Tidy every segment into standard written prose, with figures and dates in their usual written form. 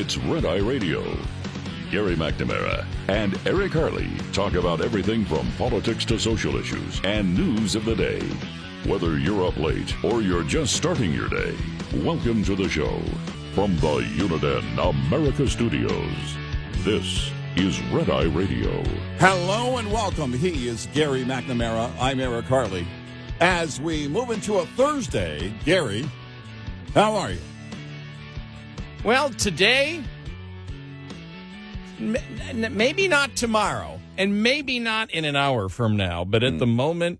It's Red Eye Radio. Gary McNamara and Eric Harley talk about everything from politics to social issues and news of the day. Whether you're up late or you're just starting your day, welcome to the show. From the Uniden America Studios, this is Red Eye Radio. Hello and welcome. He is Gary McNamara. I'm Eric Harley. As we move into a Thursday, Gary, how are you? Well, today, maybe not tomorrow, and maybe not in an hour from now, but at the moment,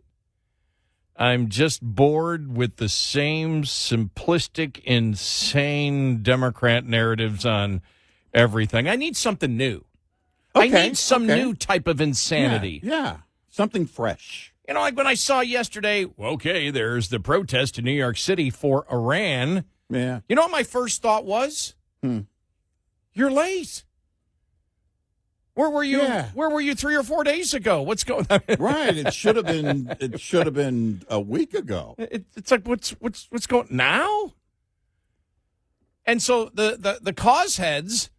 I'm just bored with the same simplistic, insane Democrat narratives on everything. I need something new. I need some new type of insanity. Yeah, something fresh. You know, like when I saw yesterday, okay, there's the protest in New York City for Iran. Yeah. You know what my first thought was? You're late. Where were you? Yeah. Where were you 3 or 4 days ago? What's going on? Right. It should have been. It should have been a week ago. It's like what's going now? And so the Causeheads.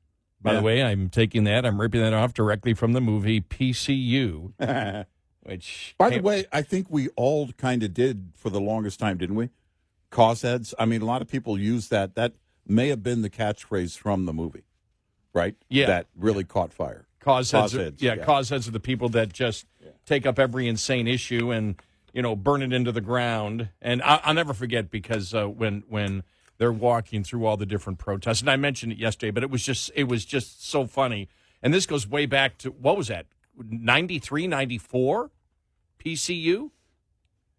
By the way, I'm taking that. I'm ripping that off directly from the movie PCU. Which, by the way, I think we all kind of did for the longest time, didn't we? Causeheads. I mean, a lot of people use that. That may have been the catchphrase from the movie, right? Yeah. That really caught fire. Causeheads. Causeheads are the people that just take up every insane issue and, burn it into the ground. And I'll never forget because when they're walking through all the different protests, and I mentioned it yesterday, but it was just so funny. And this goes way back to, what was that, 93, 94 PCU?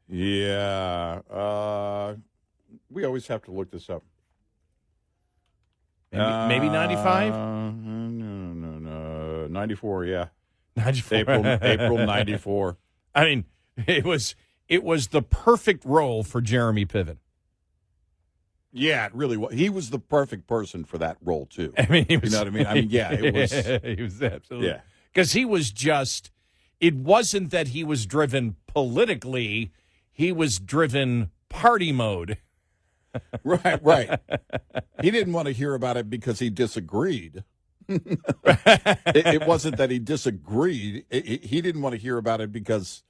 Yeah. We always have to look this up. Maybe 95? No. 94, yeah. 94. April 94. I mean, it was the perfect role for Jeremy Piven. Yeah, it really was. He was the perfect person for that role, too. I mean, you know what I mean? I mean, yeah, it was. He was absolutely. Yeah. Because he was just, it wasn't that he was driven politically, he was driven party mode. Right. He didn't want to hear about it because he disagreed. It wasn't that he disagreed. He didn't want to hear about it because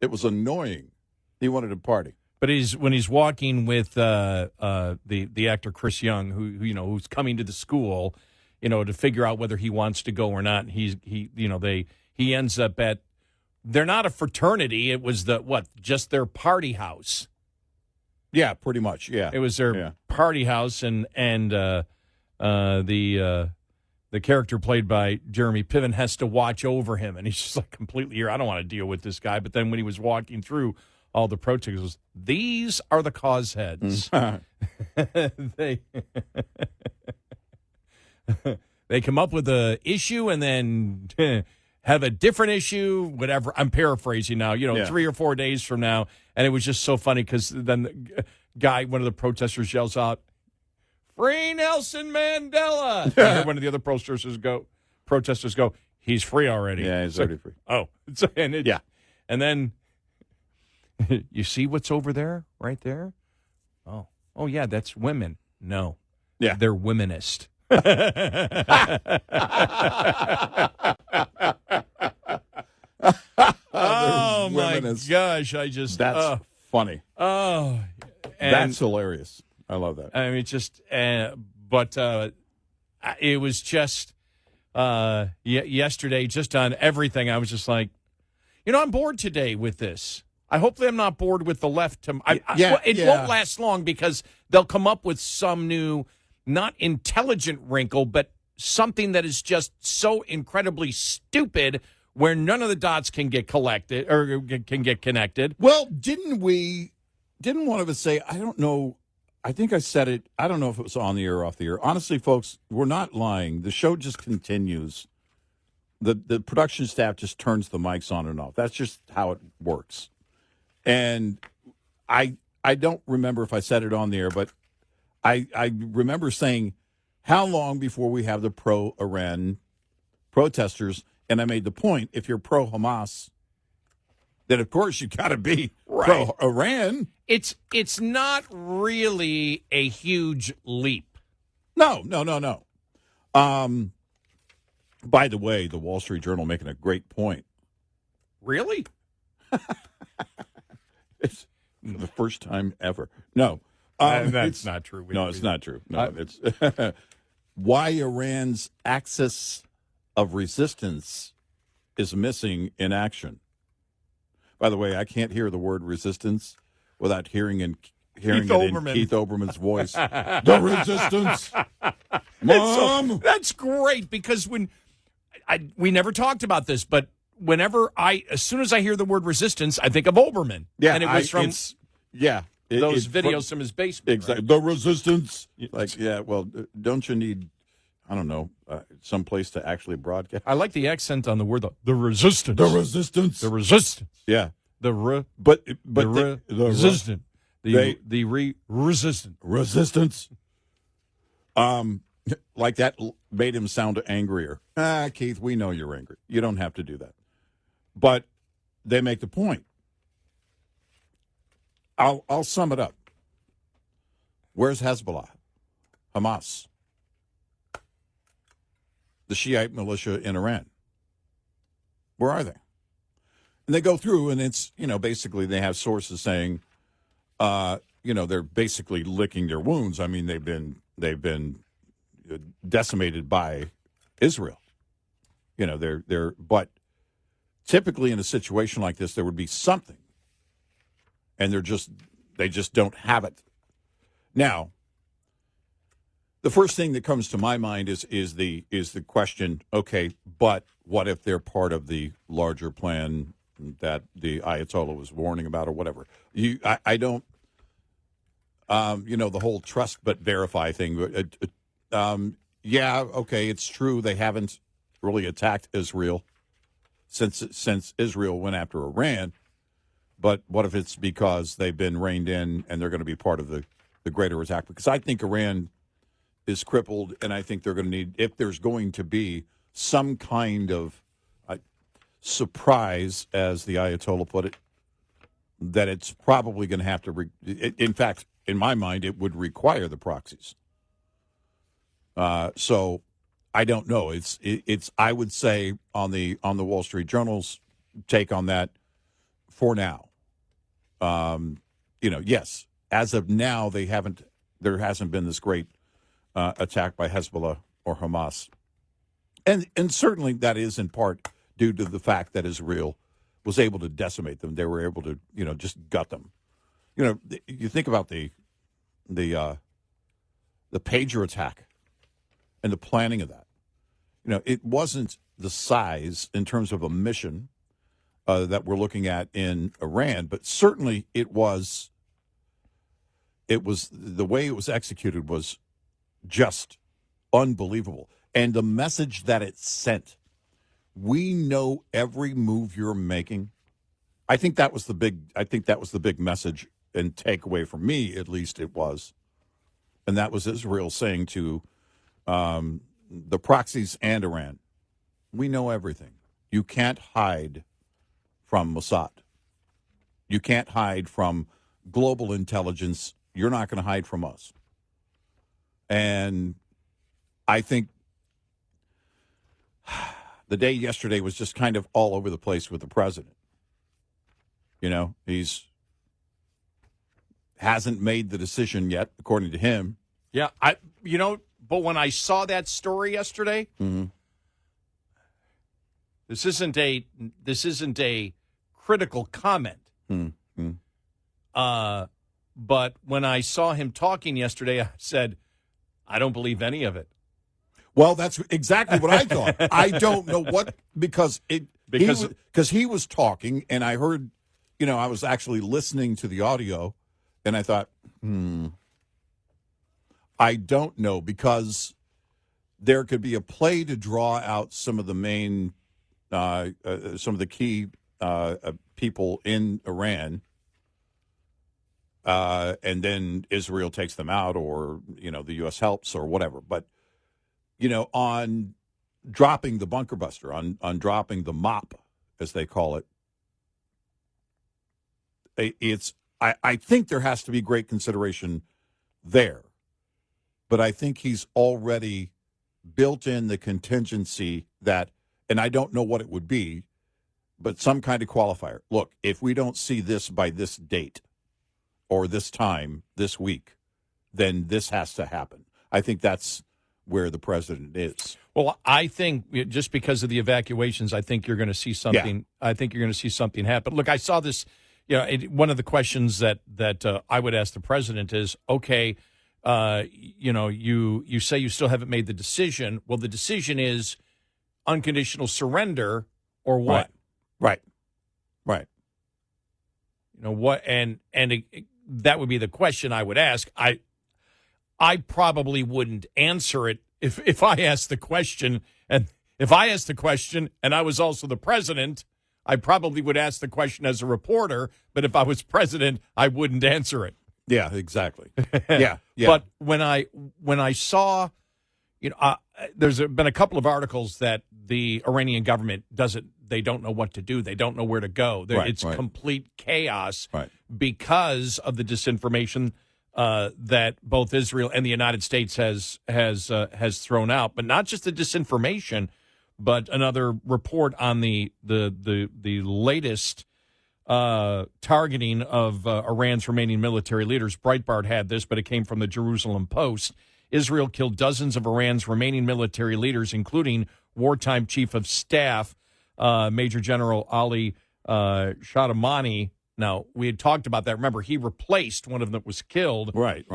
it was annoying. He wanted to party. But when he's walking with the actor Chris Young, who's coming to the school, to figure out whether he wants to go or not, and he ends up at, they're not a fraternity. It was just their party house. Yeah, pretty much. Yeah, it was their party house, and the character played by Jeremy Piven has to watch over him, and he's just like completely here. I don't want to deal with this guy. But then when he was walking through all the protests, these are the Causeheads. They come up with a issue and then have a different issue, whatever. I'm paraphrasing now, 3 or 4 days from now. And it was just so funny because then the guy, one of the protesters yells out, "Free Nelson Mandela." And one of the other protesters go, "He's free already." Yeah, he's already free. Oh. And then, you see what's over there, right there? Oh, yeah, that's women. No. Yeah. They're womenist. Oh, my gosh. That's funny. Oh. That's hilarious. I love that. I mean, it was just yesterday, just on everything. I was just like, I'm bored today with this. Hopefully I'm not bored with the left. It won't last long because they'll come up with some new, not intelligent wrinkle, but something that is just so incredibly stupid where none of the dots can get collected or can get connected. Well, didn't one of us say, I don't know, I think I said it, I don't know if it was on the air or off the air. Honestly, folks, we're not lying. The show just continues. The production staff just turns the mics on and off. That's just how it works. And I don't remember if I said it on the air, but I remember saying, how long before we have the pro-Iran protesters? And I made the point, if you're pro-Hamas, then of course you got to be pro-Iran. It's not really a huge leap. No. By the way, the Wall Street Journal making a great point. Really? It's the first time ever. No. That's not true. It's not true. No, it's why Iran's axis of resistance is missing in action. By the way, I can't hear the word resistance without hearing it in Keith Olbermann's voice. The resistance, Mom. So, that's great because we never talked about this, but as soon as I hear the word resistance, I think of Olbermann. Yeah, and it was from those videos from his basement. Exactly, right? The resistance. Like, yeah. Well, don't you need? I don't know, some place to actually broadcast. I like the accent on the word, the resistance. The resistance. The resistance. Yeah. The resistant. Resistant. Resistance. Like that made him sound angrier. Keith, we know you're angry. You don't have to do that. But they make the point. I'll sum it up. Where's Hezbollah? Hamas? The Shiite militia in Iran. Where are they? And they go through, and it's, basically they have sources saying, they're basically licking their wounds. I mean, they've been decimated by Israel. But typically in a situation like this, there would be something, and they just don't have it. Now, the first thing that comes to my mind is the question, okay, but what if they're part of the larger plan that the Ayatollah was warning about or whatever? I don't, the whole trust but verify thing. Yeah, okay, it's true they haven't really attacked Israel since Israel went after Iran, but what if it's because they've been reined in and they're going to be part of the greater attack? Because I think Iran is crippled, and I think they're going to need, if there's going to be some kind of surprise, as the Ayatollah put it, that it's probably going to have to, in fact, in my mind, it would require the proxies. So I don't know. It's I would say on the Wall Street Journal's take on that, for now, yes, as of now, there hasn't been this great attack by Hezbollah or Hamas. And certainly that is in part due to the fact that Israel was able to decimate them. They were able to, just gut them. You think about the pager attack and the planning of that. It wasn't the size in terms of a mission that we're looking at in Iran, but certainly it was the way it was executed was just unbelievable. And the message that it sent, we know every move you're making. I think that was the big message and takeaway for me, at least it was. And that was Israel saying to the proxies and Iran, we know everything. You can't hide from Mossad. You can't hide from global intelligence. You're not going to hide from us. And I think the day yesterday was just kind of all over the place with the president. He's hasn't made the decision yet, according to him. Yeah, but when I saw that story yesterday, this isn't a critical comment. But when I saw him talking yesterday, I said, I don't believe any of it. Well, that's exactly what I thought. I don't know what, because he was talking, and I heard, I was actually listening to the audio, and I thought, I don't know, because there could be a play to draw out some of the main, some of the key people in Iran, and then Israel takes them out, or, the U.S. helps or whatever. But, on dropping the bunker buster, on dropping the mop, as they call it, I think there has to be great consideration there. But I think he's already built in the contingency that, and I don't know what it would be, but some kind of qualifier. Look, if we don't see this by this date or this time this week, then this has to happen. I think that's where the president is. Well, I think just because of the evacuations, I think you're going to see something. Yeah. I think you're going to see something happen. Look, I saw this. One of the questions that I would ask the president is, okay, you say you still haven't made the decision. Well, the decision is unconditional surrender or what? Right. What? And that would be the question I would ask. I probably wouldn't answer it if I asked the question. And if I asked the question and I was also the president, I probably would ask the question as a reporter. But if I was president, I wouldn't answer it. Yeah, exactly. Yeah. But when I saw, there's been a couple of articles that the Iranian government they don't know what to do. They don't know where to go. It's complete chaos because of the disinformation that both Israel and the United States has thrown out. But not just the disinformation, but another report on the latest targeting of Iran's remaining military leaders. Breitbart had this, but it came from the Jerusalem Post. Israel killed dozens of Iran's remaining military leaders, including wartime chief of staff, Major General Ali Shadamani. Now, we had talked about that. Remember, he replaced one of them that was killed. Right.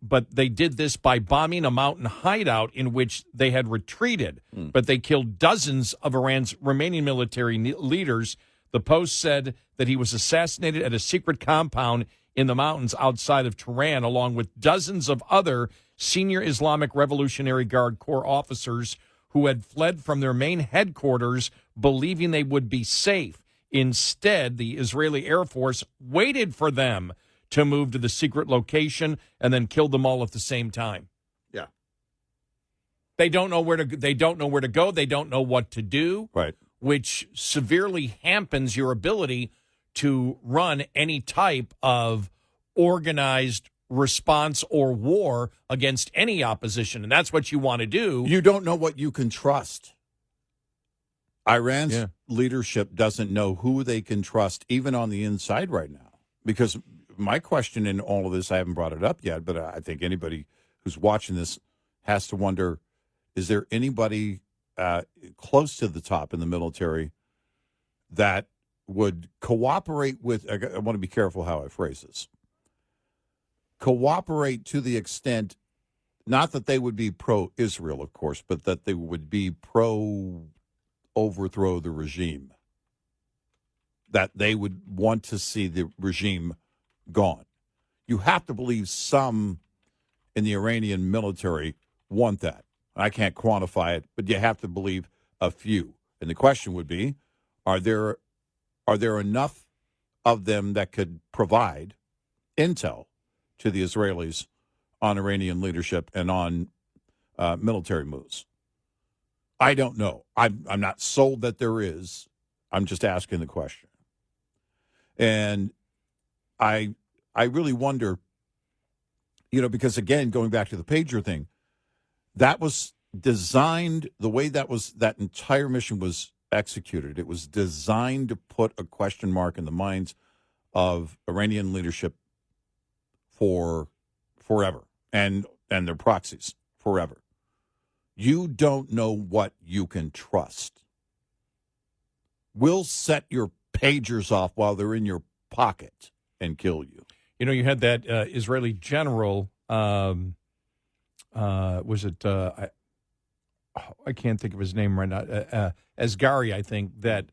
But they did this by bombing a mountain hideout in which they had retreated. But they killed dozens of Iran's remaining military leaders. The Post said that he was assassinated at a secret compound in the mountains outside of Tehran, along with dozens of other senior Islamic Revolutionary Guard Corps officers who had fled from their main headquarters, believing they would be safe. Instead, the Israeli Air Force waited for them to move to the secret location and then killed them all at the same time. Yeah. They don't know where to go. They don't know what to do. Right. Which severely hampens your ability to run any type of organized response or war against any opposition. And that's what you want to do. You don't know what you can trust. Iran's leadership doesn't know who they can trust, even on the inside right now. Because my question in all of this, I haven't brought it up yet, but I think anybody who's watching this has to wonder, is there anybody close to the top in the military that would cooperate with, I want to be careful how I phrase this, cooperate to the extent, not that they would be pro-Israel, of course, but that they would be pro-overthrow the regime, that they would want to see the regime gone. You have to believe some in the Iranian military want that. I can't quantify it, but you have to believe a few. And the question would be, are there enough of them that could provide intel to the Israelis on Iranian leadership and on military moves? I don't know. I'm not sold that there is. I'm just asking the question. And I really wonder, because again, going back to the pager thing, that was designed, the way that entire mission was executed, it was designed to put a question mark in the minds of Iranian leadership for forever and their proxies forever. You don't know what you can trust. We'll set your pagers off while they're in your pocket and kill you. You had that Israeli general, was it, I can't think of his name right now, Asghari, I think, that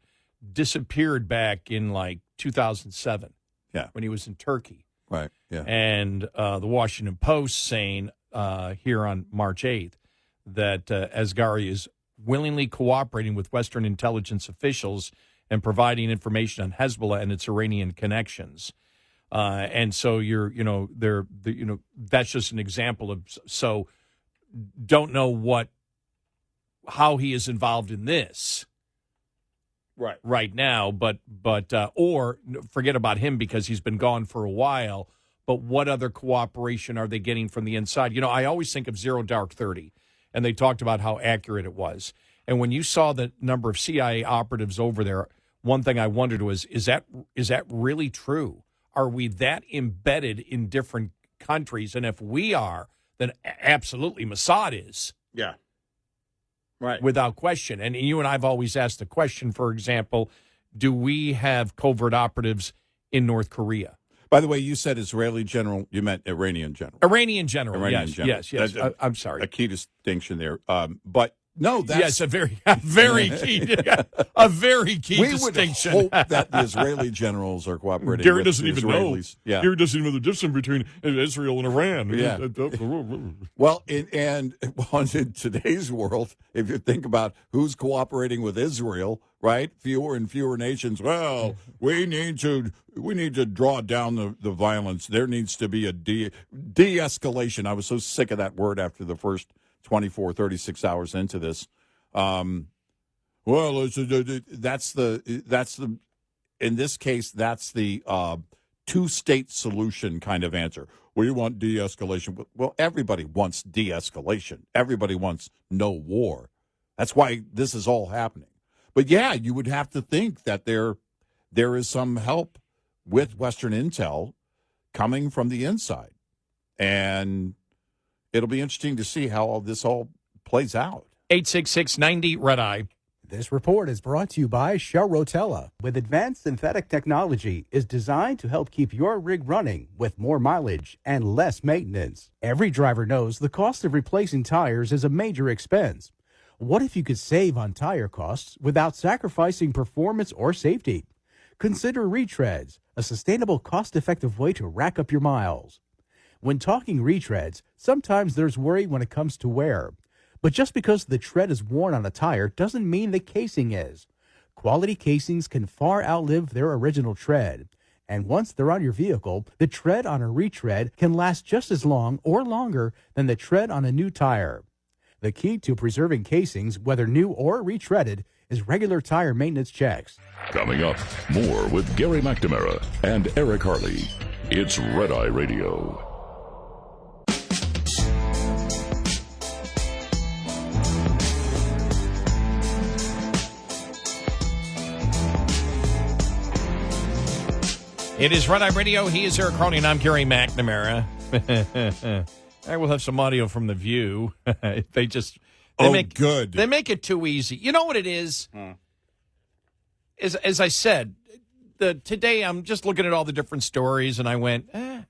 disappeared back in 2007 when he was in Turkey. Right, yeah. And the Washington Post saying here on March 8th that Asghari is willingly cooperating with Western intelligence officials and providing information on Hezbollah and its Iranian connections. And so that's just an example of, so don't know how he is involved in this right now, but or forget about him because he's been gone for a while. But what other cooperation are they getting from the inside? I always think of Zero Dark 30. and they talked about how accurate it was. And when you saw the number of CIA operatives over there, one thing I wondered was, is that really true? Are we that embedded in different countries? And if we are, then absolutely Mossad is. Yeah. Right. Without question. And you and I have always asked the question, for example, do we have covert operatives in North Korea? By the way, you said Israeli general. You meant Iranian general. Iranian general. Iranian Yes. general. I'm sorry. A key distinction there. But no, that's... Yes, a very key distinction. We would hope that the Israeli generals are cooperating Gary with doesn't the even Israelis. know. Yeah. Gary doesn't even know the difference between Israel and Iran. Yeah. Well, in today's world, if you think about who's cooperating with Israel, right? Fewer and fewer nations. Well, we need to draw down the violence. There needs to be a de-escalation. I was so sick of that word after the first 24, 36 hours into this. Well, that's the in this case, that's the two-state solution kind of answer. We want de-escalation. Well, everybody wants de-escalation. Everybody wants no war. That's why this is all happening. But yeah, you would have to think that there is some help with Western intel coming from the inside. And it'll be interesting to see how all this plays out. 866-90-RED-EYE. This report is brought to you by Shell Rotella. With advanced synthetic technology, is designed to help keep your rig running with more mileage and less maintenance. Every driver knows the cost of replacing tires is a major expense. What if you could save on tire costs without sacrificing performance or safety? Consider retreads, a sustainable, cost-effective way to rack up your miles. When talking retreads, sometimes there's worry when it comes to wear. But just because the tread is worn on a tire doesn't mean the casing is. Quality casings can far outlive their original tread. And once they're on your vehicle, the tread on a retread can last just as long or longer than the tread on a new tire. The key to preserving casings, whether new or retreaded, is regular tire maintenance checks. Coming up, more with Gary McNamara and Eric Harley. It's Red Eye Radio. It is Red Eye Radio. He is Eric Harley, and I'm Gary McNamara. I will have some audio from The View. They make it too easy. You know what it is? As I said, today I'm just looking at all the different stories, and I went, the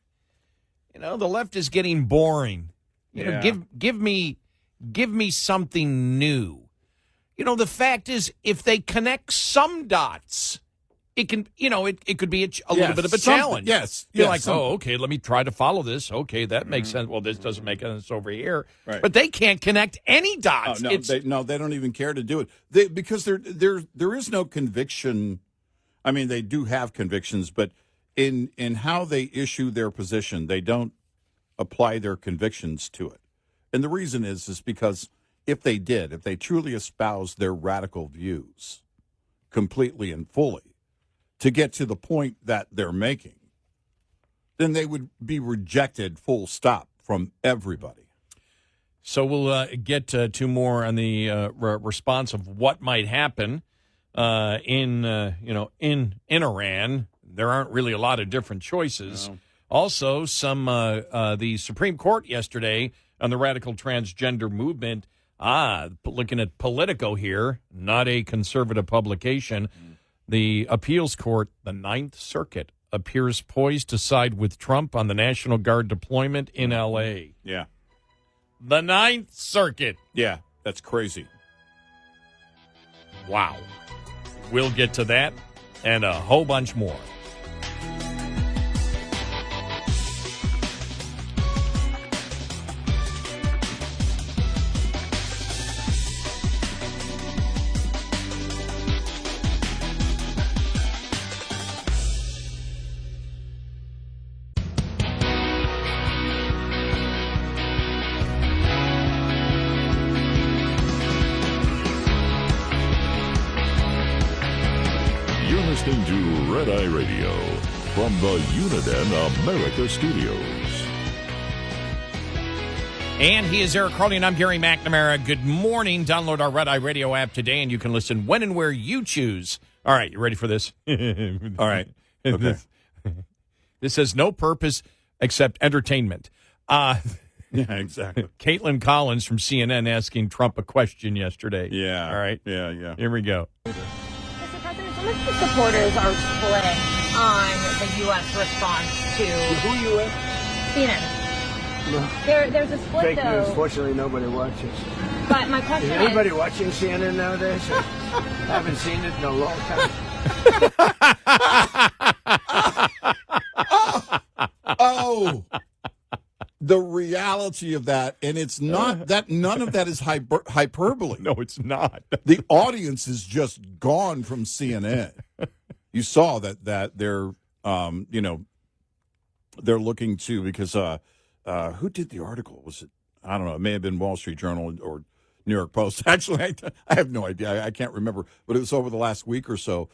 left is getting boring. Give me something new. The fact is, if they connect some dots, it can, it could be a little bit of a challenge. Yes. You're like, okay, let me try to follow this. Okay, that makes sense. Well, this doesn't make sense over here. Right. But they can't connect any dots. They don't even care to do it. Because there is no conviction. I mean, they do have convictions, but in how they issue their position, they don't apply their convictions to it. And the reason is because if they truly espoused their radical views completely and fully, to get to the point that they're making, then they would be rejected full stop from everybody. So we'll get to more on the response of what might happen in Iran. There aren't really a lot of different choices. No. Also, the Supreme Court yesterday on the radical transgender movement. Looking at Politico here, not a conservative publication. The appeals court, the Ninth Circuit, appears poised to side with Trump on the National Guard deployment in L.A. Yeah. The Ninth Circuit. Yeah, that's crazy. Wow. We'll get to that and a whole bunch more. Listening to Red Eye Radio from the Uniden America Studios. And he is Eric Harley, and I'm Gary McNamara. Good morning. Download our Red Eye Radio app today, and you can listen when and where you choose. All right, you ready for this? All right. Okay. This has no purpose except entertainment. Yeah, exactly. Caitlin Collins from CNN asking Trump a question yesterday. Yeah. All right. Yeah. Here we go. Mr. President, some of the supporters are split on the U.S. response to Who you with? CNN. No. There's a split, Fake though. news. Fortunately, nobody watches. But my question Is is... anybody watching CNN nowadays? I haven't seen it in a long time. Oh, the reality of that, and it's not that none of that is hyperbole. No, it's not. The audience is just gone from CNN. You saw that they're they're looking to, because who did the article? Was it, I don't know, it may have been Wall Street Journal or New York Post. Actually, I have no idea. I can't remember, but it was over the last week or so.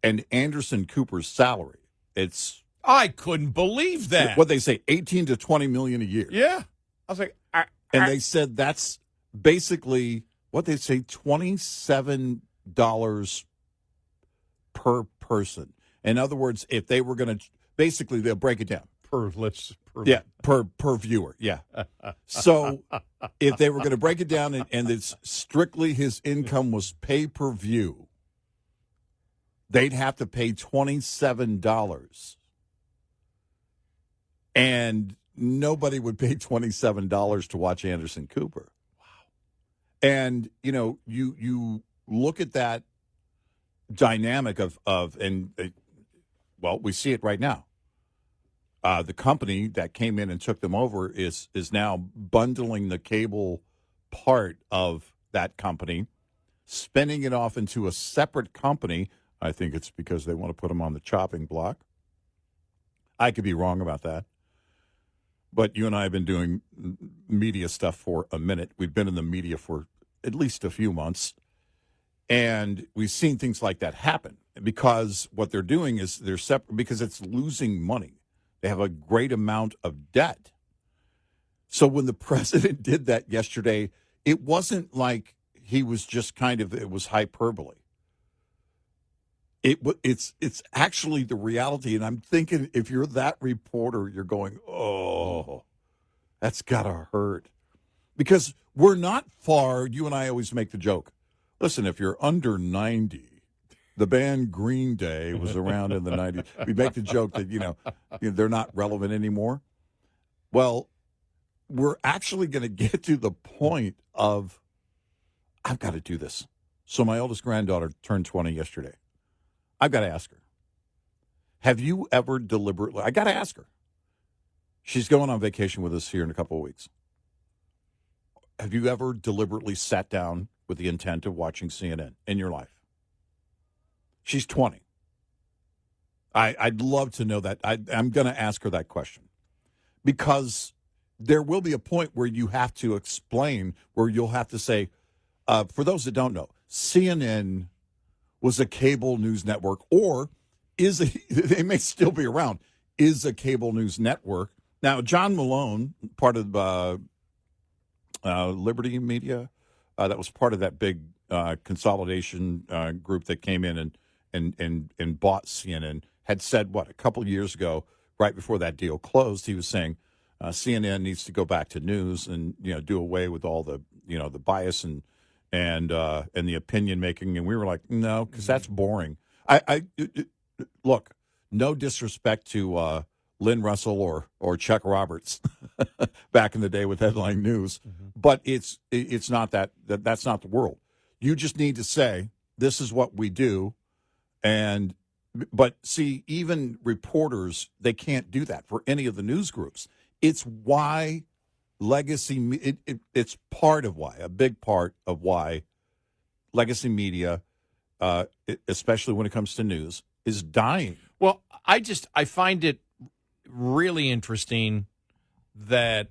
And Anderson Cooper's salary, it's, I couldn't believe that. what they say, 18 to 20 million a year. Yeah. I was like, And they said that's basically what they say, $27 per person. In other words, if they were going to, basically they'll break it down. Per viewer. Yeah. So if they were going to break it down and it's strictly his income was pay per view, they'd have to pay $27. And nobody would pay $27 to watch Anderson Cooper. Wow. And, you look at that dynamic of we see it right now. The company that came in and took them over is now bundling the cable part of that company, spinning it off into a separate company. I think it's because they want to put them on the chopping block. I could be wrong about that. But you and I have been doing media stuff for a minute. We've been in the media for at least a few months. And we've seen things like that happen because what they're doing is they're separate because it's losing money. They have a great amount of debt. So when the president did that yesterday, it wasn't like he was just it was hyperbole. It's actually the reality. And I'm thinking if you're that reporter, you're going, oh, that's got to hurt. Because we're not far. You and I always make the joke. Listen, if you're under 90, the band Green Day was around in the 90s. We make the joke that, they're not relevant anymore. Well, we're actually going to get to the point of, I've got to do this. So my oldest granddaughter turned 20 yesterday. I've got to ask her, have you ever deliberately, I got to ask her. She's going on vacation with us here in a couple of weeks. Have you ever deliberately sat down with the intent of watching CNN in your life? She's 20. I'd love to know that. I'm going to ask her that question because there will be a point where you have to explain, where you'll have to say, for those that don't know, CNN was a cable news network, or they may still be around, is a cable news network. Now, John Malone, part of Liberty Media, that was part of that big consolidation group that came in and bought CNN, had said, a couple of years ago, right before that deal closed, he was saying CNN needs to go back to news and do away with all the the bias and the opinion making. And we were like, no, because that's boring. Look, no disrespect to Lynn Russell or Chuck Roberts back in the day with headline news, but it's not that's not the world. You just need to say this is what we do. But see, even reporters, they can't do that for any of the news groups. It's why legacy, it's part of why, a big part of why legacy media, especially when it comes to news, is dying. Well, I find it really interesting that,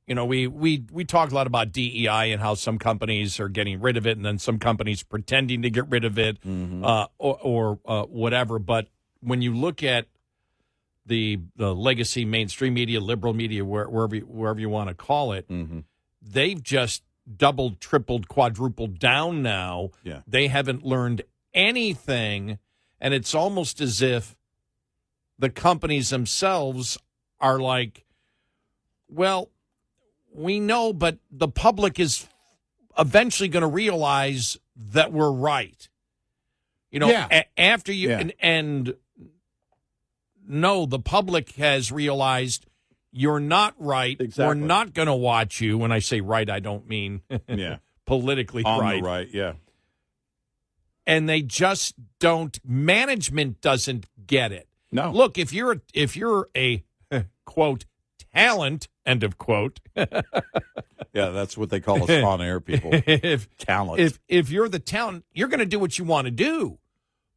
we talk a lot about DEI and how some companies are getting rid of it and then some companies pretending to get rid of it or whatever. But when you look at the legacy mainstream media, liberal media, wherever you want to call it, they've just doubled, tripled, quadrupled down now. Yeah. They haven't learned anything, and it's almost as if the companies themselves are like, well, we know, but the public is eventually going to realize that we're right. After you and no, the public has realized you're not right. Exactly. We're not going to watch you. When I say right, I don't mean politically On right. the right, yeah. And they just don't. Management doesn't get it. No. Look, if you're a quote talent, end of quote. Yeah, that's what they call us on air people. Talent. If you're the talent, you're going to do what you want to do.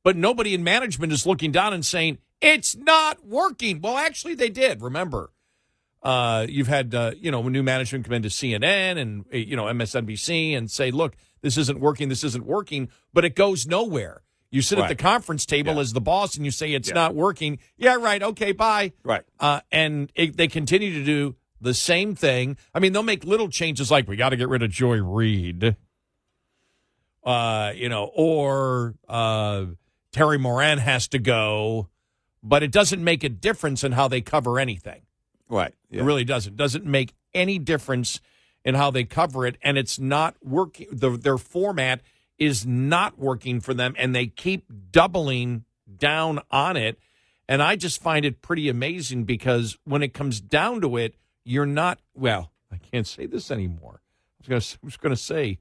But nobody in management is looking down and saying, it's not working. Well, actually, they did. Remember, you've had, new management come into CNN and, MSNBC and say, look, this isn't working, but it goes nowhere. You sit at the conference table as the boss and you say it's not working. Yeah, right. Okay, bye. Right. And they continue to do the same thing. I mean, they'll make little changes like we got to get rid of Joy Reid, or Terry Moran has to go, but it doesn't make a difference in how they cover anything. Right. Yeah. It really doesn't. It doesn't make any difference in how they cover it, and it's not working. Their format is not working for them, and they keep doubling down on it. And I just find it pretty amazing because when it comes down to it, you're not, well, I can't say this anymore. I was going to say,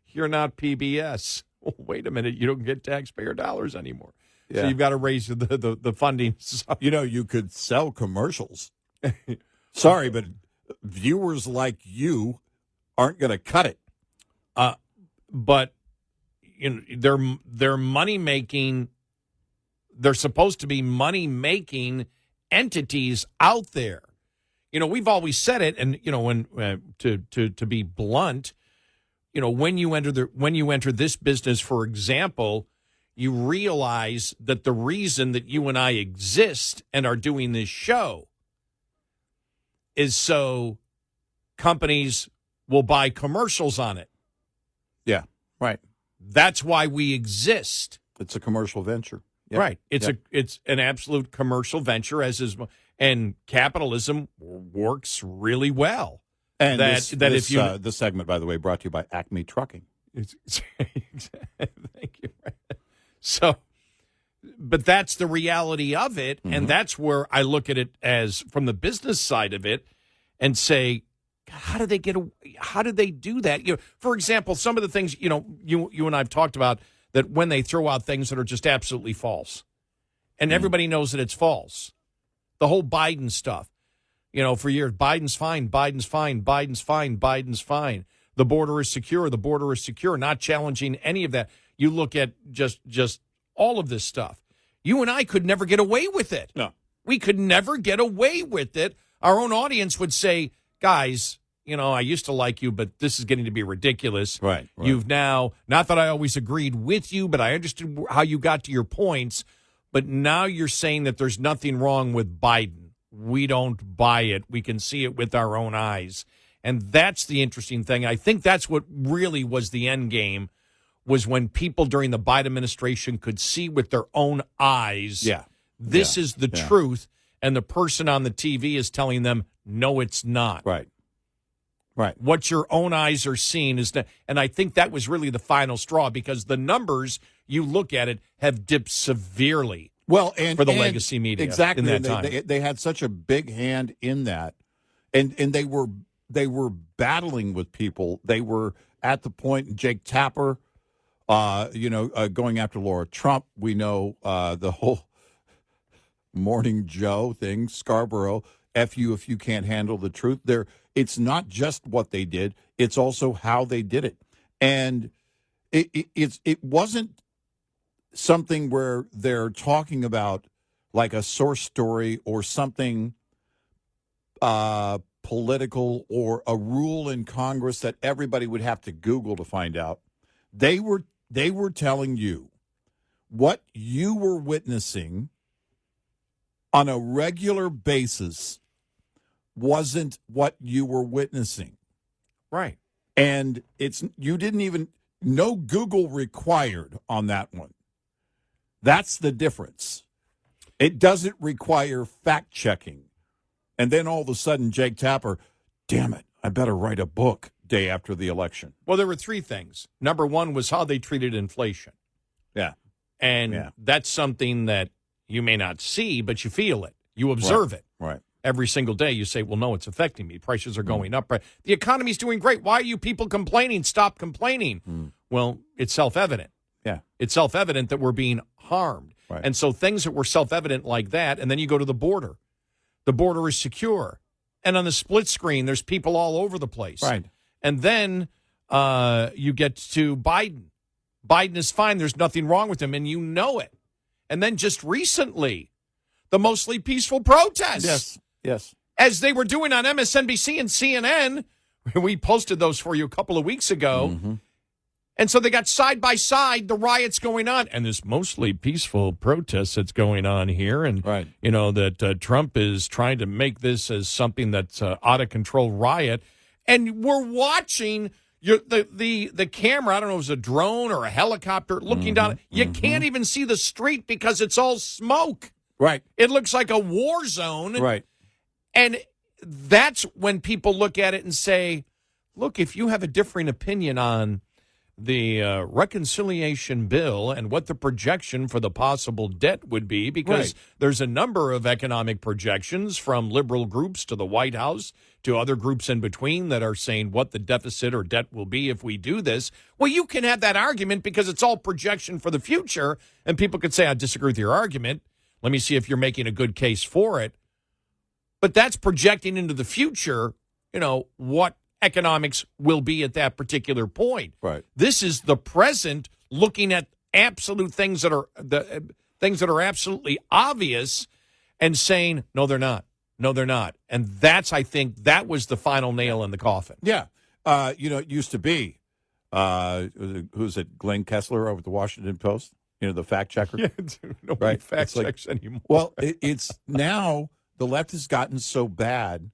you're not PBS. Oh, wait a minute, you don't get taxpayer dollars anymore. Yeah. So you've got to raise the funding. You could sell commercials. Sorry, but viewers like you aren't going to cut it. But they're money making. They're supposed to be money making entities out there. We've always said it, and when to be blunt, when you enter this business, for example, you realize that the reason that you and I exist and are doing this show is so companies will buy commercials on it. Yeah, right. That's why we exist. It's a commercial venture. Yep. Right. It's an absolute commercial venture, and capitalism works really well. And this segment, by the way, brought to you by Acme Trucking. Thank you. So, but that's the reality of it, and that's where I look at it as from the business side of it, and say, how do they do that? For example, some of the things you and I've talked about, that when they throw out things that are just absolutely false, and everybody knows that it's false. The whole Biden stuff, for years, Biden's fine, Biden's fine, Biden's fine, Biden's fine. The border is secure. The border is secure. Not challenging any of that. You look at just all of this stuff. You and I could never get away with it. No. We could never get away with it. Our own audience would say, guys, I used to like you, but this is getting to be ridiculous. Right. You've now, not that I always agreed with you, but I understood how you got to your points. But now you're saying that there's nothing wrong with Biden. We don't buy it. We can see it with our own eyes. And that's the interesting thing. I think that's what really was the end game, was when people during the Biden administration could see with their own eyes, this is the truth, and the person on the TV is telling them, no, it's not. Right. What your own eyes are seeing is that, and I think that was really the final straw, because the numbers, you look at it, have dipped severely for the legacy media. Exactly. In that time. They had such a big hand in that, and they were battling with people. They were at the point, Jake Tapper, going after Laura Trump. We know the whole Morning Joe thing, Scarborough, F you if you can't handle the truth. It's not just what they did, it's also how they did it. And it wasn't something where they're talking about like a source story or something political or a rule in Congress that everybody would have to Google to find out. They were telling you what you were witnessing on a regular basis wasn't what you were witnessing. Right. And you didn't even, no Google required on that one. That's the difference. It doesn't require fact checking. And then all of a sudden, Jake Tapper, damn it, I better write a book day after the election. Well, there were three things. Number one was how they treated inflation. Yeah. And that's something that you may not see, but you feel it. You observe it. Right. Every single day you say, well, no, it's affecting me. Prices are going up. The economy's doing great. Why are you people complaining? Stop complaining. Well, it's self-evident. Yeah. It's self-evident that we're being harmed. Right. And so things that were self-evident like that, and then you go to the border. The border is secure. And on the split screen, there's people all over the place. Right. And then you get to Biden. Biden is fine. There's nothing wrong with him, and you know it. And then just recently, the mostly peaceful protests. Yes. As they were doing on MSNBC and CNN. We posted those for you a couple of weeks ago. Mm-hmm. And so they got side by side the riots going on and this mostly peaceful protest that's going on here. And, you know, that Trump is trying to make this as something that's out of control riot. And we're watching the camera. I don't know if it was a drone or a helicopter looking down. You can't even see the street because it's all smoke. Right. It looks like a war zone. Right. And that's when people look at it and say, look, if you have a differing opinion on the reconciliation bill and what the projection for the possible debt would be, because there's a number of economic projections from liberal groups to the White House to other groups in between that are saying what the deficit or debt will be if we do this. Well, you can have that argument because it's all projection for the future, and people could say, I disagree with your argument. Let me see if you're making a good case for it. But that's projecting into the future, you know, what economics will be at that particular point. Right. This is the present, looking at absolute things that are absolutely obvious and saying, no, they're not. No, they're not. And that's, I think, that was the final nail in the coffin. Yeah. You know, it used to be, who's it, Glenn Kessler over at the Washington Post? You know, the fact checker? Yeah, nobody fact checks anymore. Well, it's now the left has gotten so bad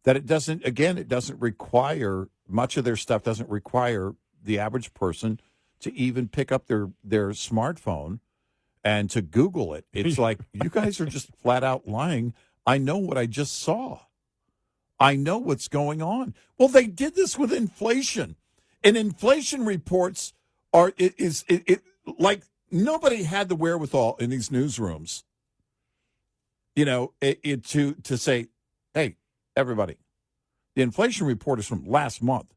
that it doesn't require, much of their stuff doesn't require the average person to even pick up their smartphone and to Google it. It's like, you guys are just flat out lying. I know what I just saw. I know what's going on. Well, they did this with inflation. And inflation reports are, like, nobody had the wherewithal in these newsrooms, you know, to say, hey, everybody, the inflation report is from last month.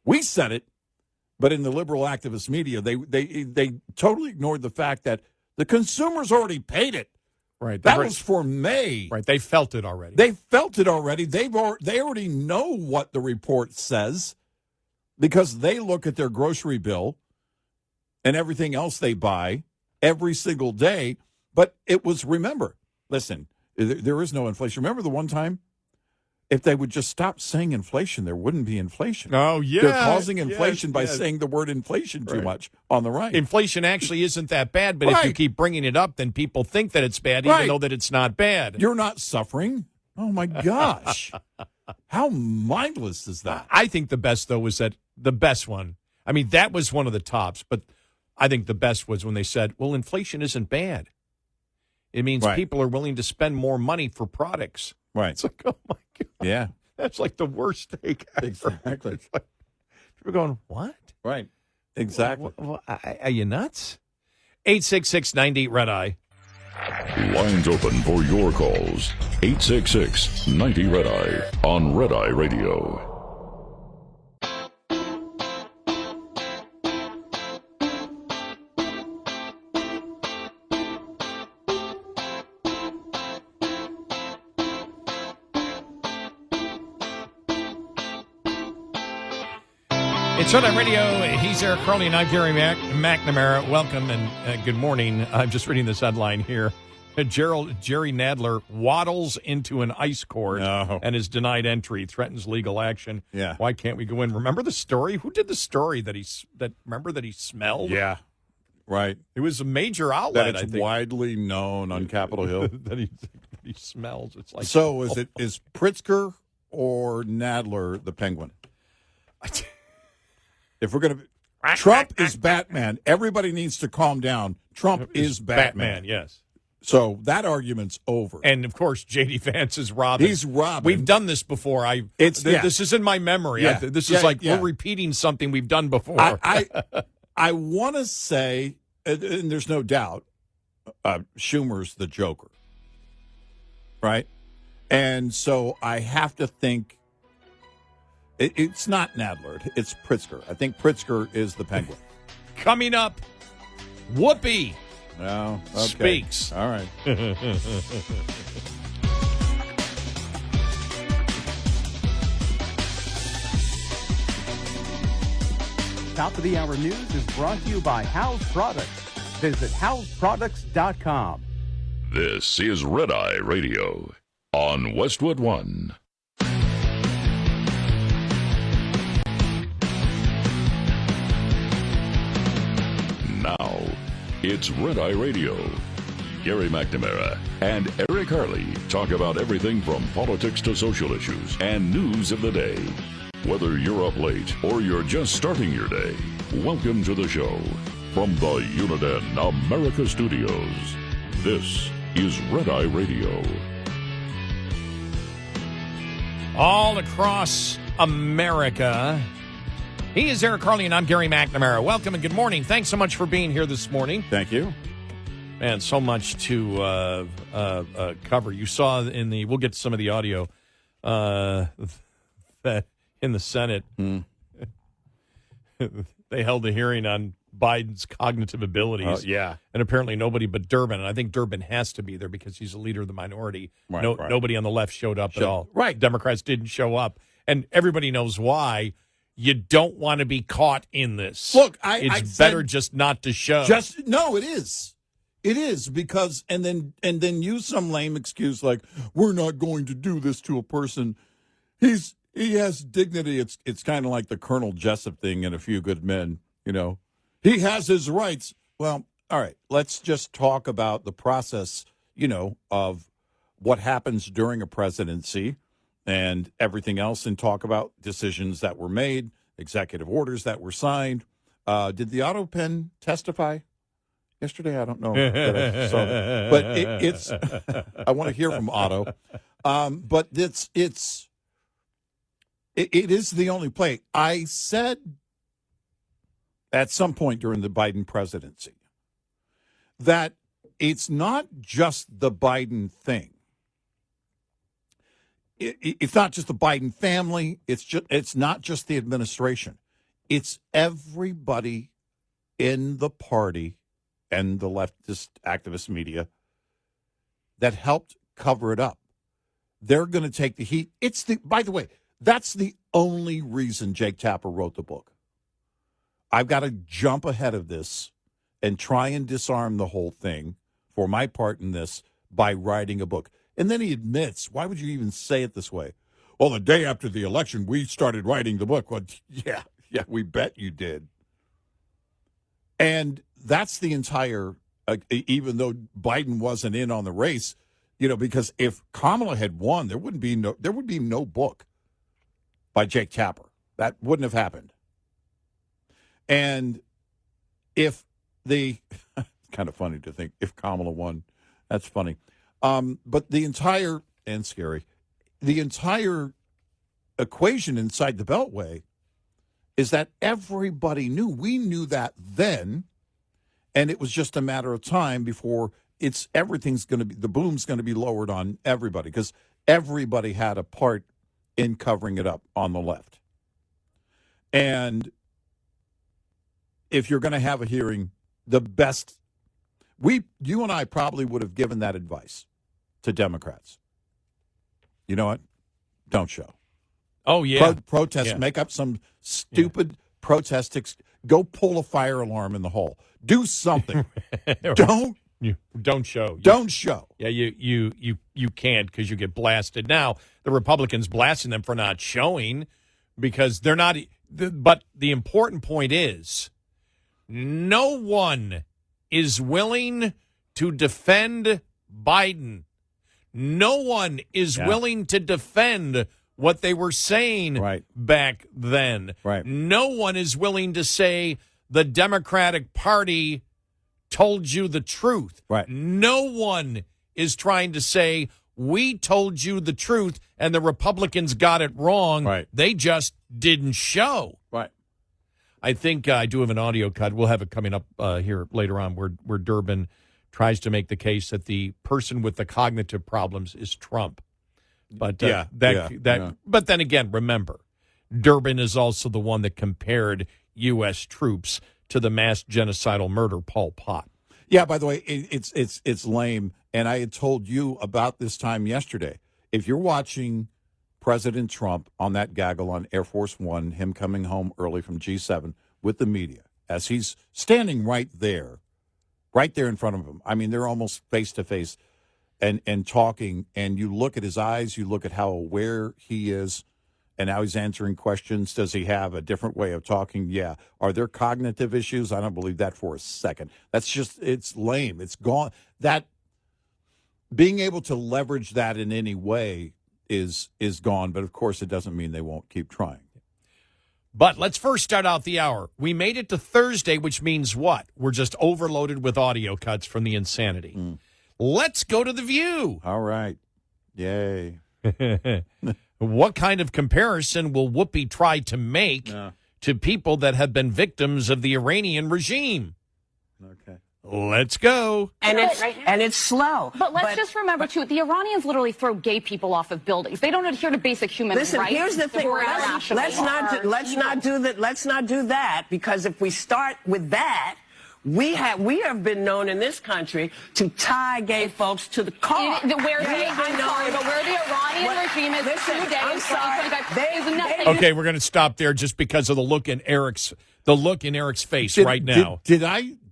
We said it, but in the liberal activist media, they totally ignored the fact that the consumers already paid it. Right. That was for May. Right. They felt it already. They felt it already. They already know what the report says because they look at their grocery bill and everything else they buy every single day. But it was, remember, listen, there is no inflation. Remember the one time? If they would just stop saying inflation, there wouldn't be inflation. Oh, yeah. They're causing inflation by saying the word inflation too much on the right. Inflation actually isn't that bad, but if you keep bringing it up, then people think that it's bad, even though that it's not bad. You're not suffering? Oh, my gosh. How mindless is that? I think the best, though, was that the best one. I mean, that was one of the tops, but I think the best was when they said, well, inflation isn't bad. It means people are willing to spend more money for products. Right. It's like, oh, my God. Yeah. That's like the worst take ever. Exactly. It's like, people going, what? Right. Exactly. Are you nuts? 866-98-RED-EYE. Lines open for your calls. 866-90-RED-EYE on Red Eye Radio. It's Red Eye Radio. He's Eric Harley and I'm Gary McNamara. Welcome and good morning. I'm just reading this headline here. Jerry Nadler waddles into an ice court and is denied entry, threatens legal action. Yeah. Why can't we go in? Remember the story? Who did the story that he smelled? Yeah. Right. It was a major outlet, That I it's think. widely known on Capitol Hill. that he smells. It's like So is Pritzker or Nadler the Penguin? If we're going to... Trump is Batman. Everybody needs to calm down. Trump is Batman. Yes. So that argument's over. And, of course, J.D. Vance is Robin. He's Robin. We've done this before. This is in my memory. Yeah. This is we're repeating something we've done before. I want to say, and there's no doubt, Schumer's the Joker. Right? And so I have to think it's not Nadler. It's Pritzker. I think Pritzker is the Penguin. Coming up, Whoopi speaks. All right. Top of the Hour News is brought to you by House Products. Visit houseproducts.com. This is Red Eye Radio on Westwood One. Now, it's Red Eye Radio. Gary McNamara and Eric Harley talk about everything from politics to social issues and news of the day. Whether you're up late or you're just starting your day, welcome to the show. From the Uniden America Studios, this is Red Eye Radio. All across America. He is Eric Harley, and I'm Gary McNamara. Welcome and good morning. Thanks so much for being here this morning. Thank you. Man, so much to cover. You saw in the, we'll get to some of the audio, that in the Senate, they held a hearing on Biden's cognitive abilities. Yeah. And apparently nobody but Durbin, and I think Durbin has to be there because he's a leader of the minority. Right. Nobody on the left showed up at all. Right. Democrats didn't show up. And everybody knows why. You don't want to be caught in this. Look, it's better just not to show. No, it is. It is because and then use some lame excuse like we're not going to do this to a person. He has dignity. It's kind of like the Colonel Jessup thing in A Few Good Men. You know, he has his rights. Well, all right. Let's just talk about the process. You know, of what happens during a presidency and everything else, and talk about decisions that were made, executive orders that were signed. Did the auto pen testify yesterday? I don't know. But it's. I want to hear from Otto. But it is the only play. I said at some point during the Biden presidency that it's not just the Biden thing. It's not just the Biden family. It's not just the administration. It's everybody in the party and the leftist activist media that helped cover it up. They're going to take the heat. By the way, that's the only reason Jake Tapper wrote the book. I've got to jump ahead of this and try and disarm the whole thing for my part in this by writing a book. And then he admits, why would you even say it this way? Well, the day after the election, we started writing the book. Well, yeah, we bet you did. And that's the entire, even though Biden wasn't in on the race, you know, because if Kamala had won, there would be no book by Jake Tapper. That wouldn't have happened. And if it's kind of funny to think if Kamala won, that's funny. But the entire equation inside the Beltway is that everybody knew. We knew that then, and it was just a matter of time before the boom's going to be lowered on everybody because everybody had a part in covering it up on the left. And if you're going to have a hearing, you and I probably would have given that advice to Democrats. You know what? Don't show. Oh, yeah. Protest. Yeah. Make up some stupid protest. Go pull a fire alarm in the hall. Do something. Don't show. Don't show. Yeah, you can't because you get blasted. Now, the Republicans blasting them for not showing because they're not. But the important point is no one is willing to defend Biden. No one is willing to defend what they were saying back then. Right. No one is willing to say the Democratic Party told you the truth. Right. No one is trying to say we told you the truth and the Republicans got it wrong. Right. They just didn't show. Right. I think I do have an audio cut. We'll have it coming up here later on where Durbin tries to make the case that the person with the cognitive problems is Trump. But but then again, remember, Durbin is also the one that compared U.S. troops to the mass genocidal murder Pol Pot. Yeah, by the way, it's lame. And I had told you about this time yesterday. If you're watching President Trump on that gaggle on Air Force One, him coming home early from G7 with the media, as he's standing right there in front of him. I mean, they're almost face to face and talking. And you look at his eyes, you look at how aware he is and how he's answering questions. Does he have a different way of talking? Yeah. Are there cognitive issues? I don't believe that for a second. That's just, it's lame. It's gone. That being able to leverage that in any way is gone. But of course, it doesn't mean they won't keep trying. But let's first start out the hour. We made it to Thursday, which means what? We're just overloaded with audio cuts from the insanity. Let's go to The View. All right. Yay. What kind of comparison will Whoopi try to make to people that have been victims of the Iranian regime? Okay. Let's go. And it's slow. But let's just remember, too, the Iranians literally throw gay people off of buildings. They don't adhere to basic human rights. Listen, here's the thing. Let's not do that, because if we start with that, we have been known in this country to tie gay folks to the car. Where the Iranian regime is today in 2025 is nothing. Okay, we're going to stop there just because of the look in Eric's face right now.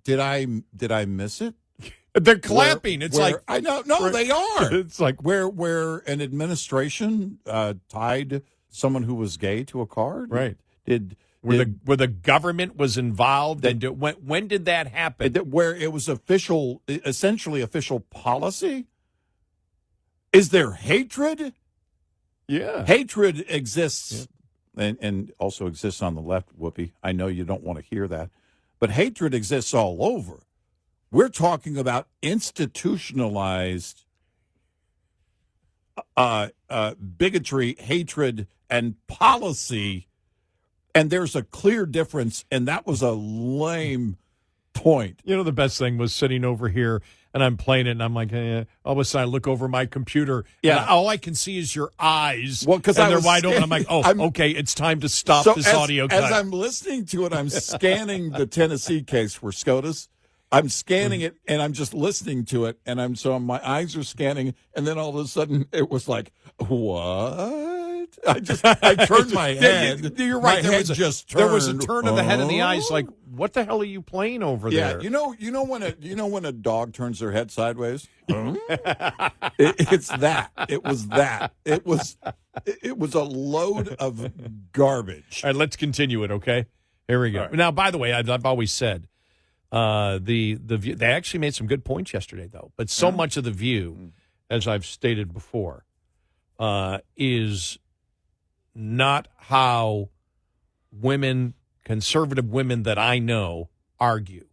Did I miss it? They're clapping. It's like I know. No, they are. It's like where an administration tied someone who was gay to a car. Right. Where the government was involved, and when did that happen? Where it was essentially official policy? Is there hatred? Yeah. Hatred exists, and also exists on the left, Whoopi. I know you don't want to hear that, but hatred exists all over. We're talking about institutionalized bigotry, hatred, and policy. And there's a clear difference, and that was a lame point. You know, the best thing was sitting over here, and I'm playing it, and I'm like, all of a sudden I look over my computer, and all I can see is your eyes, because they're wide open. I'm like, okay, it's time to stop this audio cut. As I'm listening to it, I'm scanning the Tennessee case for SCOTUS. I'm scanning it, and I'm just listening to it, and my eyes are scanning, and then all of a sudden it was like, what? I turned my head. You're right. There was a turn of the head and the eyes. Like, what the hell are you playing over there? You know when a dog turns their head sideways. It's that. It was that. It was a load of garbage. All right, let's continue it. Okay, here we go. Right. Now, by the way, I've always said the View, they actually made some good points yesterday, though. But so much of the View, as I've stated before, is not how conservative women that I know argue.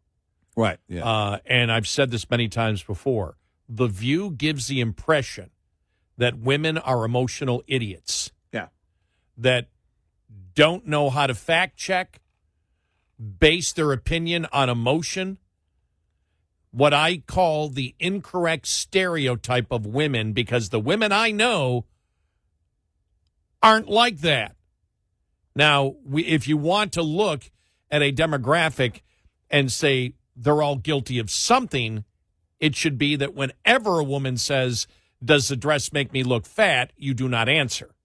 Right. Yeah. And I've said this many times before. The View gives the impression that women are emotional idiots. Yeah. That don't know how to fact check, base their opinion on emotion. What I call the incorrect stereotype of women, because the women I know aren't like that. Now, if you want to look at a demographic and say they're all guilty of something, it should be that whenever a woman says, does the dress make me look fat, you do not answer.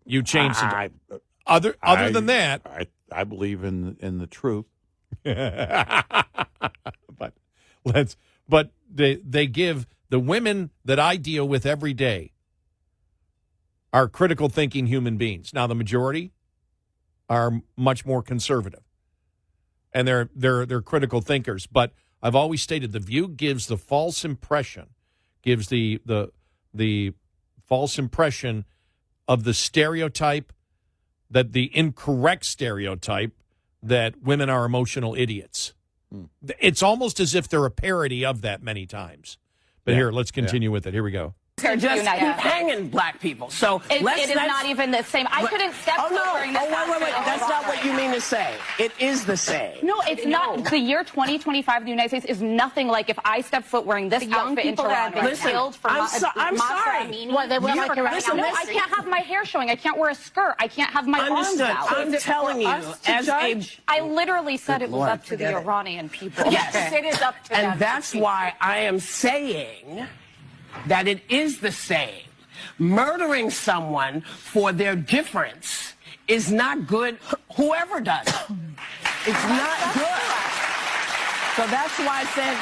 You change the other than that. I believe in the truth. but they give the women that I deal with every day are critical thinking human beings. Now, the majority are much more conservative. and they're critical thinkers. But I've always stated The View gives the false impression, the false impression of the stereotype, that the incorrect stereotype that women are emotional idiots. It's almost as if they're a parody of that many times. But here, let's continue with it. Here we go. Just keep hanging black people. So it is not even the same. I couldn't step foot wearing this outfit. Wait. That's not what you mean to say. It is the same. No, it's not. The year 2025 in the United States is nothing like if I step foot wearing this outfit in Toronto. I'm sorry. What, they like listen, I can't have my hair showing. I can't wear a skirt. I can't have my arms out. I'm telling you, as a... I literally said it was up to the Iranian people. Yes, it is up to them. And that's why I am saying that it is the same. Murdering someone for their difference is not good, whoever does it. It's not good. So that's why I said...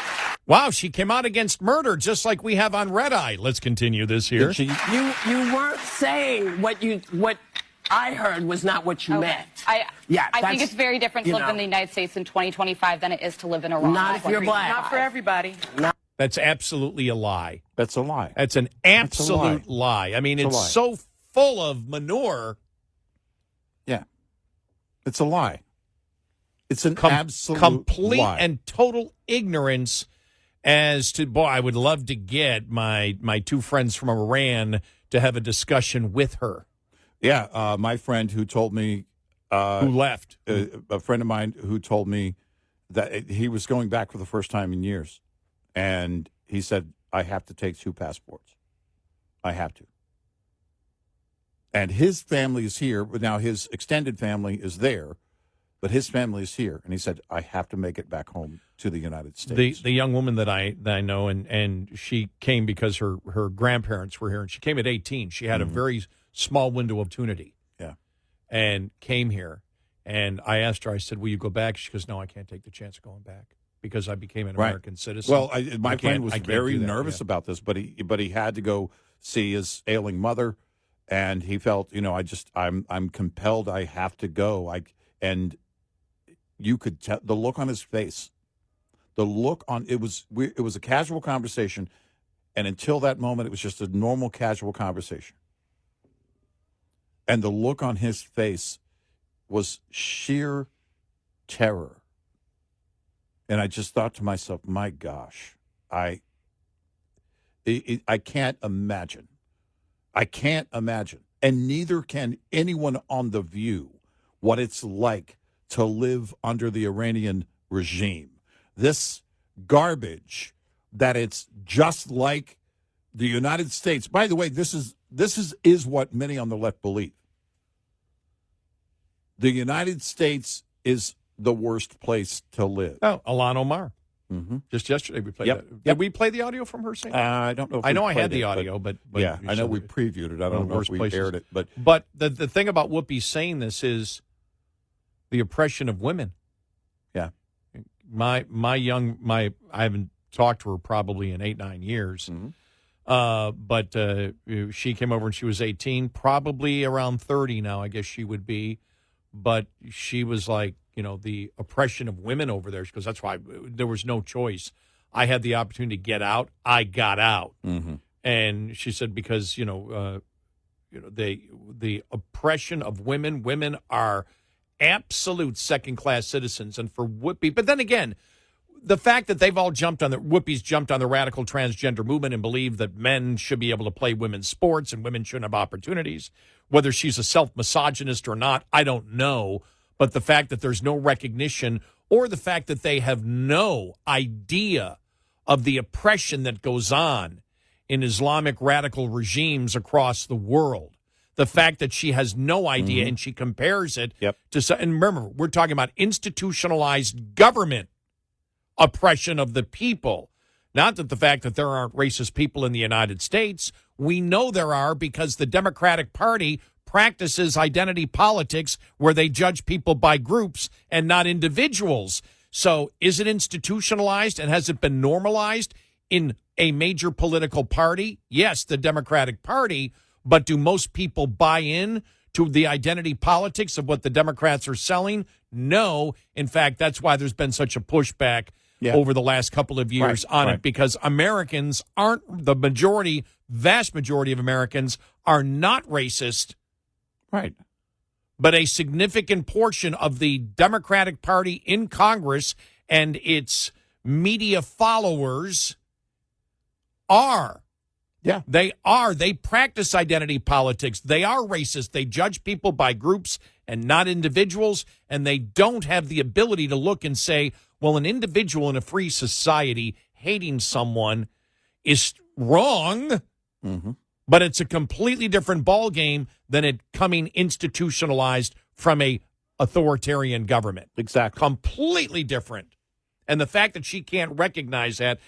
Wow, she came out against murder just like we have on Red Eye. Let's continue this here. You weren't saying what I heard was not what you meant. I think it's very different to live in the United States in 2025 than it is to live in Iran. Not if you're black. Not for everybody. That's absolutely a lie. That's a lie. That's an absolute lie. I mean, it's so full of manure. Yeah. It's a lie. It's an absolute complete lie. And total ignorance as to, boy, I would love to get my two friends from Iran to have a discussion with her. Yeah, my friend who told me... who left? A friend of mine who told me that he was going back for the first time in years. And he said, I have to take 2 passports. I have to. And his family is here, but now his extended family is there, but his family is here. And he said, I have to make it back home to the United States. The young woman that I know, and she came because her grandparents were here, and she came at 18. She had a very small window of opportunity. Yeah. And came here. And I asked her, I said, will you go back? She goes, no, I can't take the chance of going back, because I became an American citizen. Well, my friend was very nervous about this, but he had to go see his ailing mother, and he felt, I'm compelled. I have to go. And you could tell the look on his face. The look on it was a casual conversation, and until that moment, it was just a normal casual conversation. And the look on his face was sheer terror. And I just thought to myself, my gosh, I can't imagine. I can't imagine. And neither can anyone on The View what it's like to live under the Iranian regime. This garbage that it's just like the United States. By the way, this is what many on the left believe. The United States is the worst place to live. Oh, Ilhan Omar. Mm-hmm. Just yesterday we played that. Did we play the audio from her saying I don't know. If I know I had the audio, but yeah, I know we previewed it. I don't know if we aired it. But the thing about Whoopi saying this is the oppression of women. Yeah. I haven't talked to her probably in 8-9 years. Mm-hmm. But she came over and she was 18, probably around 30 now, I guess she would be. But she was like, the oppression of women over there. She goes, that's why there was no choice. I had the opportunity to get out. I got out. Mm-hmm. And she said, because, the oppression of women are absolute second-class citizens. And for Whoopi, but then again, the fact that they've all Whoopi's jumped on the radical transgender movement and believe that men should be able to play women's sports and women shouldn't have opportunities. Whether she's a self-misogynist or not, I don't know. But the fact that there's no recognition, or the fact that they have no idea of the oppression that goes on in Islamic radical regimes across the world. The fact that she has no idea, and she compares it to, and remember, we're talking about institutionalized government oppression of the people. Not that the fact that there aren't racist people in the United States. We know there are, because the Democratic Party practices identity politics where they judge people by groups and not individuals. So is it institutionalized, and has it been normalized in a major political party? Yes, the Democratic Party. But do most people buy in to the identity politics of what the Democrats are selling? No. In fact, that's why there's been such a pushback over the last couple of years on it, because Americans aren't, vast majority of Americans are not racist. Right. But a significant portion of the Democratic Party in Congress and its media followers are. Yeah. They are. They practice identity politics. They are racist. They judge people by groups and not individuals, and they don't have the ability to look and say, well, an individual in a free society hating someone is wrong, but it's a completely different ballgame than it coming institutionalized from a authoritarian government. Exactly. Completely different. And the fact that she can't recognize that,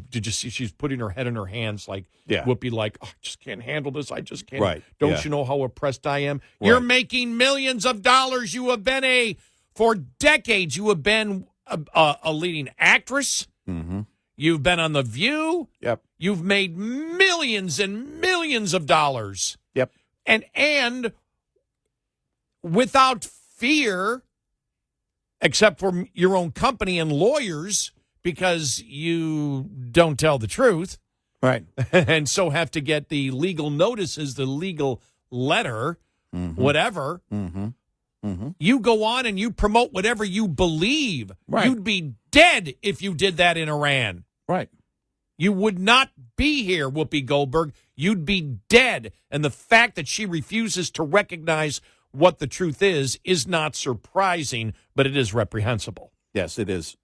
did you see she's putting her head in her hands like Whoopi, like, I just can't handle this. I just can't. Right. Don't you know how oppressed I am? Right. You're making millions of dollars. You have been for decades, you have been a leading actress. Mm-hmm. You've been on The View. Yep. You've made millions and millions of dollars. Yep. And without fear, except for your own company and lawyers, because you don't tell the truth. Right. And so have to get the legal notices, the legal letter, whatever. Mm-hmm. Mm-hmm. You go on and you promote whatever you believe. Right. You'd be dead if you did that in Iran. Right. You would not be here, Whoopi Goldberg. You'd be dead. And the fact that she refuses to recognize what the truth is not surprising, but it is reprehensible. Yes, it is.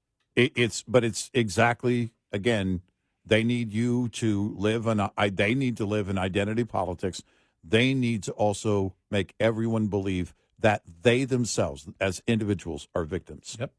But it's exactly, again, they need you to live they need to live in identity politics. They need to also make everyone believe that they themselves, as individuals, are victims. Yep.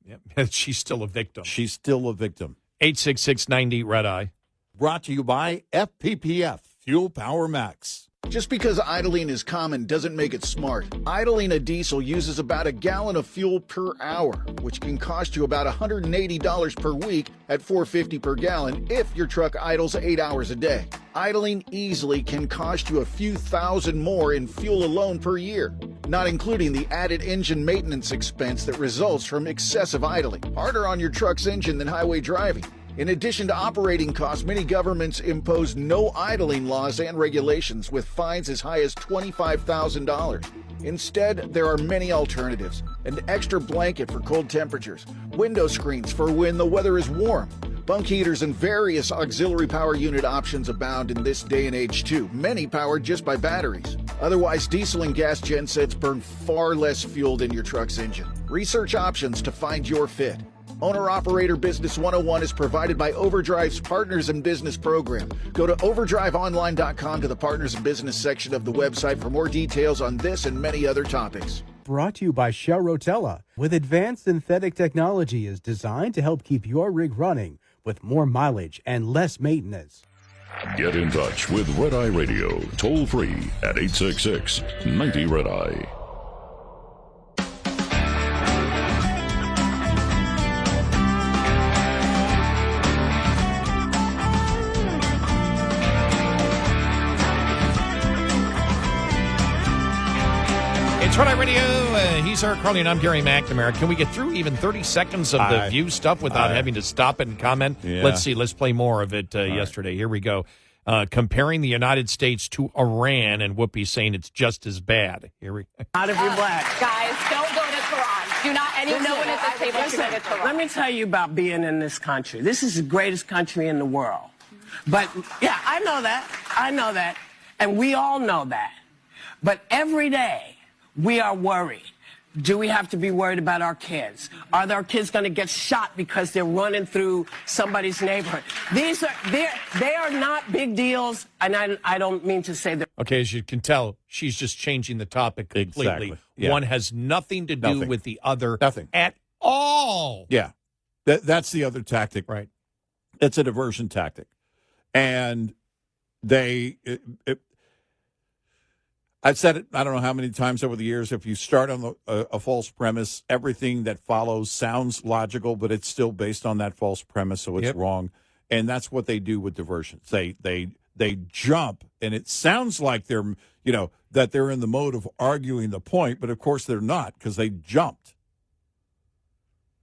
Yep. She's still a victim. She's still a victim. 866-90-RED-EYE. Brought to you by FPPF, Fuel Power Max. Just because idling is common doesn't make it smart. Idling a diesel uses about a gallon of fuel per hour, which can cost you about $180 per week at $4.50 per gallon if your truck idles 8 hours a day. Idling easily can cost you a few thousand more in fuel alone per year, not including the added engine maintenance expense that results from excessive idling, harder on your truck's engine than highway driving. In addition to operating costs, many governments impose no idling laws and regulations with fines as high as $25,000. Instead, there are many alternatives: an extra blanket for cold temperatures, window screens for when the weather is warm, bunk heaters, and various auxiliary power unit options abound in this day and age too, many powered just by batteries. Otherwise, diesel and gas gensets burn far less fuel than your truck's engine. Research options to find your fit. Owner-Operator Business 101 is provided by Overdrive's Partners in Business program. Go to overdriveonline.com to the Partners in Business section of the website for more details on this and many other topics. Brought to you by Shell Rotella. With advanced synthetic technology is designed to help keep your rig running with more mileage and less maintenance. Get in touch with Red Eye Radio, toll free at 866-90-RED-EYE. It's Red Eye Radio. He's Eric Harley, and I'm Gary McNamara. Can we get through even 30 seconds of the View stuff without having to stop it and comment? Yeah. Let's see. Let's play more of it yesterday. Right. Here we go. Comparing the United States to Iran, and Whoopi saying it's just as bad. Here we go. Not if you're black. Guys, don't go to Tehran. Do not anyone at this table should go to Tehran. Let me tell you about being in this country. This is the greatest country in the world. But, yeah, I know that. I know that. And we all know that. But every day, we are worried. Do we have to be worried about our kids? Are our kids going to get shot because they're running through somebody's neighborhood? They are not big deals, and I don't mean to say that. Okay, as you can tell, she's just changing the topic completely. Exactly. Yeah. One has nothing to do with the other at all. Yeah, that's the other tactic. Right. It's a diversion tactic. And I've said it, I don't know how many times over the years, if you start on a false premise, everything that follows sounds logical, but it's still based on that false premise, so it's wrong. And that's what they do with diversions. They jump, and it sounds like they're, that they're in the mode of arguing the point, but of course they're not, because they jumped.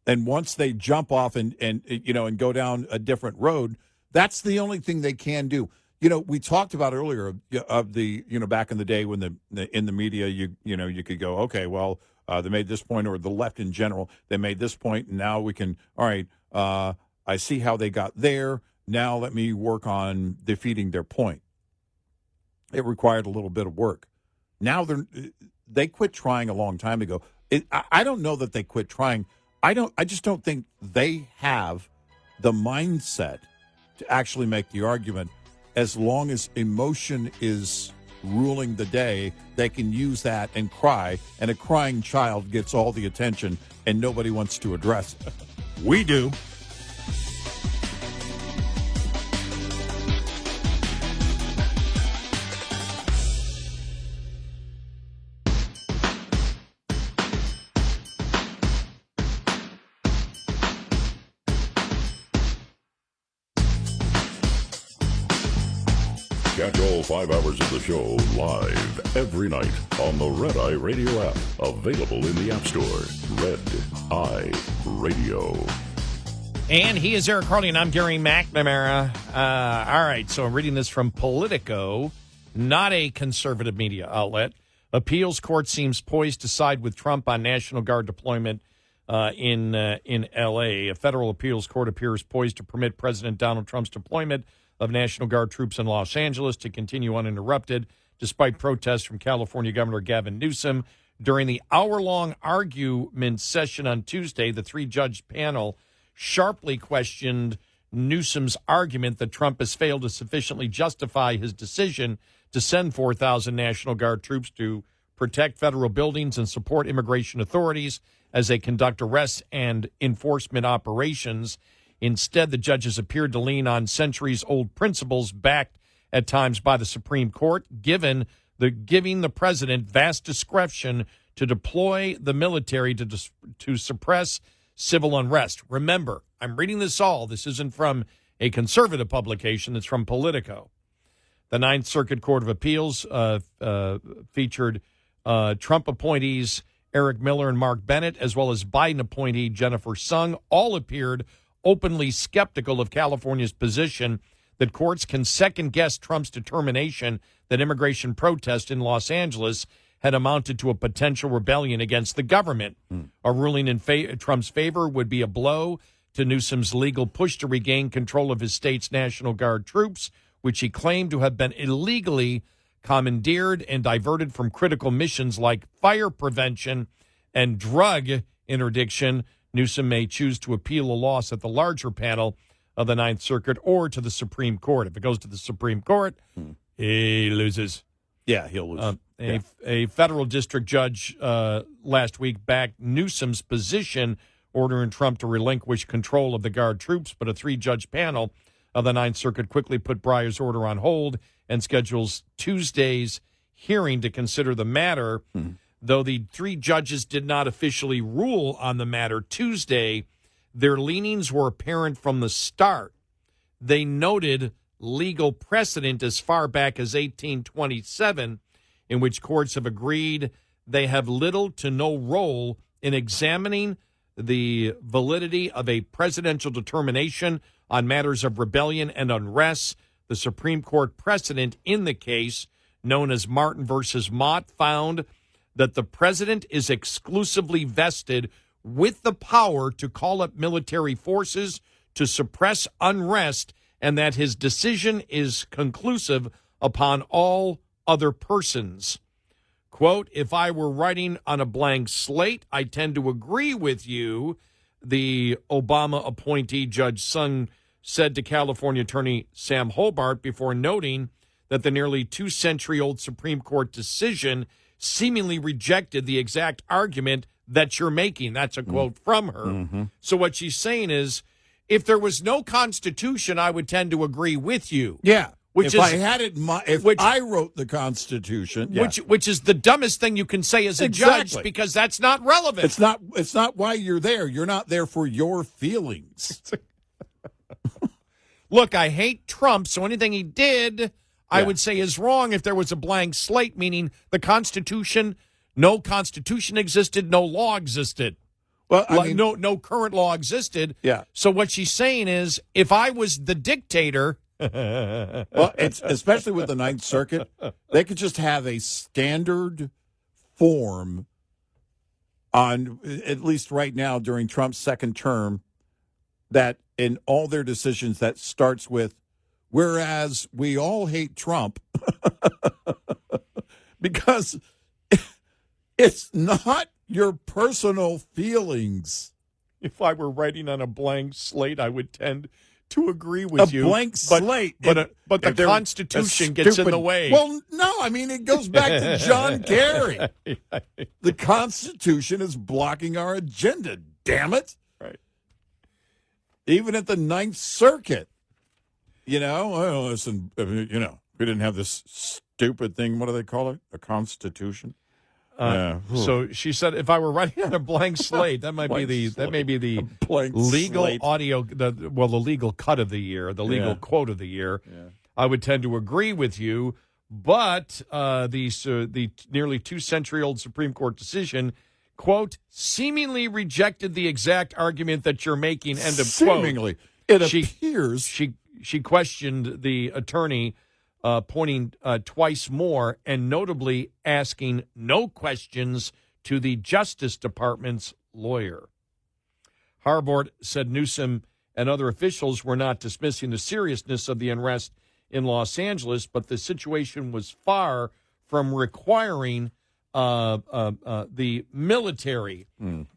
And once they jump off and go down a different road, that's the only thing they can do. We talked about earlier of the, back in the day when in the media, you could go, okay, well, they made this point, or the left in general, they made this point, and now we can, all right, I see how they got there. Now let me work on defeating their point. It required a little bit of work. Now they quit trying a long time ago. I don't know that they quit trying. I just don't think they have the mindset to actually make the argument. As long as emotion is ruling the day, they can use that and cry, and a crying child gets all the attention, and nobody wants to address it. We do. Catch all 5 hours of the show live every night on the Red Eye Radio app. Available in the App Store. Red Eye Radio. And he is Eric Harley, and I'm Gary McNamara. All right, so I'm reading this from Politico, not a conservative media outlet. Appeals court seems poised to side with Trump on National Guard deployment in L.A. A federal appeals court appears poised to permit President Donald Trump's deployment of National Guard troops in Los Angeles to continue uninterrupted, despite protests from California Governor Gavin Newsom. During the hour-long argument session on Tuesday, the 3-judge panel sharply questioned Newsom's argument that Trump has failed to sufficiently justify his decision to send 4,000 National Guard troops to protect federal buildings and support immigration authorities as they conduct arrests and enforcement operations. Instead, the judges appeared to lean on centuries-old principles backed at times by the Supreme Court, giving the president vast discretion to deploy the military to suppress civil unrest. Remember, I'm reading this all. This isn't from a conservative publication. It's from Politico. The Ninth Circuit Court of Appeals featured Trump appointees Eric Miller and Mark Bennett, as well as Biden appointee Jennifer Sung. All appeared openly skeptical of California's position that courts can second-guess Trump's determination that immigration protests in Los Angeles had amounted to a potential rebellion against the government. A ruling in Trump's favor would be a blow to Newsom's legal push to regain control of his state's National Guard troops, which he claimed to have been illegally commandeered and diverted from critical missions like fire prevention and drug interdiction. Newsom may choose to appeal a loss at the larger panel of the Ninth Circuit or to the Supreme Court. If it goes to the Supreme Court, he loses. Yeah, he'll lose. A federal district judge last week backed Newsom's position, ordering Trump to relinquish control of the Guard troops, but a 3-judge panel of the Ninth Circuit quickly put Breyer's order on hold and schedules Tuesday's hearing to consider the matter. Though the 3 judges did not officially rule on the matter Tuesday, their leanings were apparent from the start. They noted legal precedent as far back as 1827, in which courts have agreed they have little to no role in examining the validity of a presidential determination on matters of rebellion and unrest. The Supreme Court precedent in the case, known as Martin versus Mott, found that the president is exclusively vested with the power to call up military forces to suppress unrest, and that his decision is conclusive upon all other persons. Quote, if I were writing on a blank slate, I tend to agree with you, the Obama appointee Judge Sung said to California Attorney Sam Hobart, before noting that the nearly 2-century-old Supreme Court decision seemingly rejected the exact argument that you're making. That's a quote from her. So what she's saying is, if there was no Constitution, I would tend to agree with you. Yeah. Which I wrote the Constitution, which is the dumbest thing you can say as a judge, because that's not relevant. It's not why you're there. You're not there for your feelings. Look, I hate Trump, so anything he did, I would say is wrong if there was a blank slate, meaning the Constitution, no Constitution existed, no law existed. Well, I mean, no current law existed. Yeah. So what she's saying is, if I was the dictator, well, it's especially with the Ninth Circuit, they could just have a standard form on, at least right now during Trump's second term, that in all their decisions that starts with, whereas we all hate Trump, because it's not your personal feelings. if I were writing on a blank slate, I would tend to agree with you. A blank slate. But the Constitution gets in the way. Well, no, I mean, it goes back to John Kerry. The Constitution is blocking our agenda, damn it. Right. Even at the Ninth Circuit. Well, listen, we didn't have this stupid thing. What do they call it? A Constitution? So she said, if I were writing on a blank slate, that may be the legal slate. audio, the legal cut of the year, the legal quote of the year. Yeah. I would tend to agree with you, but the nearly 2-century-old Supreme Court decision, quote, seemingly rejected the exact argument that you're making. End of seemingly. quote. It appears she questioned the attorney, pointing twice more and notably asking no questions to the Justice Department's lawyer. Harbord said Newsom and other officials were not dismissing the seriousness of the unrest in Los Angeles, but the situation was far from requiring the military.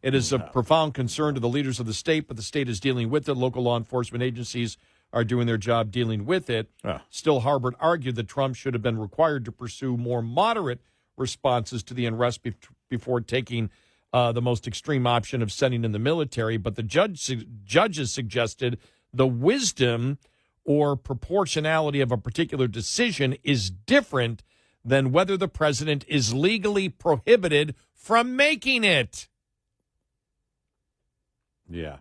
It is a profound concern to the leaders of the state, but the state is dealing with it. Local law enforcement agencies are doing their job dealing with it. Still, Harbord argued that Trump should have been required to pursue more moderate responses to the unrest before taking the most extreme option of sending in the military. But the judges suggested the wisdom or proportionality of a particular decision is different than whether the president is legally prohibited from making it. Yeah.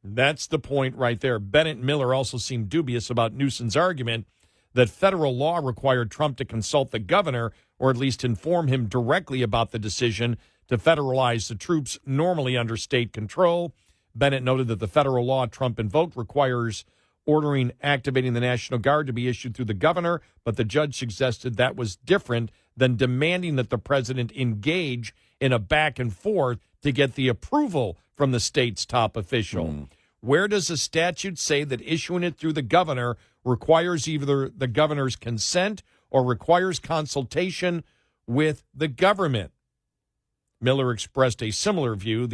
That's the point right there. Bennett and Miller also seemed dubious about Newsom's argument that federal law required Trump to consult the governor or at least inform him directly about the decision to federalize the troops normally under state control. Bennett noted that the federal law Trump invoked requires ordering activating the National Guard to be issued through the governor, but the judge suggested that was different than demanding that the president engage in a back and forth to get the approval from the state's top official. Where does the statute say that issuing it through the governor requires either the governor's consent or requires consultation with the government? Miller expressed a similar view.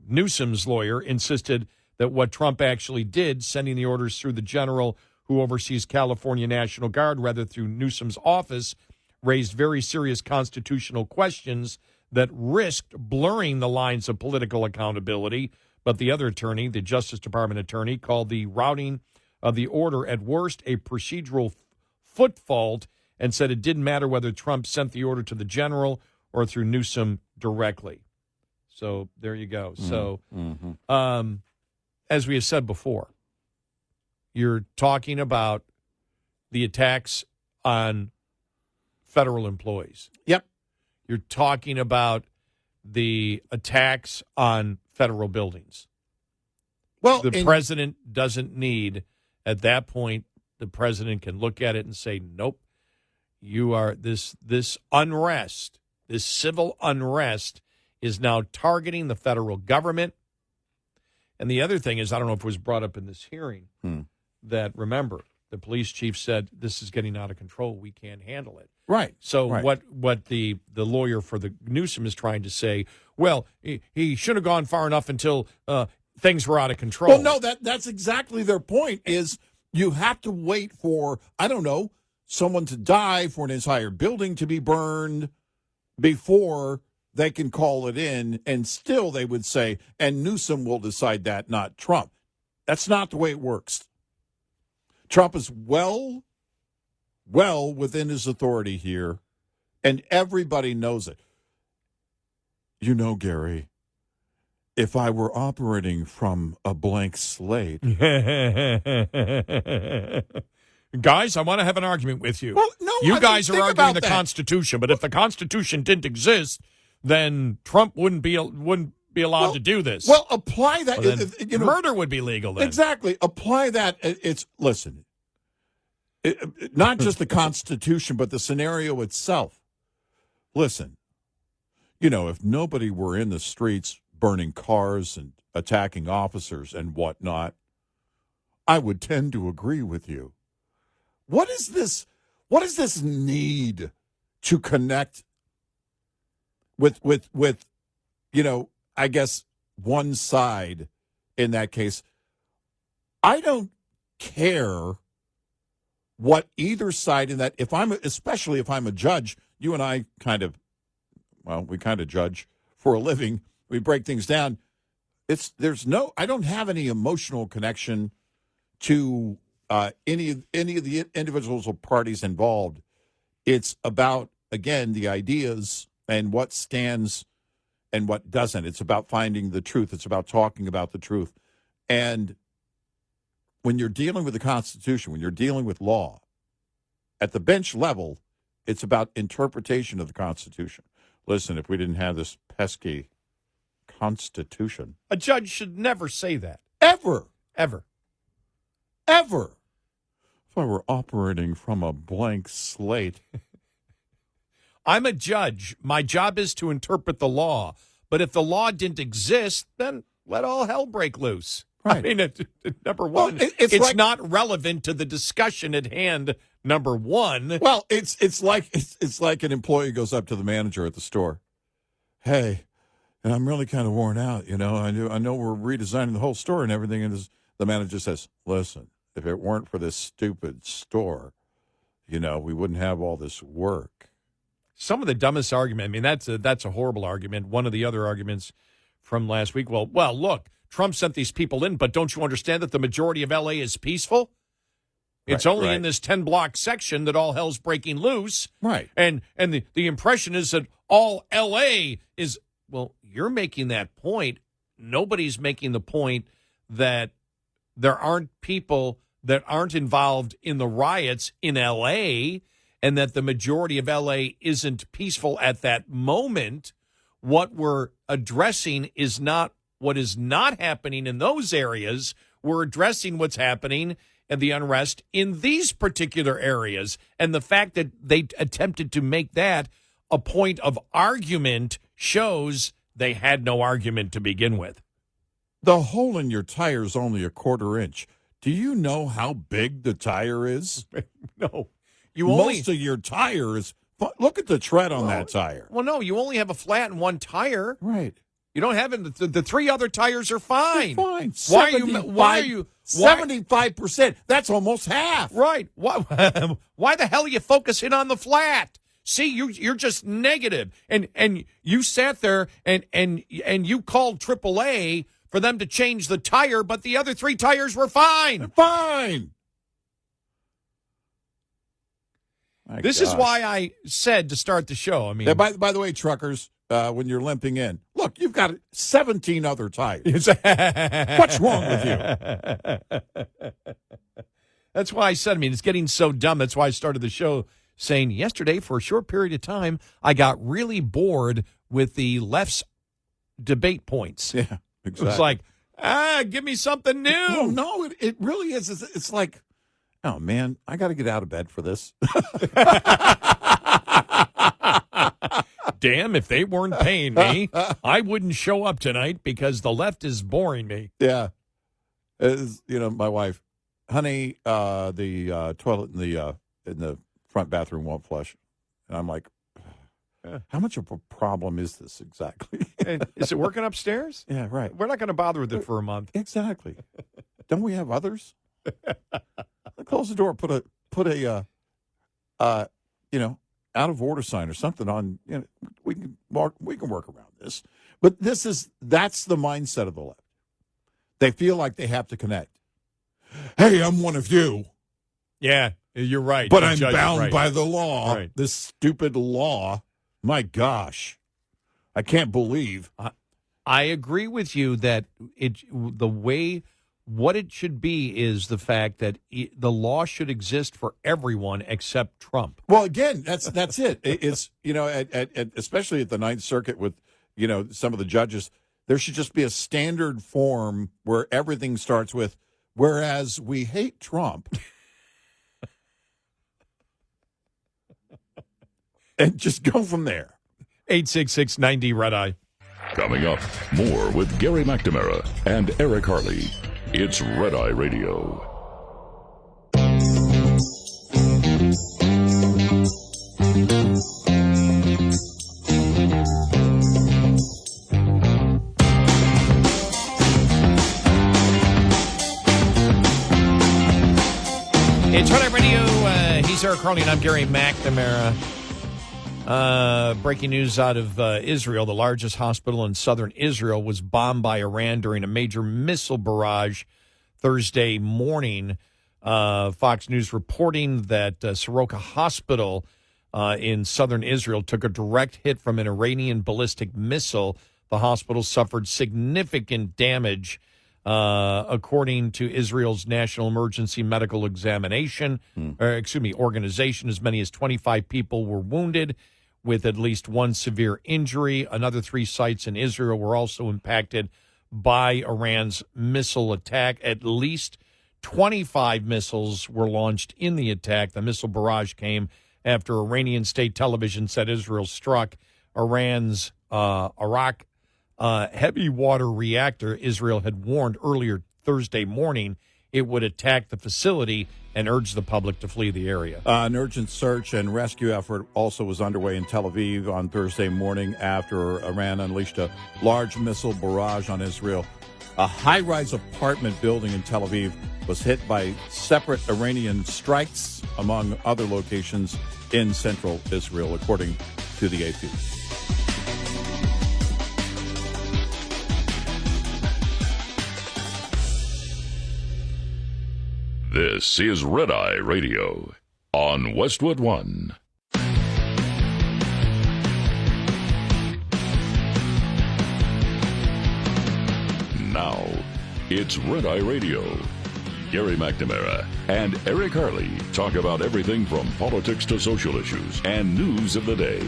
Newsom's lawyer insisted that what Trump actually did, sending the orders through the general who oversees California National Guard rather through Newsom's office, raised very serious constitutional questions that risked blurring the lines of political accountability. But the other attorney, the Justice Department attorney, called the routing of the order at worst a procedural foot fault and said it didn't matter whether Trump sent the order to the general or through Newsom directly. So there you go. So as we have said before, you're talking about the attacks on federal employees. Yep. You're talking about the attacks on federal buildings. Well, the president doesn't need, at that point, the president can look at it and say, nope, you are this unrest, this civil unrest is now targeting the federal government. And the other thing is, I don't know if it was brought up in this hearing, that, remember, the police chief said, this is getting out of control. We can't handle it. Right. So right. what the lawyer for the Newsom is trying to say, well, he should have gone far enough until things were out of control. Well, no, that's exactly their point, is you have to wait for, I don't know, someone to die, for an entire building to be burned before they can call it in, and still they would say, and Newsom will decide that, not Trump. That's not the way it works. Trump is well within his authority here, and everybody knows it. You know, Gary, if I were operating from a blank slate... Guys, I want to have an argument with you. Well, no, you I guys mean, are think arguing about the that. Constitution, but if the Constitution didn't exist, then Trump wouldn't be allowed to do this. Well, apply that. Well, then murder would be legal then. Exactly. Apply that. Listen, not just the Constitution, but the scenario itself. Listen, if nobody were in the streets burning cars and attacking officers and whatnot, I would tend to agree with you. What is this? What is this need to connect with I guess one side in that case? I don't care what either side in that, especially if I'm a judge, you and I we kind of judge for a living. We break things down. I don't have any emotional connection to any of the individuals or parties involved. It's about, again, the ideas and what stands and what doesn't. It's about finding the truth. It's about talking about the truth. And when you're dealing with the Constitution, when you're dealing with law, at the bench level, it's about interpretation of the Constitution. Listen, if we didn't have this pesky Constitution. A judge should never say that. Ever. Ever. Ever. If I were operating from a blank slate. I'm a judge. My job is to interpret the law. But if the law didn't exist, then let all hell break loose. Right. I mean, number one, Well, it's not relevant to the discussion at hand. Number one. Well, it's like an employee goes up to the manager at the store. Hey, and I'm really kind of worn out. I know we're redesigning the whole store and everything. And the manager says, listen, if it weren't for this stupid store, we wouldn't have all this work. Some of the dumbest argument. I mean, that's a horrible argument. One of the other arguments from last week. Well, look, Trump sent these people in, but don't you understand that the majority of L.A. is peaceful? It's only in this 10-block section that all hell's breaking loose. Right. And the impression is that all L.A. is, well, you're making that point. Nobody's making the point that there aren't people that aren't involved in the riots in L.A., and that the majority of L.A. isn't peaceful at that moment. What we're addressing is not what is not happening in those areas. We're addressing what's happening and the unrest in these particular areas. And the fact that they attempted to make that a point of argument shows they had no argument to begin with. The hole in your tire is only a 1/4 inch. Do you know how big the tire is? No. Most of your tire is. Look at the tread on that tire. Well, no, you only have a flat in one tire. Right. You don't have it. The three other tires are fine. They're fine. Why are you 75%? That's almost half. Right. Why the hell are you focusing on the flat? See, you're just negative. And you sat there and you called AAA for them to change the tire, but the other three tires were fine. They're fine. This is why I said to start the show. I mean, by the way, truckers, when you're limping in, look, you've got 17 other tires. What's wrong with you? That's why I said, it's getting so dumb. That's why I started the show saying yesterday, for a short period of time, I got really bored with the left's debate points. Yeah, exactly. It's like, give me something new. Well, no, it really is. It's like, oh, man, I got to get out of bed for this. Damn, if they weren't paying me, I wouldn't show up tonight because the left is boring me. Yeah. My wife, honey, the toilet in the front bathroom won't flush. And I'm like, how much of a problem is this exactly? Is it working upstairs? Yeah, right. We're not going to bother with it for a month. Exactly. Don't we have others? Close the door. Put a out of order sign or something on. We can work around this. But that's the mindset of the left. They feel like they have to connect. Hey, I'm one of you. Yeah, you're right. But I'm bound by the law. Right. This stupid law. My gosh, I can't believe. I agree with you that the way What it should be is the fact that the law should exist for everyone except Trump. Well, again, that's it. It's, especially at the Ninth Circuit with, some of the judges, there should just be a standard form where everything starts with, whereas we hate Trump. And just go from there. 866-90-RED-EYE. Coming up, more with Gary McNamara and Eric Harley. It's Red Eye Radio. It's Red Eye Radio. He's Eric Harley, and I'm Gary McNamara. Breaking news out of Israel. The largest hospital in southern Israel was bombed by Iran during a major missile barrage Thursday morning. Fox News reporting that Soroka Hospital in southern Israel took a direct hit from an Iranian ballistic missile. The hospital suffered significant damage, according to Israel's National Emergency Medical Organization. As many as 25 people were wounded, with at least one severe injury. Another 3 sites in Israel were also impacted by Iran's missile attack. At least 25 missiles were launched in the attack. The missile barrage came after Iranian state television said Israel struck Iran's Arak heavy water reactor. Israel had warned earlier Thursday morning it would attack the facility and urged the public to flee the area. An urgent search and rescue effort also was underway in Tel Aviv on Thursday morning after Iran unleashed a large missile barrage on Israel. A high-rise apartment building in Tel Aviv was hit by separate Iranian strikes, among other locations in central Israel, according to the AP. This is Red Eye Radio on Westwood One. Now, it's Red Eye Radio. Gary McNamara and Eric Harley talk about everything from politics to social issues and news of the day.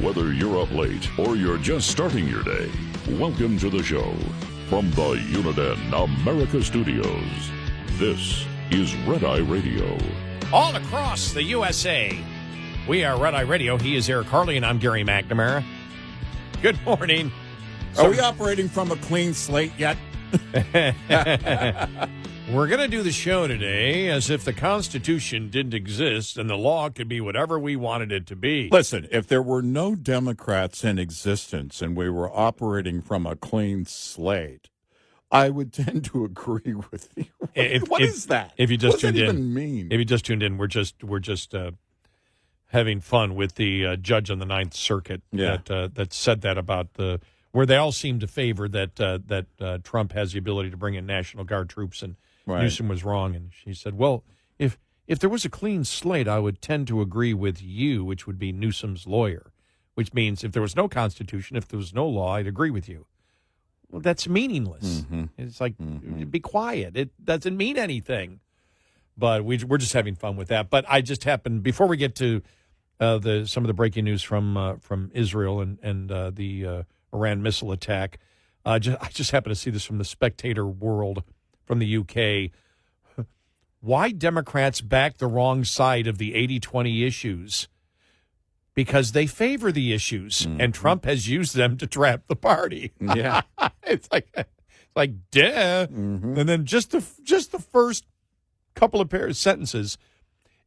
Whether you're up late or you're just starting your day, welcome to the show. From the Uniden America Studios, this is Red Eye Radio. All across the USA, we are Red Eye Radio. He is Eric Harley, and I'm Gary McNamara. Good morning. Are we operating from a clean slate yet? We're going to do the show today as if the Constitution didn't exist and the law could be whatever we wanted it to be. Listen, if there were no Democrats in existence and we were operating from a clean slate, I would tend to agree with you. What is that? If you just what does tuned that in, even mean? If you just tuned in, we're just having fun with the judge on the Ninth Circuit that said that about where they all seem to favor that Trump has the ability to bring in National Guard troops, and Newsom was wrong. And she said, well, if there was a clean slate, I would tend to agree with you, which would be Newsom's lawyer, which means if there was no Constitution, if there was no law, I'd agree with you. Well, that's meaningless. Mm-hmm. It's like, be quiet. It doesn't mean anything. But we're just having fun with that. But I just happened, before we get to some of the breaking news from Israel and the Iran missile attack, I just happened to see this from the Spectator World from the UK. Why Democrats back the wrong side of the 80-20 issues? Because they favor the issues, and Trump has used them to trap the party. Yeah, it's like duh. And then just the first couple of sentences,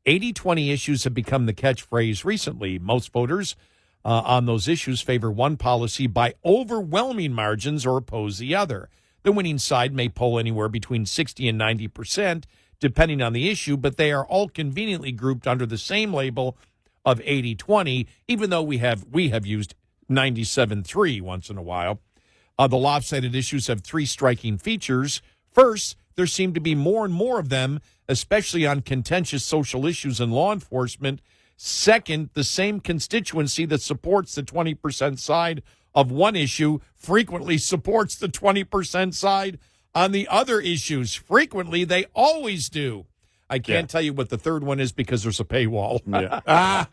80-20 issues have become the catchphrase recently. Most voters on those issues favor one policy by overwhelming margins or oppose the other. The winning side may poll anywhere between 60 and 90%, depending on the issue, but they are all conveniently grouped under the same label of 80-20, even though we have used 97-3 once in a while. The lopsided issues have 3 striking features. First, there seem to be more and more of them, especially on contentious social issues and law enforcement. Second, the same constituency that supports the 20% side of one issue frequently supports the 20% side on the other issues. Frequently, they always do. I can't tell you what the third one is because there's a paywall.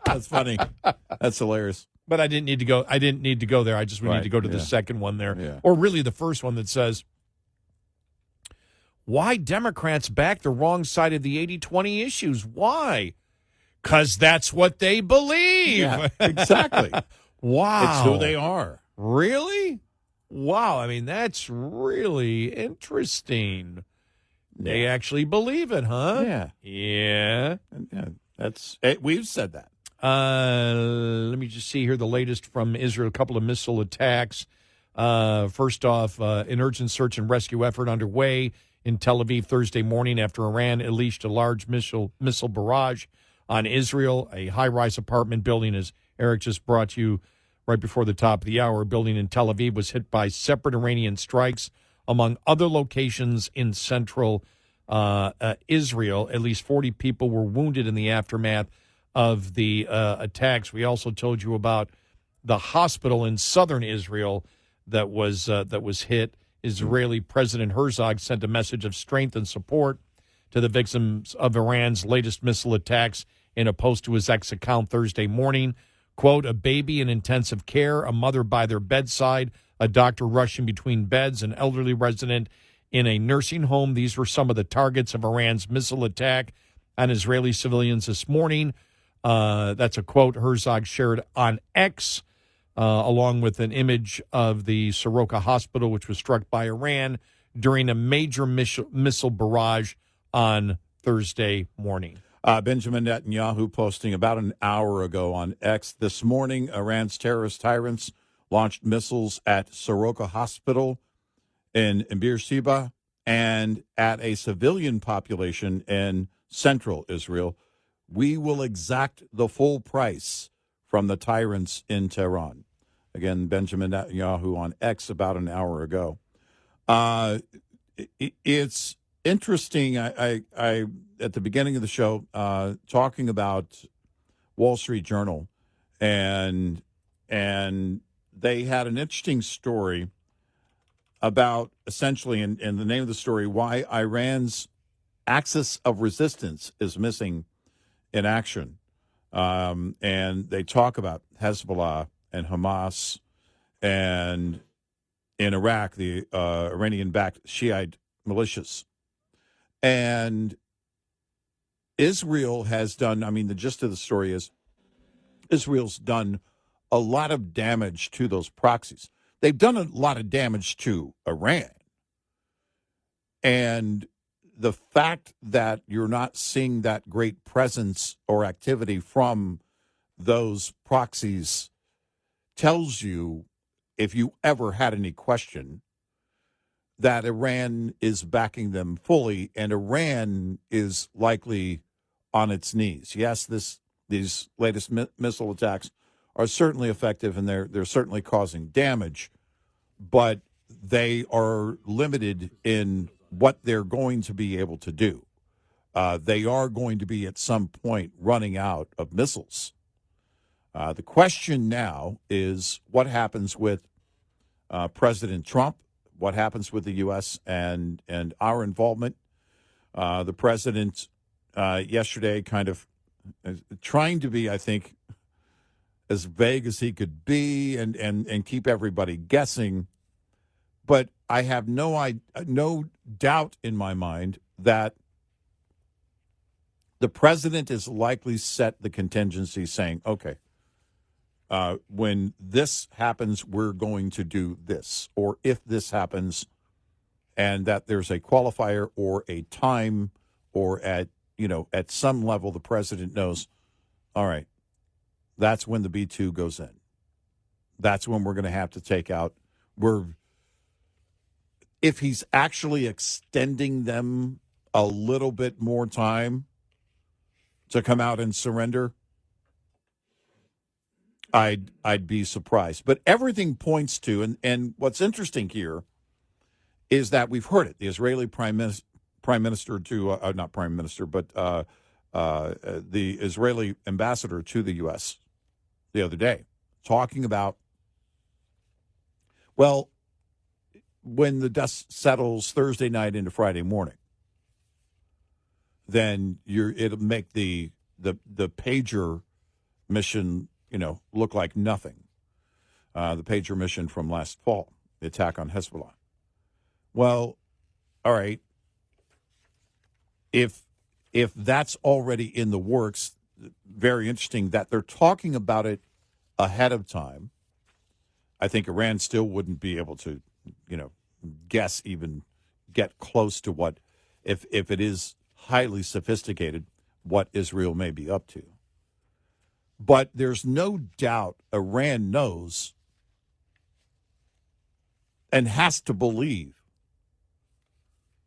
That's funny. That's hilarious. But I didn't need to go. I didn't need to go there. I just need to go to the second one there, or really the first one that says, "Why Democrats back the wrong side of the 80-20 issues? Why? Because that's what they believe." Yeah, exactly. Wow, it's who they are. Really? Wow. I mean, that's really interesting. They actually believe it, huh? Yeah. Yeah. We've said that. Let me just see here the latest from Israel. A couple of missile attacks. First off, an urgent search and rescue effort underway in Tel Aviv Thursday morning after Iran unleashed a large missile barrage on Israel. A high-rise apartment building, as Eric just brought you right before the top of the hour, a building in Tel Aviv was hit by separate Iranian strikes among other locations in central Israel. At least 40 people were wounded in the aftermath of the attacks. We also told you about the hospital in southern Israel that was hit. Israeli President Herzog sent a message of strength and support to the victims of Iran's latest missile attacks in a post to his X account Thursday morning. Quote, "A baby in intensive care, a mother by their bedside, a doctor rushing between beds, an elderly resident in a nursing home. These were some of the targets of Iran's missile attack on Israeli civilians this morning." That's a quote Herzog shared on X, along with an image of the Soroka hospital, which was struck by Iran during a major missile barrage on Thursday morning. Benjamin Netanyahu posting about an hour ago on X. This morning, Iran's terrorist tyrants launched missiles at Soroka Hospital in Beersheba and at a civilian population in central Israel. "We will exact the full price from the tyrants in Tehran." Again, Benjamin Netanyahu on X about an hour ago. It's interesting. I at the beginning of the show talking about Wall Street Journal, and they had an interesting story about essentially, in the name of the story, why Iran's axis of resistance is missing in action. And they talk about Hezbollah and Hamas, and in Iraq, the Iranian-backed Shiite militias. And Israel has done, I mean, the gist of the story is Israel's done a lot of damage to those proxies. They've done a lot of damage to Iran. And the fact that you're not seeing that great presence or activity from those proxies tells you, if you ever had any question, that Iran is backing them fully, and Iran is likely on its knees. Yes, these latest missile attacks are certainly effective, and they're certainly causing damage, but they are limited in what they're going to be able to do. They are going to be at some point running out of missiles. The question now is what happens with President Trump, what happens with the U.S. and our involvement. The president yesterday kind of trying to be, I think, as vague as he could be and keep everybody guessing. But I have no doubt in my mind that the president is likely set the contingency saying, okay, when this happens, we're going to do this. Or if this happens, and that there's a qualifier or a time or at some level, the president knows, all right, that's when the B-2 goes in. That's when we're going to have to take out. If he's actually extending them a little bit more time to come out and surrender, I'd be surprised. But everything points to, and what's interesting here is that we've heard it. The Israeli prime minister to, not prime minister, but the Israeli ambassador to the U.S. the other day talking about, well, when the dust settles Thursday night into Friday morning, then it'll make the pager mission, look like nothing. The pager mission from last fall, the attack on Hezbollah. Well, all right. If that's already in the works, very interesting that they're talking about it ahead of time. I think Iran still wouldn't be able to, guess, even get close to what, if it is highly sophisticated, what Israel may be up to. But there's no doubt Iran knows and has to believe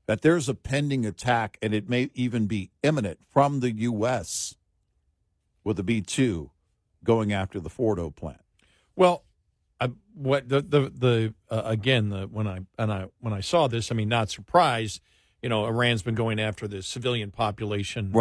that there's a pending attack, and it may even be imminent from the U.S. with the B-2 going after the Fordo plant. Well, when I saw this, I mean, not surprised. Iran's been going after the civilian population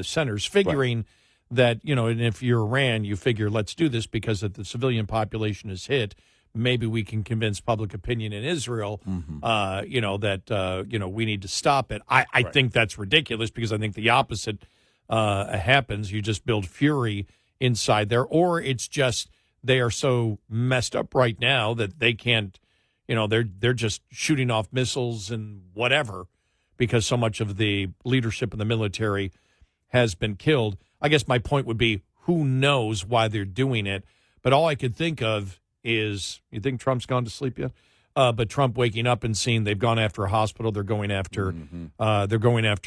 centers, figuring that, and if you're Iran, you figure, let's do this because if the civilian population is hit, maybe we can convince public opinion in Israel, that we need to stop it. I think that's ridiculous because I think the opposite happens. You just build fury inside there, or it's just they are so messed up right now that they can't, they're just shooting off missiles and whatever because so much of the leadership in the military has been killed. I guess my point would be, who knows why they're doing it? But all I could think of is, you think Trump's gone to sleep yet? But Trump waking up and seeing they've gone after a hospital, they're going after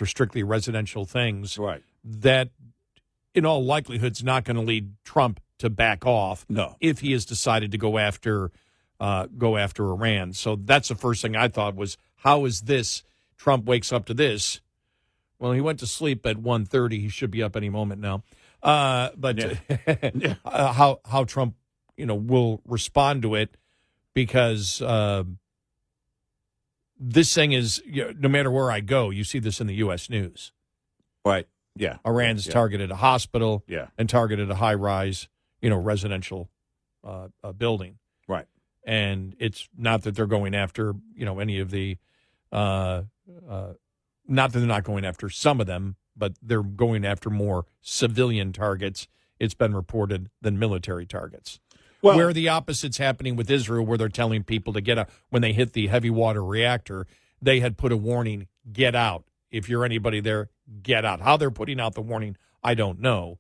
strictly residential things. Right. That, in all likelihood, is not going to lead Trump to back off. No. If he has decided to go after Iran. So that's the first thing I thought was, how is this? Trump wakes up to this. Well, he went to sleep at 1:30. He should be up any moment now. How Trump, will respond to it, because this thing is, no matter where I go, you see this in the U.S. news. Right. Yeah. Iran's targeted a hospital. Yeah. And targeted a high-rise, residential building. Right. And it's not that they're going after, any of the, not that they're not going after some of them, but they're going after more civilian targets, it's been reported, than military targets. Well, where the opposite's happening with Israel, where they're telling people to get out. When they hit the heavy water reactor, they had put a warning, get out. If you're anybody there, get out. How they're putting out the warning, I don't know.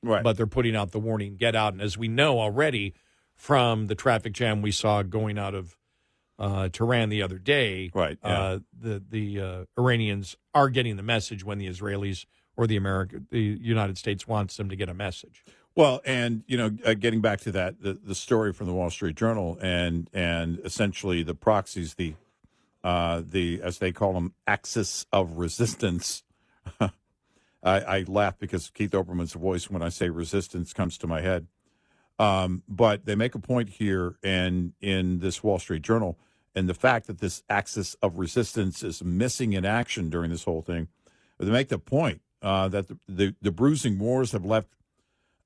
Right. But they're putting out the warning, get out. And as we know already from the traffic jam we saw going out of Tehran the other day, the Iranians are getting the message when the Israelis or the United States wants them to get a message. Well, and, getting back to that, the story from the Wall Street Journal and essentially the proxies, the as they call them, axis of resistance. I laugh because Keith Olbermann's voice when I say resistance comes to my head. But they make a point here in this Wall Street Journal, and the fact that this axis of resistance is missing in action during this whole thing. They make the point that the bruising wars have left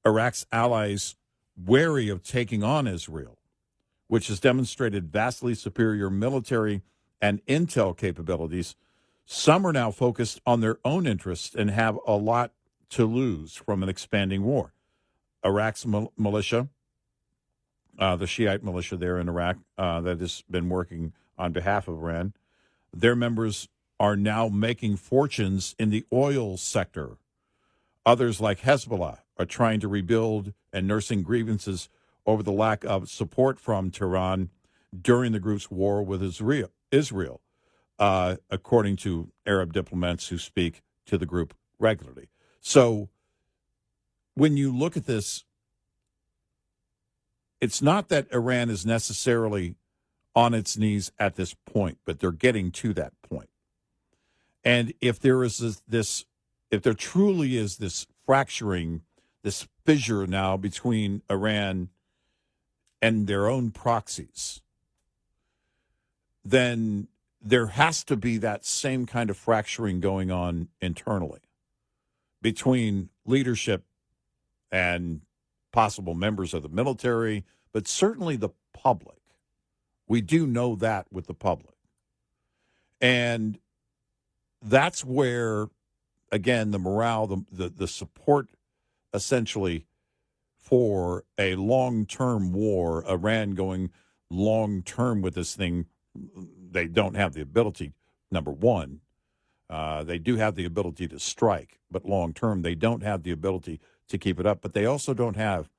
Iraq's allies wary of taking on Israel, which has demonstrated vastly superior military and intel capabilities. Some are now focused on their own interests and have a lot to lose from an expanding war. Iraq's militia, the Shiite militia there in Iraq that has been working on behalf of Iran, their members are now making fortunes in the oil sector. Others, like Hezbollah, are trying to rebuild and nursing grievances over the lack of support from Tehran during the group's war with Israel, according to Arab diplomats who speak to the group regularly. So when you look at this, it's not that Iran is necessarily on its knees at this point, but they're getting to that point. And if there is if there truly is this fracturing, this fissure now between Iran and their own proxies, then there has to be that same kind of fracturing going on internally between leadership and possible members of the military, but certainly the public We do know that with the public. And that's where, again, the morale, the support, essentially, for a long-term war, Iran going long-term with this thing, they don't have the ability, number one. They do have the ability to strike, but long-term, they don't have the ability to keep it up. But they also don't have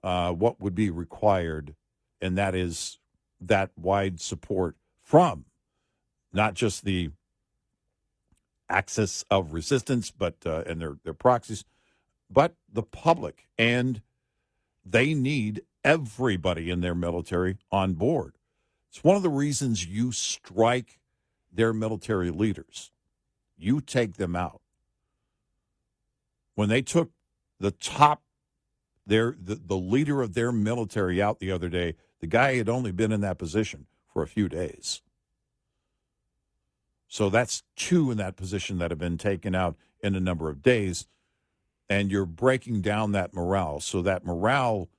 what would be required, and that is that wide support from not just the axis of resistance, but and their proxies, but the public. And they need everybody in their military on board. It's one of the reasons you strike their military leaders. You take them out. When they took the leader of their military out the other day, the guy had only been in that position for a few days. So that's two in that position that have been taken out in a number of days, and you're breaking down that morale. So that morale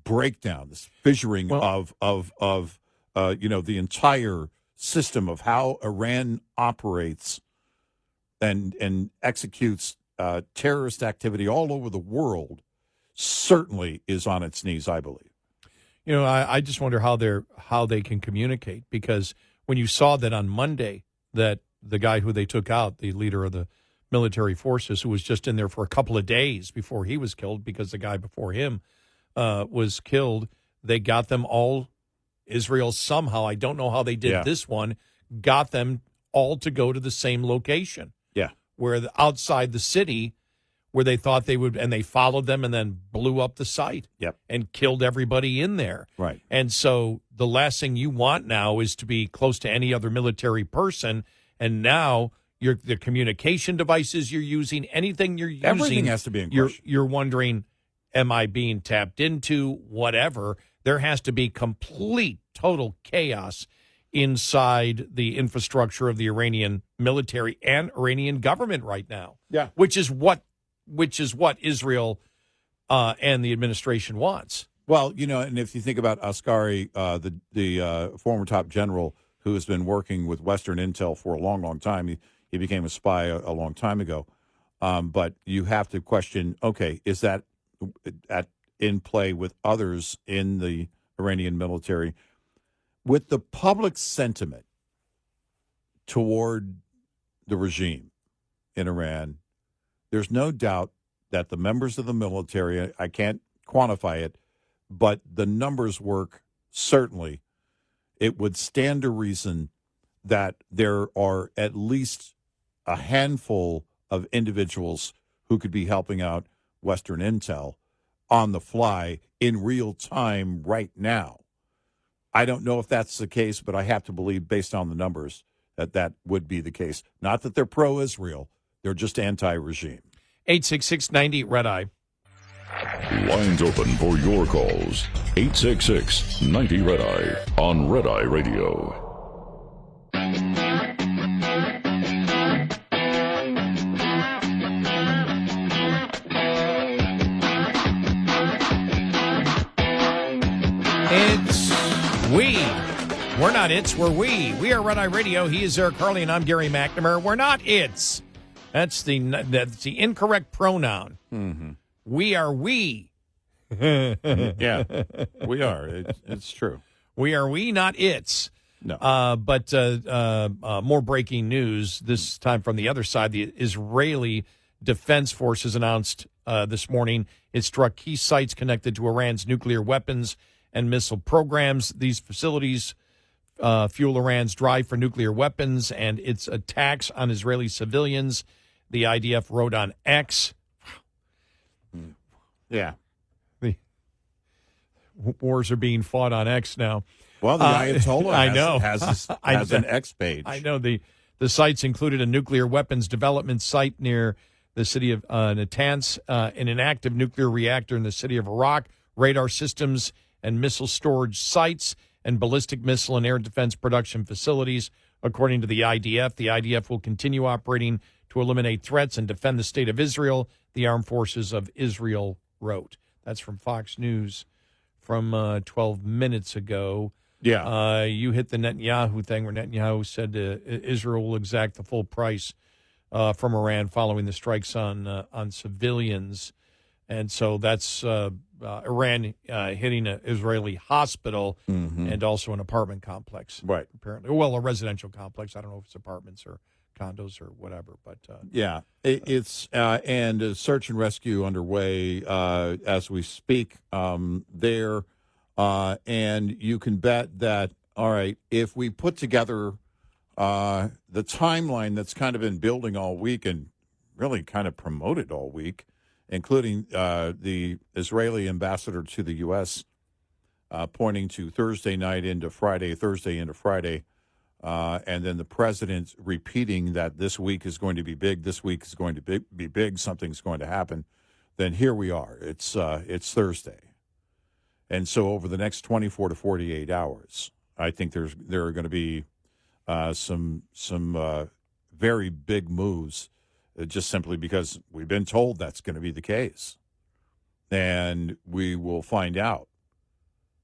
breakdown, this fissuring of the entire system of how Iran operates and executes terrorist activity all over the world, certainly is on its knees, I believe. I just wonder how they can communicate, because when you saw that on Monday, that the guy who they took out, the leader of the military forces, who was just in there for a couple of days before he was killed, because the guy before him was killed, they got them all, Israel somehow, I don't know how they did this one, got them all to go to the same location. Yeah. Where outside the city, where they thought they would, and they followed them and then blew up the site. Yep. And killed everybody in there. Right. And so the last thing you want now is to be close to any other military person. And now the communication devices you're using, anything you're using, everything has to be in question. You're wondering, am I being tapped into? Whatever. There has to be complete, total chaos inside the infrastructure of the Iranian military and Iranian government right now. Yeah. Which is what Israel and the administration wants. Well, and if you think about Askari, the former top general who has been working with Western intel for a long, long time, he became a spy a long time ago. But you have to question, okay, is that in play with others in the Iranian military? With the public sentiment toward the regime in Iran, there's no doubt that the members of the military, I can't quantify it, but the numbers work, certainly. It would stand to reason that there are at least a handful of individuals who could be helping out Western intel on the fly in real time right now. I don't know if that's the case, but I have to believe, based on the numbers, that would be the case. Not that they're pro-Israel. They're just anti-regime. 866-90 Red Eye. Lines open for your calls. 866-90 Red Eye on Red Eye Radio. It's we. We're not it's, we're we. We are Red Eye Radio. He is Eric Harley, and I'm Gary McNamara. We're not it's. That's the incorrect pronoun. Mm-hmm. We are we. Yeah, we are. It's true. We are we, not it's. No. But more breaking news, this time from the other side. The Israeli Defense Forces announced this morning it struck key sites connected to Iran's nuclear weapons and missile programs. These facilities fuel Iran's drive for nuclear weapons and its attacks on Israeli civilians. The IDF wrote on X. Yeah. The wars are being fought on X now. Well, the Ayatollah has an X page. I know. The sites included a nuclear weapons development site near the city of Natanz, and an active nuclear reactor in the city of Iraq, radar systems and missile storage sites, and ballistic missile and air defense production facilities. According to the IDF will continue operating to eliminate threats and defend the state of Israel, the armed forces of Israel wrote. That's from Fox News from 12 minutes ago. Yeah. You hit the Netanyahu thing where Netanyahu said Israel will exact the full price from Iran following the strikes on civilians. And so that's Iran hitting an Israeli hospital and also an apartment complex. Right. Apparently. Well, a residential complex. I don't know if it's apartments or condos or whatever. But yeah, it's and search and rescue underway as we speak there. And you can bet that, all right, if we put together the timeline that's kind of been building all week and really kind of promoted all week, including the Israeli ambassador to the U.S. Pointing to Thursday into Friday, and then the president repeating that this week is going to be big, this week is going to be big, something's going to happen, then here we are. It's Thursday. And so over the next 24 to 48 hours, I think there are going to be some very big moves, just simply because we've been told that's going to be the case. And we will find out.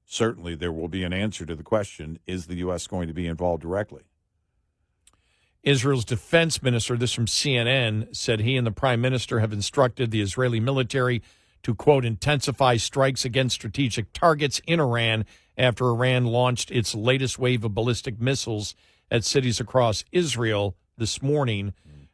Certainly there will be an answer to the question, is the U.S. going to be involved directly? Israel's defense minister, this from CNN, said he and the prime minister have instructed the Israeli military to, quote, intensify strikes against strategic targets in Iran after Iran launched its latest wave of ballistic missiles at cities across Israel this morning.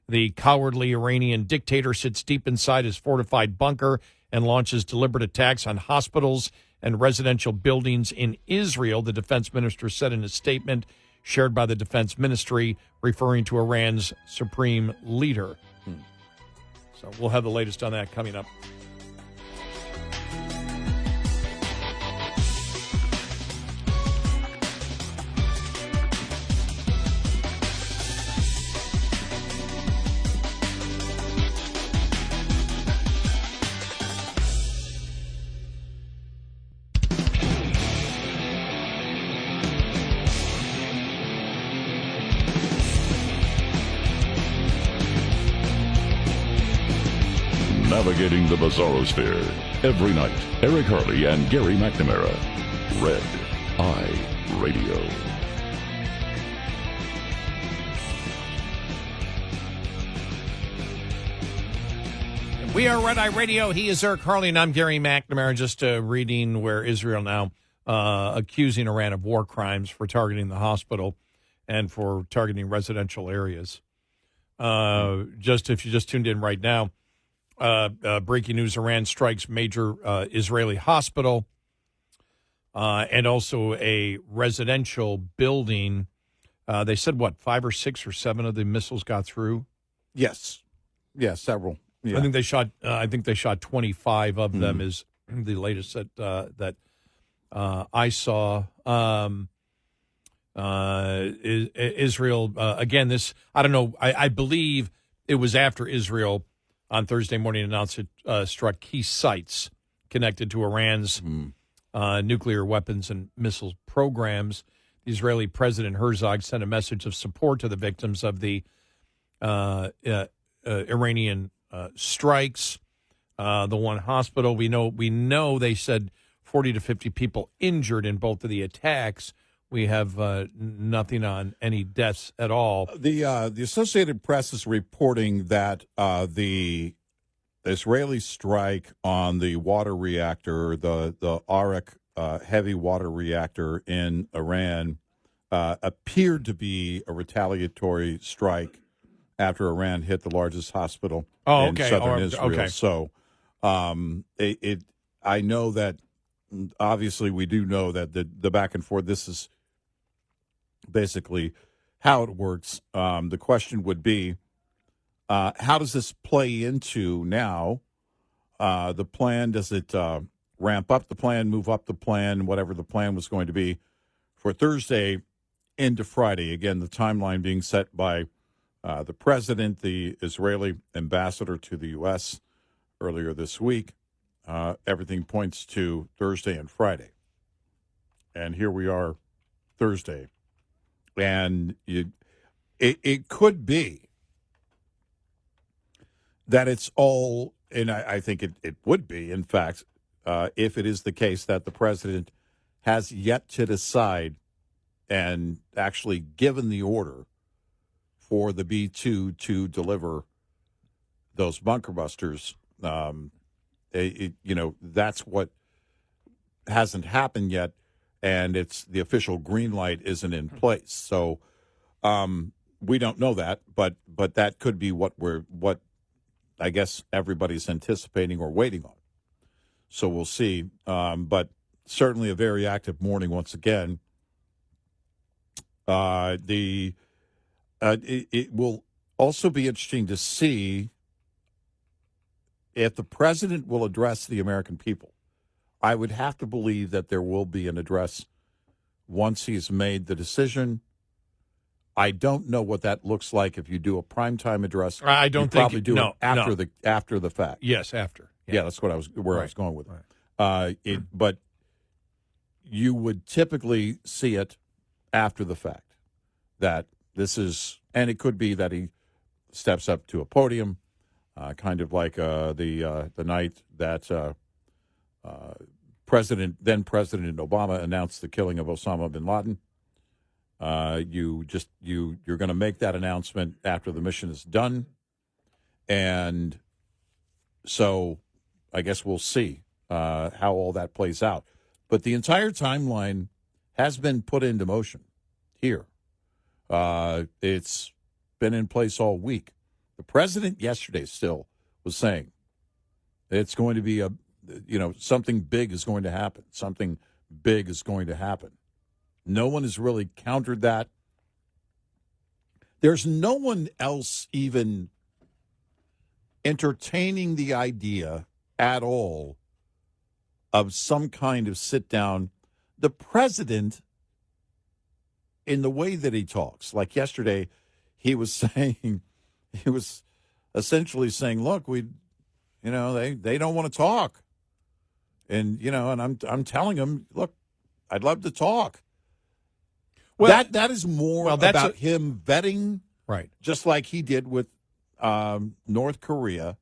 The cowardly Iranian dictator sits deep inside his fortified bunker and launches deliberate attacks on hospitals and residential buildings in Israel, the defense minister said in a statement shared by the defense ministry, referring to Iran's supreme leader. So we'll have the latest on that coming up. Navigating the Bizarrosphere. Every night, Eric Harley and Gary McNamara. Red Eye Radio. We are Red Eye Radio. He is Eric Harley, and I'm Gary McNamara. Just reading where Israel now accusing Iran of war crimes for targeting the hospital and for targeting residential areas. If you just tuned in right now, breaking news, Iran strikes major Israeli hospital and also a residential building. They said, 5 or 6 or 7 of the missiles got through? Yes. Yeah, several. Yeah. I think they shot 25 of them is the latest that I saw. Israel, again, this, I don't know, I believe it was after Israel on Thursday morning announced it struck key sites connected to Iran's nuclear weapons and missiles programs. The Israeli President Herzog sent a message of support to the victims of the Iranian strikes. The one hospital, we know they said 40 to 50 people injured in both of the attacks. We have nothing on any deaths at all. The Associated Press is reporting that the Israeli strike on the water reactor, the Arak heavy water reactor in Iran, appeared to be a retaliatory strike after Iran hit the largest hospital in southern Israel. Okay. So I know that, obviously we do know that the back and forth, this is basically how it works. The question would be, how does this play into now the plan? Does it ramp up the plan, move up the plan, whatever the plan was going to be for Thursday into Friday? Again, the timeline being set by the president, the Israeli ambassador to the U.S. earlier this week. Everything points to Thursday and Friday. And here we are, Thursday. And it could be that it's all, and I think it would be, in fact, if it is the case that the president has yet to decide and actually given the order for the B-2 to deliver those bunker busters. That's what hasn't happened yet, and it's the official green light isn't in place. So we don't know that, but that could be what I guess everybody's anticipating or waiting on. So we'll see. But certainly a very active morning once again. It will also be interesting to see if the president will address the American people. I would have to believe that there will be an address once he's made the decision. I don't know what that looks like if you do a primetime address. I don't think probably do it after the fact. Yes, after. Yeah, that's what I was going with. Right. But you would typically see it after the fact. That this is, and it could be that he steps up to a podium, kind of like the night that then President Obama announced the killing of Osama bin Laden. You're going to make that announcement after the mission is done, and so I guess we'll see how all that plays out. But the entire timeline has been put into motion here. It's been in place all week. The president yesterday still was saying it's going to be something big is going to happen. Something big is going to happen. No one has really countered that. There's no one else even entertaining the idea at all of some kind of sit down. The president, in the way that he talks, like yesterday, he was essentially saying, look, they don't want to talk. And, and I'm telling him, look, I'd love to talk. Well, that is more about him vetting, right? Just like he did with North Korea.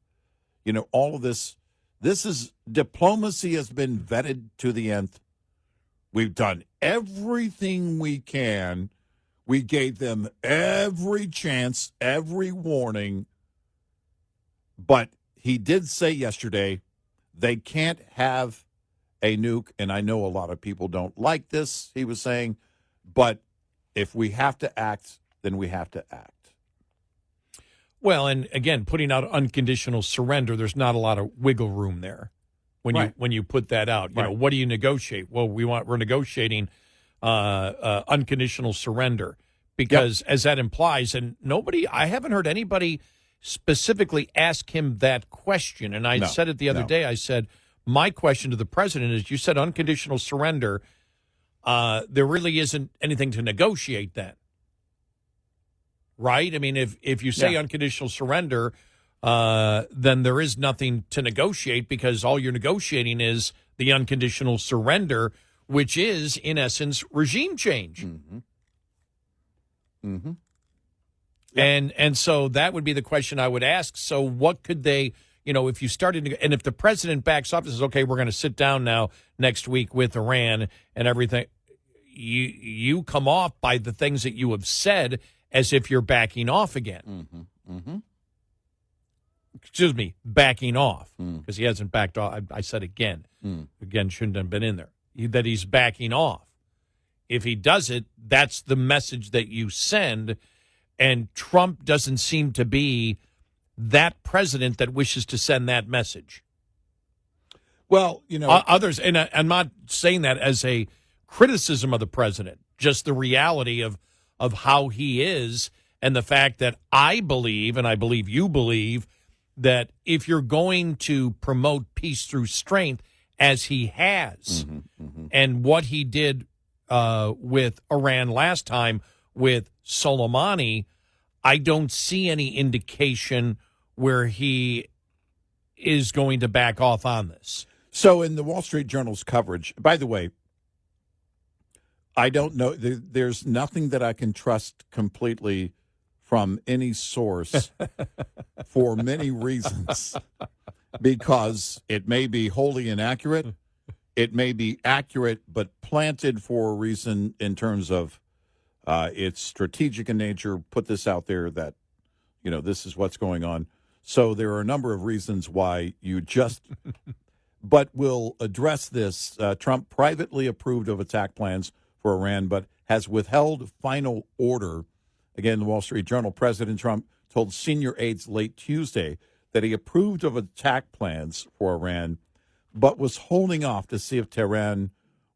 All of this is diplomacy has been vetted to the nth. We've done everything we can. We gave them every chance, every warning. But he did say yesterday they can't have a nuke, and I know a lot of people don't like this, he was saying, but if we have to act, then we have to act. Well, and again, putting out unconditional surrender, there's not a lot of wiggle room there when you put that out. You know, what do you negotiate? Well, we're negotiating unconditional surrender because, as that implies, and I haven't heard anybody specifically ask him that question. And I said it the other day. I said, my question to the president is, you said unconditional surrender. There really isn't anything to negotiate then. Right? I mean, if you say unconditional surrender, then there is nothing to negotiate because all you're negotiating is the unconditional surrender, which is, in essence, regime change. Mm-hmm. Mm-hmm. Yep. And so that would be the question I would ask. So what could they, if you started, and if the president backs up and says, okay, we're going to sit down now next week with Iran and everything, you come off by the things that you have said as if you're backing off again. Mm-hmm. Mm-hmm. Excuse me, backing off, because he hasn't backed off. I said again. Again, shouldn't have been in there. That he's backing off. If he does it, that's the message that you send, and Trump doesn't seem to be that president that wishes to send that message. Well, others, and I'm not saying that as a criticism of the president, just the reality of how he is, and the fact that I believe, and I believe you believe, that if you're going to promote peace through strength, as he has, and what he did with Iran last time with Soleimani, I don't see any indication where he is going to back off on this. So in the Wall Street Journal's coverage, by the way, I don't know, there's nothing that I can trust completely from any source for many reasons, because it may be wholly inaccurate. It may be accurate, but planted for a reason in terms of It's strategic in nature. Put this out there that, this is what's going on. So there are a number of reasons why you just, but we'll address this. Trump privately approved of attack plans for Iran, but has withheld final order. Again, the Wall Street Journal, President Trump told senior aides late Tuesday that he approved of attack plans for Iran, but was holding off to see if Tehran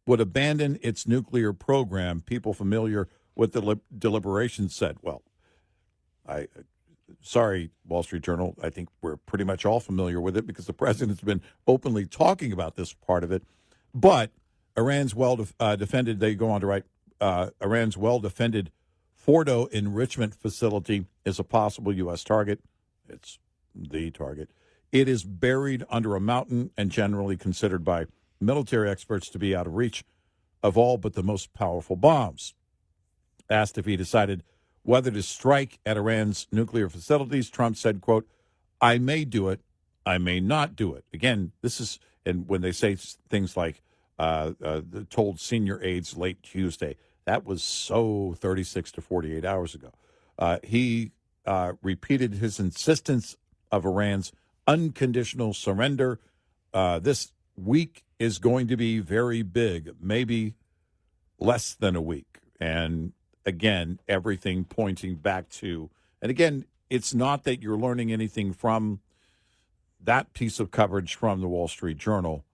would abandon its nuclear program. People familiar with the deliberations said, well, sorry, Wall Street Journal, I think we're pretty much all familiar with it because the president's been openly talking about this part of it. But Iran's well-defended, they go on to write, Iran's well-defended Fordo enrichment facility is a possible U.S. target. It's the target. It is buried under a mountain and generally considered by military experts to be out of reach of all but the most powerful bombs. Asked if he decided whether to strike at Iran's nuclear facilities, Trump said, quote, I may do it, I may not do it. Again, this is, and when they say things like told senior aides late Tuesday, that was so 36 to 48 hours ago. He repeated his insistence of Iran's unconditional surrender. This week is going to be very big, maybe less than a week. And again, everything pointing back to, and again, it's not that you're learning anything from that piece of coverage from the Wall Street Journal,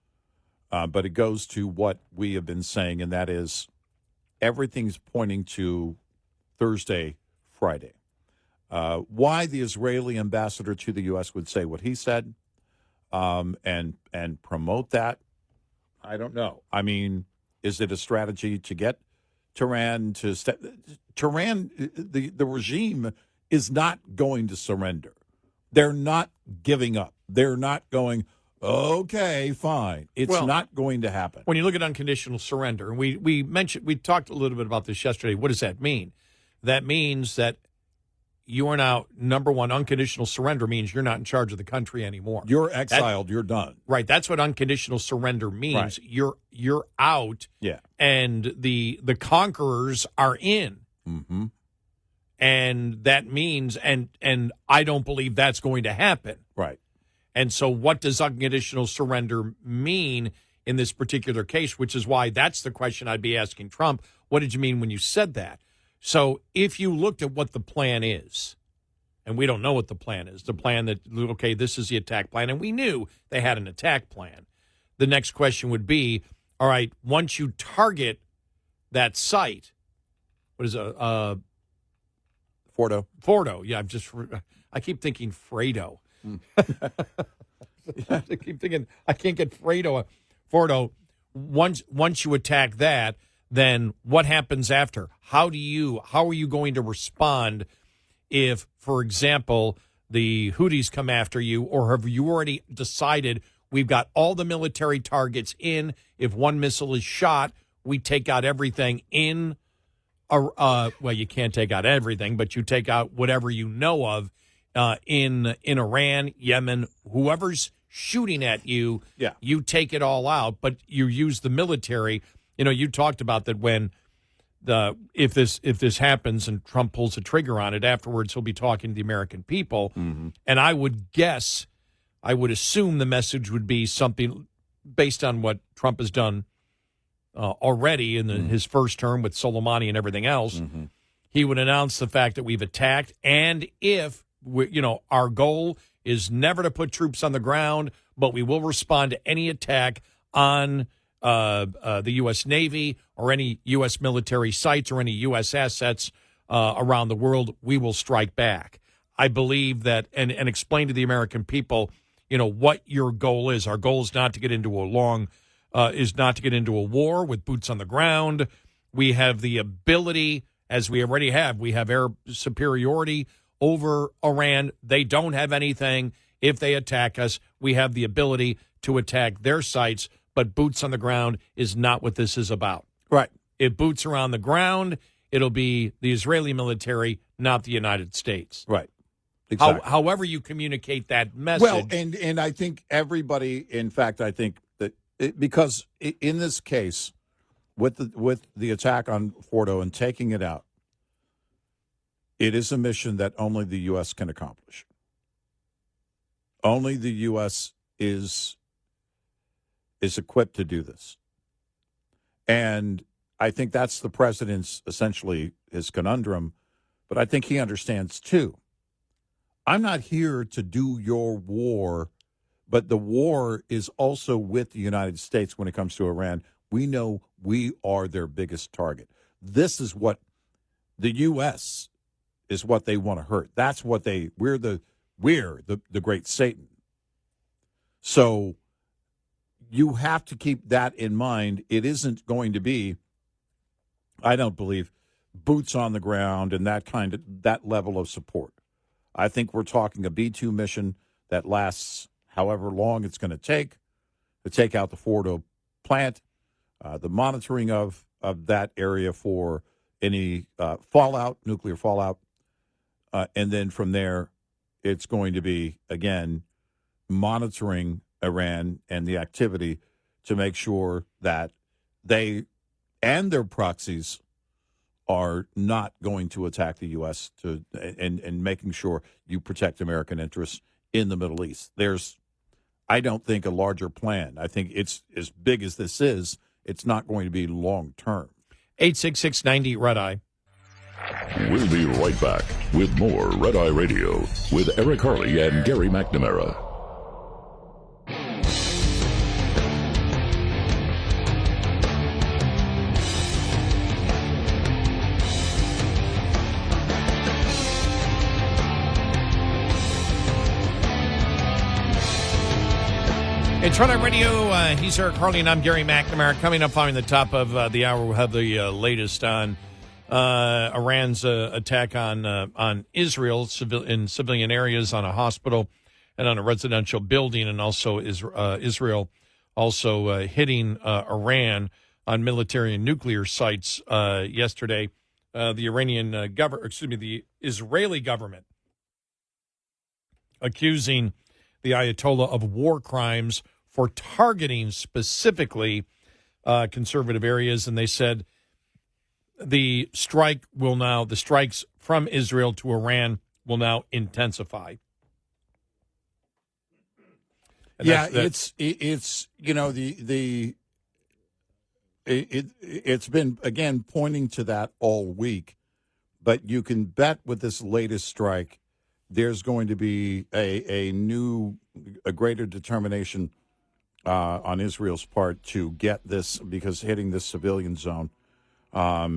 but it goes to what we have been saying, and that is everything's pointing to Thursday, Friday. Why the Israeli ambassador to the U.S. would say what he said and promote that, I don't know. I mean, is it a strategy to get Tehran to step? Tehran, the regime is not going to surrender. They're not giving up. They're not going, okay, fine. It's not going to happen. When you look at unconditional surrender, and we talked a little bit about this yesterday. What does that mean? That means that you are now, number one, unconditional surrender means you're not in charge of the country anymore. You're exiled. You're done. Right. That's what unconditional surrender means. Right. You're out. Yeah. And the conquerors are in. Mm-hmm. And that means, and I don't believe that's going to happen. Right. And so what does unconditional surrender mean in this particular case, which is why that's the question I'd be asking Trump. What did you mean when you said that? So if you looked at what the plan is, and we don't know what the plan is, the plan that, okay, this is the attack plan, and we knew they had an attack plan. The next question would be, all right, once you target that site, what is it? Fordo. Yeah, I keep thinking Fredo. I keep thinking I can't get Fordo. Once you attack that, then what happens after? How are you going to respond if, for example, the Houthis come after you, or have you already decided we've got all the military targets in? If one missile is shot, we take out everything in. Well, you can't take out everything, but you take out whatever you know of in Iran, Yemen, whoever's shooting at you. Yeah. You take it all out, but you use the military. You know, you talked about that when if this happens and Trump pulls the trigger on it, afterwards he'll be talking to the American people. Mm-hmm. And I would assume the message would be something based on what Trump has done already in his first term with Soleimani and everything else. Mm-hmm. He would announce the fact that we've attacked, and if our goal is never to put troops on the ground, but we will respond to any attack on the U.S. Navy or any U.S. military sites or any U.S. assets around the world, we will strike back. I believe that, and explain to the American people, what your goal is. Our goal is not to get into a war with boots on the ground. We have the ability, as we already have, we have air superiority over Iran. They don't have anything. If they attack us, we have the ability to attack their sites, but boots on the ground is not what this is about. Right. If boots are on the ground, it'll be the Israeli military, not the United States. Right. Exactly. However you communicate that message. Well, and I think everybody, in fact, I think that because in this case, with the attack on Fordo and taking it out, It is a mission that only the U.S. can accomplish. Only the U.S. is equipped to do this. And I think that's the president's, essentially, his conundrum. But I think he understands, too. I'm not here to do your war, but the war is also with the United States when it comes to Iran. We know we are their biggest target. This is what the U.S. is what they want to hurt. That's what we're the great Satan. So you have to keep that in mind. It isn't going to be, I don't believe, boots on the ground and that level of support. I think we're talking a B-2 mission that lasts however long it's going to take out the Fordo plant, the monitoring of that area for any nuclear fallout, and then from there, it's going to be, again, monitoring Iran and the activity to make sure that they and their proxies are not going to attack the U.S. and making sure you protect American interests in the Middle East. There's, I don't think, a larger plan. I think it's as big as this is, it's not going to be long term. 866-90-RED-EYE. We'll be right back with more Red Eye Radio with Eric Harley and Gary McNamara. It's Red Eye Radio. He's Eric Harley, and I'm Gary McNamara. Coming up following the top of the hour, we'll have the latest on Iran's attack on Israel in civilian areas, on a hospital and on a residential building, and also Israel also hitting Iran on military and nuclear sites yesterday. The Israeli government accusing the Ayatollah of war crimes for targeting specifically conservative areas, and they said the strikes from Israel to Iran will now intensify. And it's it's been, again, pointing to that all week, but you can bet with this latest strike there's going to be a greater determination on Israel's part to get this, because hitting this civilian zone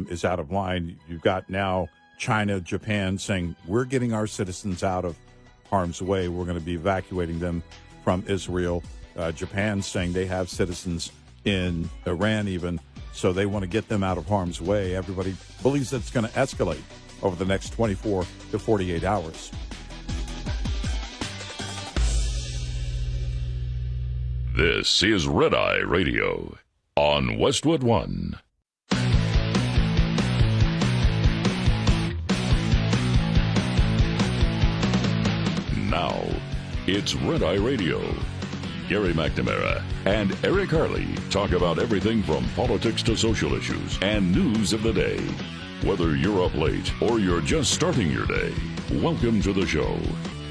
is out of line. You've got now China, Japan saying, we're getting our citizens out of harm's way. We're going to be evacuating them from Israel. Japan saying they have citizens in Iran even, so they want to get them out of harm's way. Everybody believes that's going to escalate over the next 24 to 48 hours. This is Red Eye Radio on Westwood One. Now, it's Red Eye Radio. Gary McNamara and Eric Harley talk about everything from politics to social issues and news of the day. Whether you're up late or you're just starting your day, welcome to the show.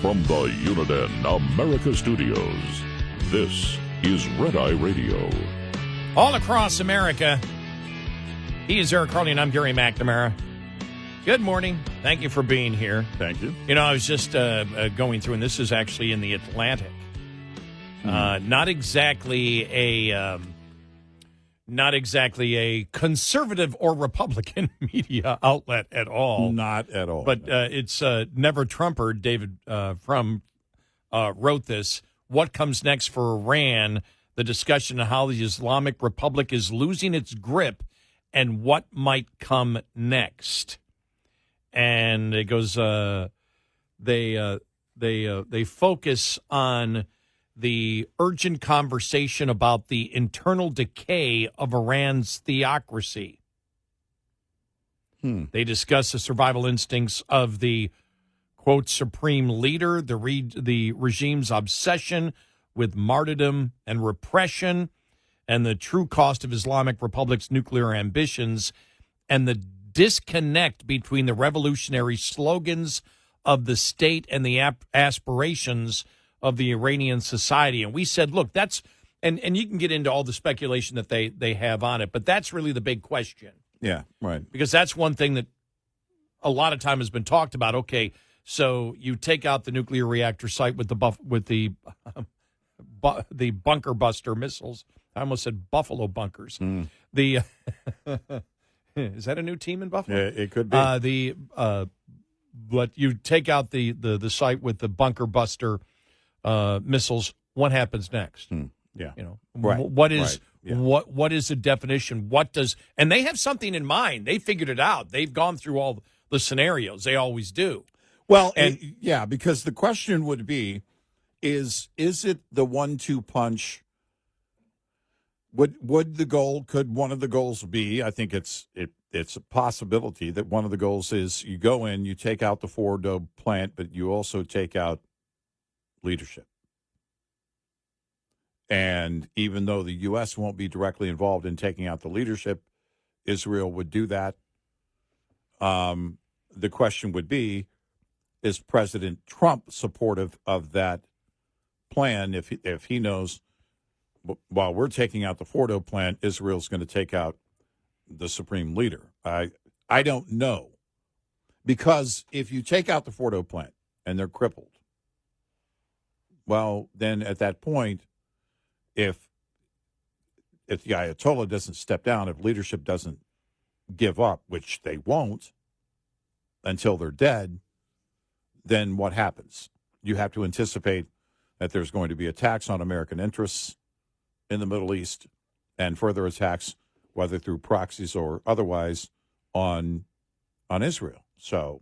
From the Uniden America Studios, this is Red Eye Radio. All across America, he is Eric Harley, and I'm Gary McNamara. Good morning. Thank you for being here. Thank you. You know, I was just going through, and this is actually in the Atlantic. Not exactly a conservative or Republican media outlet at all. Not at all. But it's Never Trumper, David Frum, wrote this. What comes next for Iran? The discussion of how the Islamic Republic is losing its grip and what might come next. And it goes, they focus on the urgent conversation about the internal decay of Iran's theocracy. They discuss the survival instincts of the, quote, supreme leader, the regime's obsession with martyrdom and repression, and the true cost of Islamic Republic's nuclear ambitions, and the disconnect between the revolutionary slogans of the state and the aspirations of the Iranian society. And we said, look, that's, and you can get into all the speculation that they have on it, but that's really the big question. Yeah, right. Because that's one thing that a lot of time has been talked about. Okay, so you take out the nuclear reactor site with the bunker buster missiles. I almost said Buffalo bunkers. The is that a new team in Buffalo? Yeah, it could be. But you take out the site with the bunker buster missiles. What happens next? Yeah, right. What is what is the definition? What does, and they have something in mind. They figured it out. They've gone through all the scenarios. They always do. Well, and because the question would be, is it the 1-2 punch? Could one of the goals be? I think it's a possibility that one of the goals is you go in, you take out the Fordo plant, but you also take out leadership. And even though the U.S. won't be directly involved in taking out the leadership, Israel would do that. The question would be, is President Trump supportive of that plan if he knows while we're taking out the Fordo plant, Israel's going to take out the supreme leader? I don't know. Because if you take out the Fordo plant and they're crippled, well, then at that point, if the Ayatollah doesn't step down, if leadership doesn't give up, which they won't until they're dead, then what happens? You have to anticipate that there's going to be attacks on American interests in the Middle East and further attacks, whether through proxies or otherwise, on Israel. So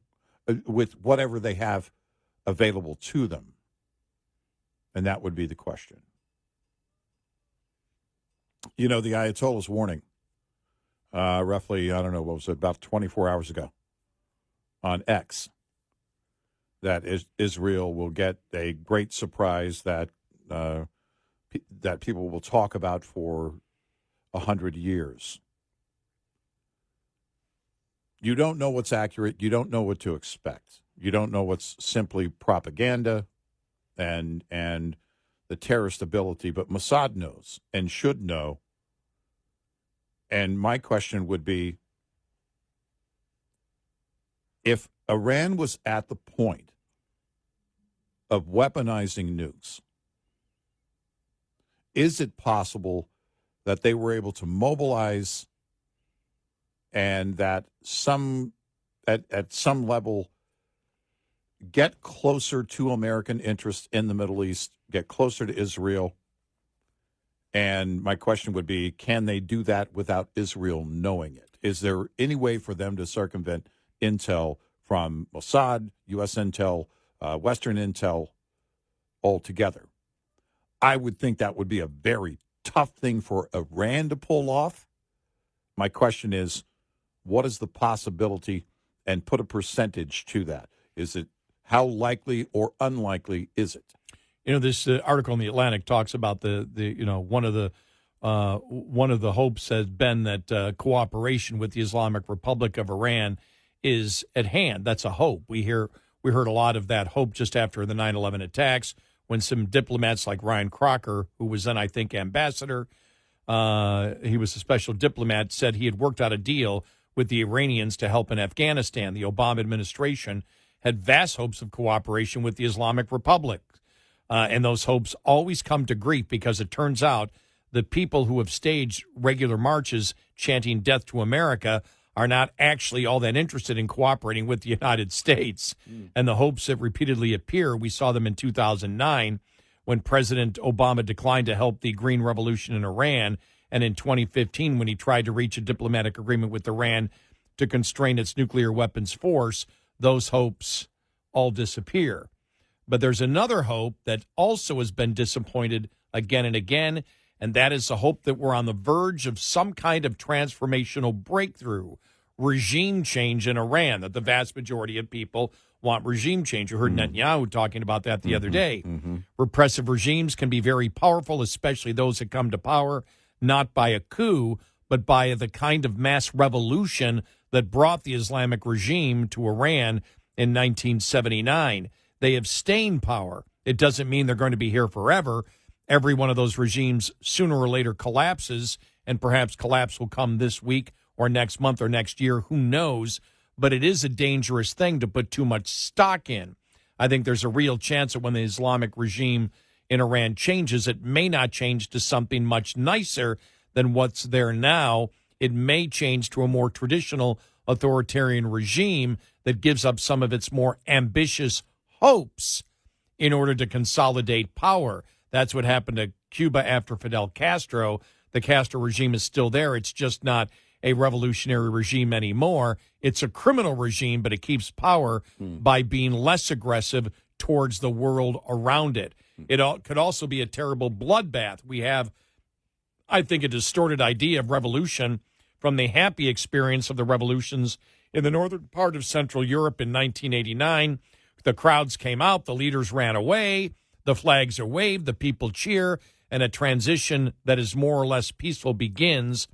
with whatever they have available to them. And that would be the question. The Ayatollah's warning, roughly, I don't know, what was it, about 24 hours ago on X, that Israel will get a great surprise that that people will talk about for 100 years. You don't know what's accurate. You don't know what to expect. You don't know what's simply propaganda and the terrorist ability, but Mossad knows and should know. And my question would be, if Iran was at the point of weaponizing nukes, is it possible that they were able to mobilize and that at some level get closer to American interests in the Middle East, get closer to Israel? And my question would be, can they do that without Israel knowing it? Is there any way for them to circumvent intel from Mossad, U.S. intel, Western intel altogether? I would think that would be a very tough thing for Iran to pull off. My question is, what is the possibility, and put a percentage to that? Is it, how likely or unlikely is it? This article in the Atlantic talks about one of the hopes has been that cooperation with the Islamic Republic of Iran is at hand. That's a hope. We heard a lot of that hope just after the 9/11 attacks, when some diplomats like Ryan Crocker, who was then, I think, ambassador, he was a special diplomat, said he had worked out a deal with the Iranians to help in Afghanistan. The Obama administration had vast hopes of cooperation with the Islamic Republic. And those hopes always come to grief, because it turns out the people who have staged regular marches chanting death to America are not actually all that interested in cooperating with the United States. And the hopes that repeatedly appear, we saw them in 2009 when President Obama declined to help the Green Revolution in Iran, and in 2015 when he tried to reach a diplomatic agreement with Iran to constrain its nuclear weapons force. Those hopes all disappear. But there's another hope that also has been disappointed again and again, and that is the hope that we're on the verge of some kind of transformational breakthrough, regime change in Iran, that the vast majority of people want regime change. You heard Netanyahu talking about that the other day. Repressive regimes can be very powerful, especially those that come to power not by a coup, but by the kind of mass revolution that brought the Islamic regime to Iran in 1979. They have staying power. It doesn't mean they're going to be here forever. Every one of those regimes sooner or later collapses, and perhaps collapse will come this week or next month or next year. Who knows? But it is a dangerous thing to put too much stock in. I think there's a real chance that when the Islamic regime in Iran changes, it may not change to something much nicer than what's there now. It may change to a more traditional authoritarian regime that gives up some of its more ambitious hopes in order to consolidate power. That's what happened to Cuba after Fidel Castro. The Castro regime is still there. It's just not a revolutionary regime anymore. It's a criminal regime, but it keeps power by being less aggressive towards the world around it. It could also be a terrible bloodbath. We have, I think, a distorted idea of revolution from the happy experience of the revolutions in the northern part of Central Europe in 1989. The crowds came out, the leaders ran away, the flags are waved, the people cheer, and a transition that is more or less peaceful begins.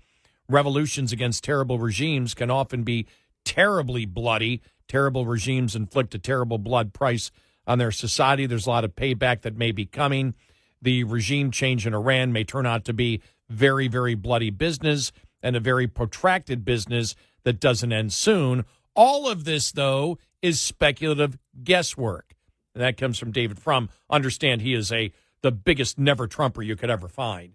Revolutions against terrible regimes can often be terribly bloody. Terrible regimes inflict a terrible blood price on their society. There's a lot of payback that may be coming. The regime change in Iran may turn out to be very, very bloody business and a very protracted business that doesn't end soon. All of this, though, is speculative guesswork. And that comes from David Frum. Understand he is the biggest never-Trumper you could ever find.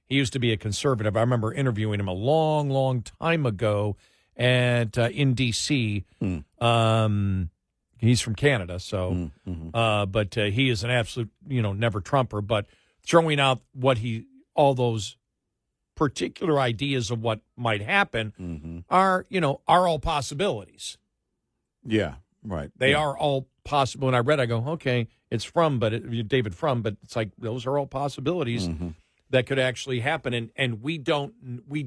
He used to be a conservative. I remember interviewing him a long, long time ago in D.C. He's from Canada, so but he is an absolute, never-Trumper. But throwing out all those particular ideas of what might happen are all possibilities. Yeah, right. They are all possible. And I read, I go, okay, it's David Frum, but it's like those are all possibilities that could actually happen, and we don't know. We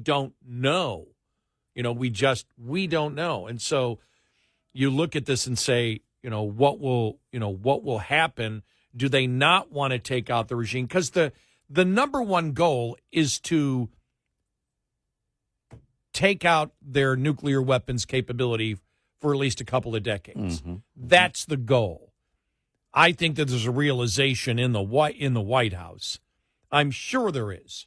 don't know. And so you look at this and say, what will happen? Do they not want to take out the regime? Because the number one goal is to take out their nuclear weapons capability for at least a couple of decades. That's the goal. I think that there's a realization in the White House, I'm sure there is,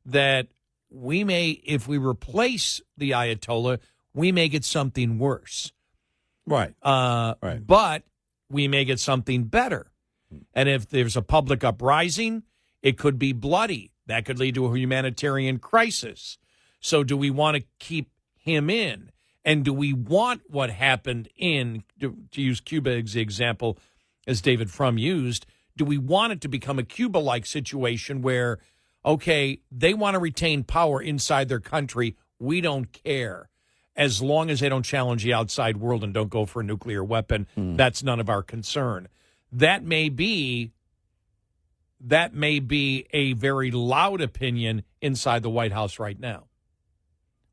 that we may, if we replace the Ayatollah, we may get something worse. Right. Right. But we may get something better. And if there's a public uprising, it could be bloody. That could lead to a humanitarian crisis. So do we want to keep him in? And do we want what happened to use Cuba as the example, as David Frum used, do we want it to become a Cuba-like situation where, okay, they want to retain power inside their country, we don't care. As long as they don't challenge the outside world and don't go for a nuclear weapon, that's none of our concern. That may be a very loud opinion inside the White House right now,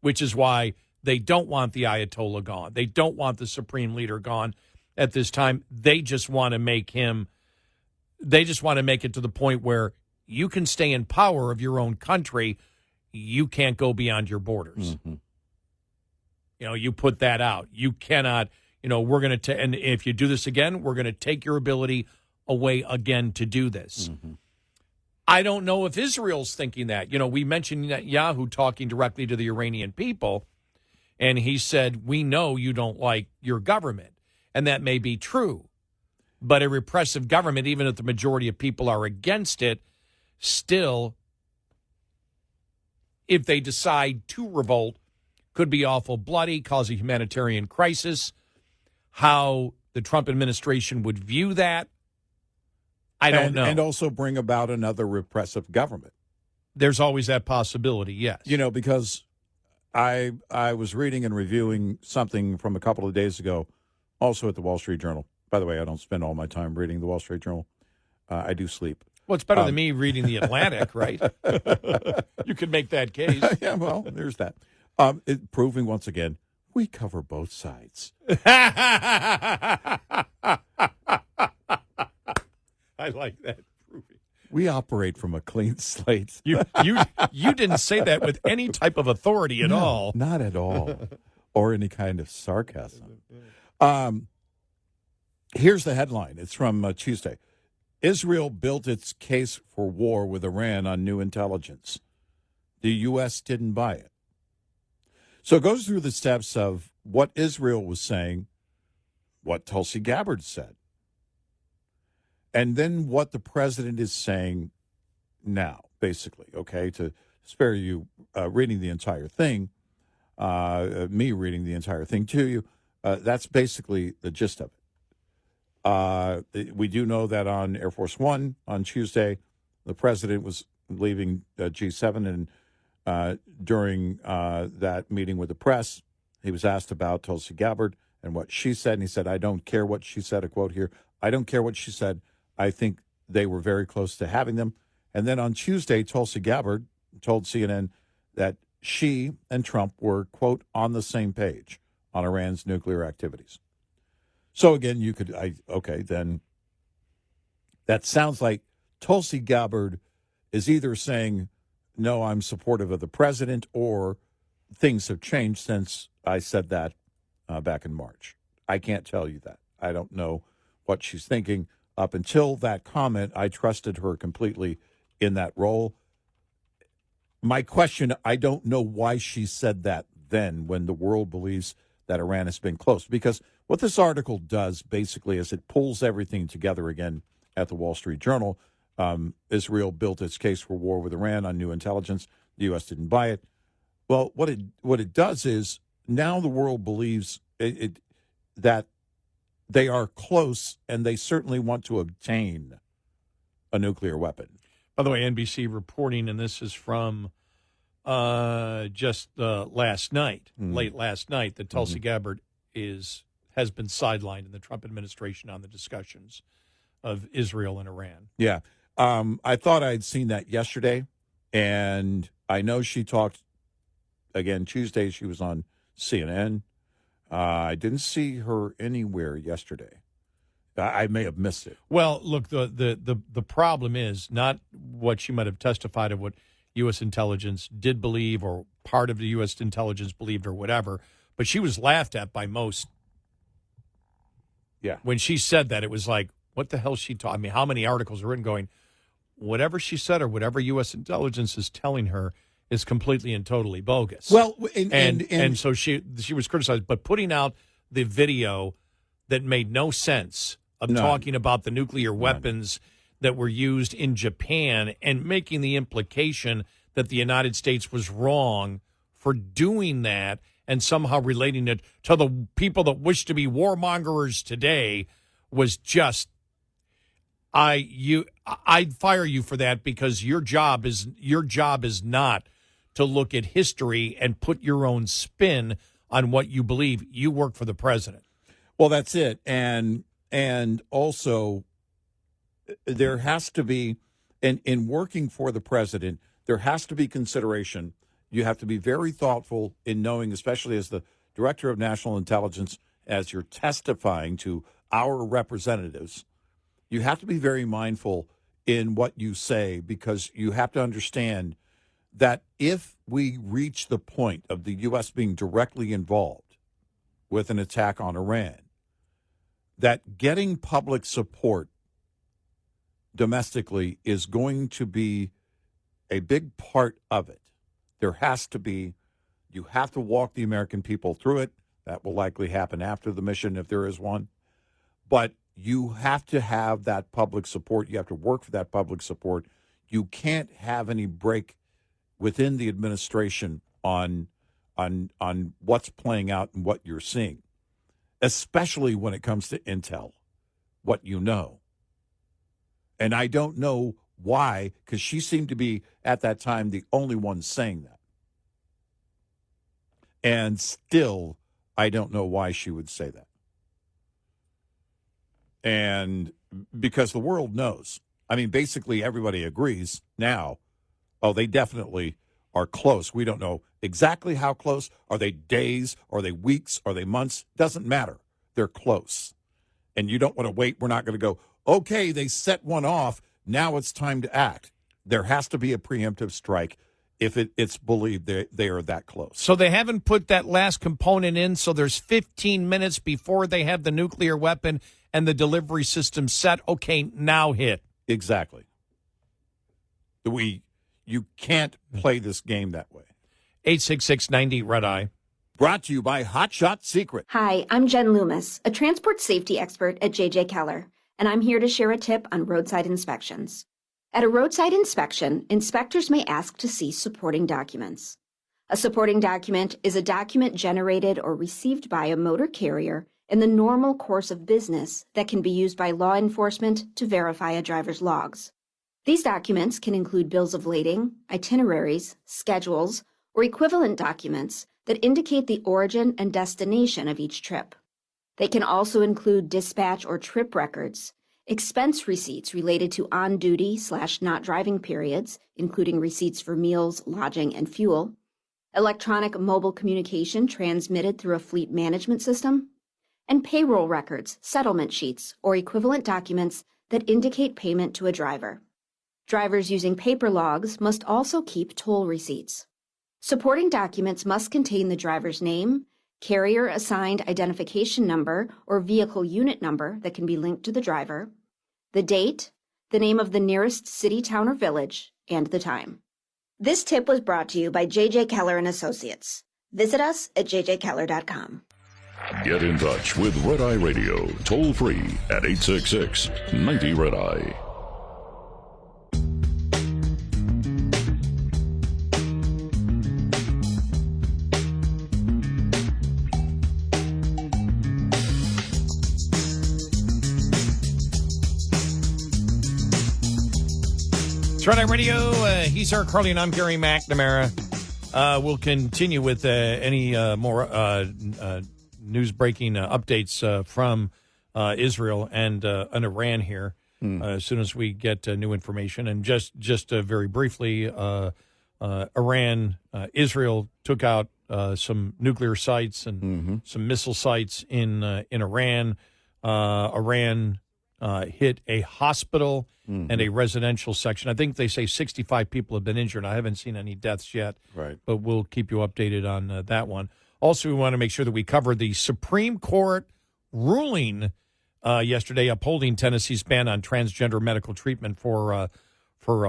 which is why they don't want the Ayatollah gone. They don't want the supreme leader gone at this time. They just want to make it to the point where you can stay in power of your own country. You can't go beyond your borders. You put that out. You cannot, we're going to, and if you do this again, we're going to take your ability away again to do this. I don't know if Israel's thinking that. We mentioned Netanyahu talking directly to the Iranian people, and he said, we know you don't like your government. And that may be true. But a repressive government, even if the majority of people are against it, still, if they decide to revolt, could be awful bloody, cause a humanitarian crisis. How the Trump administration would view that, I don't know. And also bring about another repressive government. There's always that possibility, yes. Because I was reading and reviewing something from a couple of days ago, also at the Wall Street Journal. By the way, I don't spend all my time reading the Wall Street Journal. I do sleep. Well, it's better than me reading the Atlantic, right? You could make that case. Yeah, well, there's that. Proving once again, we cover both sides. I like that. We operate from a clean slate. You didn't say that with any type of authority at all. Not at all. or any kind of sarcasm. Here's the headline. It's from Tuesday. Israel built its case for war with Iran on new intelligence. The U.S. didn't buy it. So it goes through the steps of what Israel was saying, what Tulsi Gabbard said, and then what the president is saying now, basically, okay, to spare you reading the entire thing, me reading the entire thing to you. That's basically the gist of it. We do know that on Air Force One on Tuesday, the president was leaving G7, and during that meeting with the press, he was asked about Tulsi Gabbard and what she said, and he said, I don't care what she said, a quote here, I don't care what she said. I think they were very close to having them. And then on Tuesday, Tulsi Gabbard told CNN that she and Trump were, quote, on the same page on Iran's nuclear activities. So again, you could, then that sounds like Tulsi Gabbard is either saying, no, I'm supportive of the president, or things have changed since I said that back in March. I can't tell you that. I don't know what she's thinking. Up until that comment, I trusted her completely in that role. My question, I don't know why she said that then when the world believes that Iran has been close. Because what this article does basically is it pulls everything together again at the Wall Street Journal. Israel built its case for war with Iran on new intelligence. The U.S. didn't buy it. Well, what it does is now the world believes that they are close, and they certainly want to obtain a nuclear weapon. By the way, NBC reporting, and this is from just last night, late last night, that Tulsi Gabbard has been sidelined in the Trump administration on the discussions of Israel and Iran. Yeah. I thought I'd seen that yesterday, and I know she talked again Tuesday. She was on CNN. I didn't see her anywhere yesterday. I may have missed it. Well, look, the problem is not what she might have testified of what U.S. intelligence did believe or part of the U.S. intelligence believed or whatever, but she was laughed at by most. Yeah. When she said that, it was like, what the hell is she talking? I mean, how many articles are written going, whatever she said or whatever U.S. intelligence is telling her is completely and totally bogus. Well, and so she was criticized, but putting out the video that made no sense of talking about the nuclear weapons that were used in Japan and making the implication that the United States was wrong for doing that and somehow relating it to the people that wish to be warmongers today was just, I'd fire you for that, because your job is not to look at history and put your own spin on what you believe. You work for the president. Well, that's it. And also, there has to be, in working for the president, there has to be consideration. You have to be very thoughtful in knowing, especially as the director of national intelligence, as you're testifying to our representatives, you have to be very mindful in what you say, because you have to understand that if we reach the point of the U.S. being directly involved with an attack on Iran, that getting public support domestically is going to be a big part of it. There has to be, you have to walk the American people through it. That will likely happen after the mission, if there is one. But you have to have that public support. You have to work for that public support. You can't have any break within the administration on what's playing out and what you're seeing, especially when it comes to intel, what you know. And I don't know why, because she seemed to be, at that time, the only one saying that. And still, I don't know why she would say that. And because the world knows. I mean, basically everybody agrees now, oh, they definitely are close. We don't know exactly how close. Are they days? Are they weeks? Are they months? Doesn't matter. They're close. And you don't want to wait. We're not going to go, okay, they set one off. Now it's time to act. There has to be a preemptive strike. if it's believed they are that close. So they haven't put that last component in, so there's 15 minutes before they have the nuclear weapon and the delivery system set. Okay, now hit. Exactly. You can't play this game that way. 866-90 Red Eye. Brought to you by Hot Shot Secret. Hi, I'm Jen Loomis, a transport safety expert at JJ Keller, and I'm here to share a tip on roadside inspections. At a roadside inspection, inspectors may ask to see supporting documents. A supporting document is a document generated or received by a motor carrier in the normal course of business that can be used by law enforcement to verify a driver's logs. These documents can include bills of lading, itineraries, schedules, or equivalent documents that indicate the origin and destination of each trip. They can also include dispatch or trip records, expense receipts related to on-duty/not driving periods, including receipts for meals, lodging, and fuel, electronic mobile communication transmitted through a fleet management system, and payroll records, settlement sheets, or equivalent documents that indicate payment to a driver. Drivers using paper logs must also keep toll receipts. Supporting documents must contain the driver's name, carrier-assigned identification number or vehicle unit number that can be linked to the driver, the date, the name of the nearest city, town, or village, and the time. This tip was brought to you by JJ Keller and Associates. Visit us at jjkeller.com. Get in touch with Red Eye Radio, toll free at 866-90 Red Eye. Red Eye Radio, he's Eric Harley, and I'm Gary McNamara. We'll continue with any more news-breaking updates from Israel and Iran here as soon as we get new information. And just very briefly, Israel took out some nuclear sites and some missile sites in Iran. Iran hit a hospital and a residential section. I think they say 65 people have been injured. I haven't seen any deaths yet, right? But we'll keep you updated on that one. Also, we want to make sure that we cover the Supreme Court ruling yesterday upholding Tennessee's ban on transgender medical treatment for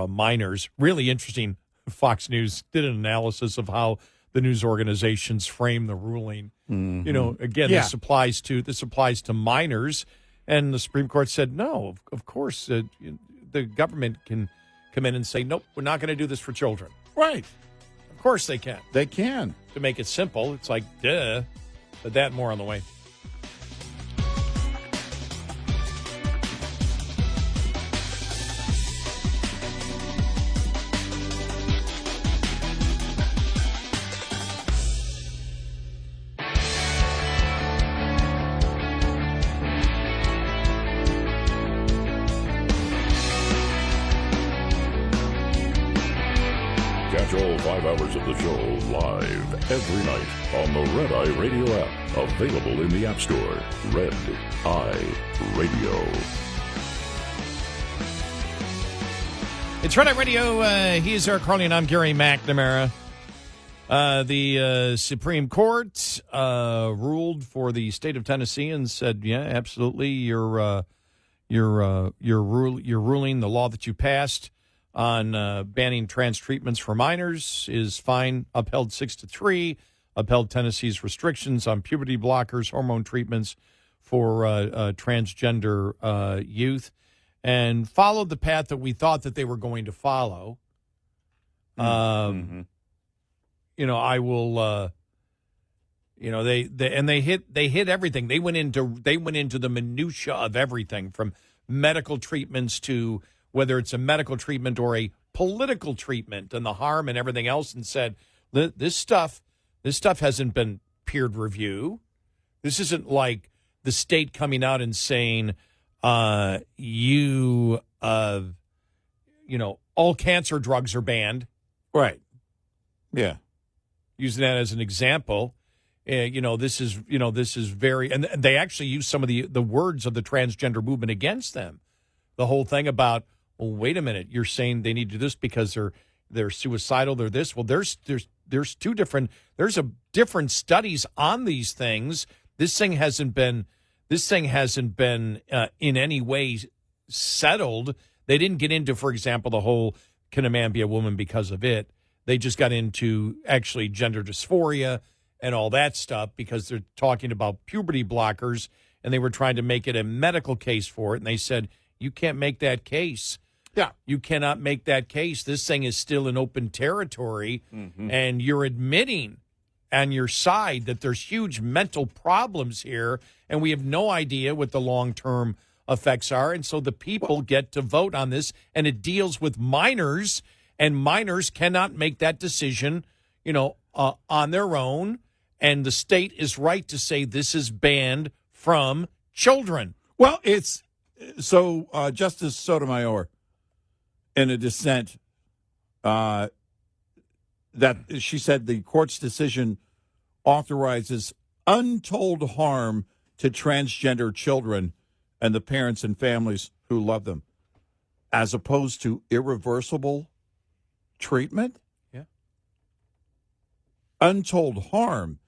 minors. Really interesting. Fox News did an analysis of how the news organizations frame the ruling. You know, again, this applies to minors. And the Supreme Court said, no, of course, the government can come in and say, nope, we're not going to do this for children. Right. Of course they can. They can. To make it simple, it's like, duh. But that more on the way. Catch all 5 hours of the show live every night on the Red Eye Radio app. Available in the App Store. Red Eye Radio. It's Red Eye Radio. He is Eric Harley, and I'm Gary McNamara. The Supreme Court ruled for the state of Tennessee and said, yeah, absolutely, you're ruling, the law that you passed on banning trans treatments for minors is fine. Upheld 6-3. Upheld Tennessee's restrictions on puberty blockers, hormone treatments for transgender youth, and followed the path that we thought that they were going to follow. You know, I will. You know, they hit everything. They went into the minutia of everything, from medical treatments to whether it's a medical treatment or a political treatment and the harm and everything else, and said this stuff hasn't been peer review. This isn't like the state coming out and saying all cancer drugs are banned. Right. Yeah. Using that as an example, this is very, and they actually use some of the words of the transgender movement against them. The whole thing about, well, wait a minute, you're saying they need to do this because they're they're suicidal, they're this. Well, there's a different studies on these things. This thing hasn't been in any way settled. They didn't get into, for example, the whole can a man be a woman because of it. They just got into actually gender dysphoria and all that stuff because they're talking about puberty blockers, and they were trying to make it a medical case for it. And they said, you can't make that case. Yeah. You cannot make that case. This thing is still in open territory, and you're admitting on your side that there's huge mental problems here, and we have no idea what the long-term effects are. And so the people get to vote on this, and it deals with minors, and minors cannot make that decision, on their own. And the state is right to say this is banned from children. Well, it's so Justice Sotomayor, in a dissent, that she said the court's decision authorizes untold harm to transgender children and the parents and families who love them, as opposed to irreversible treatment. Yeah. Untold harm.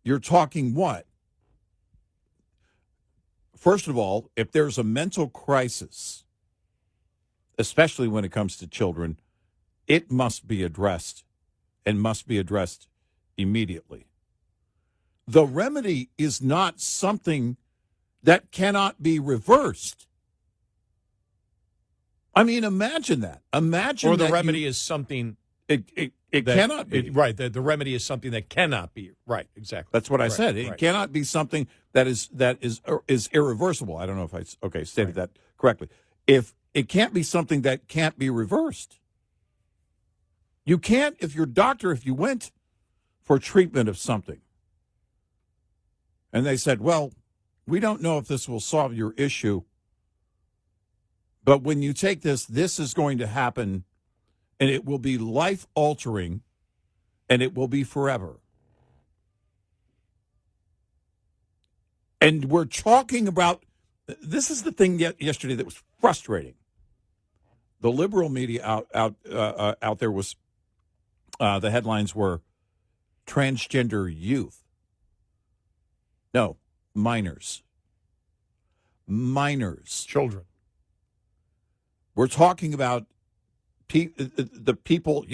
You're talking what? First of all, if there's a mental crisis, especially when it comes to children, it must be addressed, and must be addressed immediately. The remedy is not something that cannot be reversed. I mean, imagine that. Imagine or the that remedy is something it cannot be. Right. The remedy is something that cannot be. Right. Exactly. That's what I said. It right. cannot be something that is irreversible. I don't know if I stated that correctly. If it can't be something that can't be reversed. You can't, if you went for treatment of something and they said, well, we don't know if this will solve your issue, but when you take this is going to happen, and it will be life-altering, and it will be forever. And we're talking about, this is the thing yesterday that was frustrating. The liberal media out there was, the headlines were transgender youth. No, minors. Children. We're talking about the people,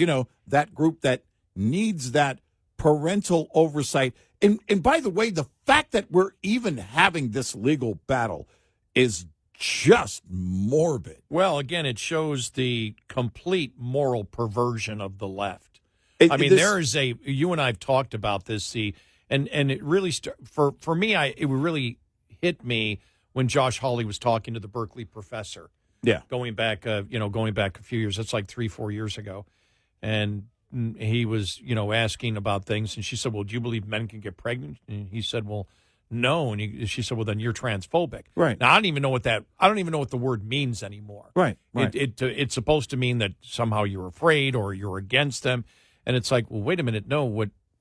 that group that needs that parental oversight. And by the way, the fact that we're even having this legal battle is just morbid. Well, again, it shows the complete moral perversion of the left. There is you and I have talked about this, and it really, for me, it really hit me when Josh Hawley was talking to the Berkeley professor. Yeah. Going back a few years. That's like 3-4 years ago. And he was, asking about things. And she said, well, do you believe men can get pregnant? And he said, well, no. And she said, well, then you're transphobic. Right. Now, I don't even know what the word means anymore. Right. It's supposed to mean that somehow you're afraid or you're against them. And it's like, well, wait a minute. No,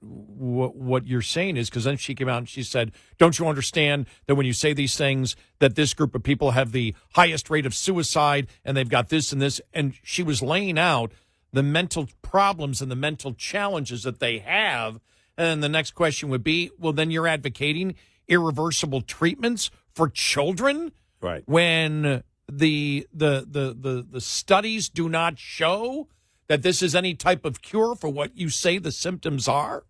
what you're saying is, because then she came out and she said, don't you understand that when you say these things, that this group of people have the highest rate of suicide, and they've got this and this, and she was laying out the mental problems and the mental challenges that they have. And then the next question would be, well, then you're advocating irreversible treatments for children, right? When the studies do not show that this is any type of cure for what you say the symptoms are.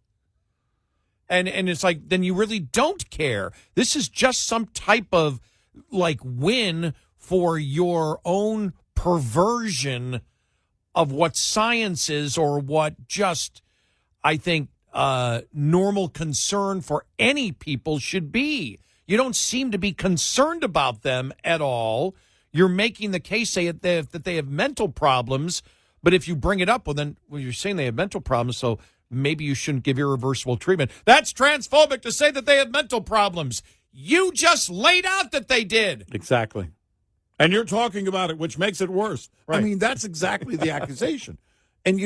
And it's like, then you really don't care. This is just some type of win for your own perversion of what science is, or what just, I think, normal concern for any people should be. You don't seem to be concerned about them at all. You're making the case that they have mental problems, but if you bring it up, you're saying they have mental problems, so maybe you shouldn't give irreversible treatment. That's transphobic to say that they have mental problems. You just laid out that they did. Exactly. And you're talking about it, which makes it worse. Right. I mean, that's exactly the accusation. And,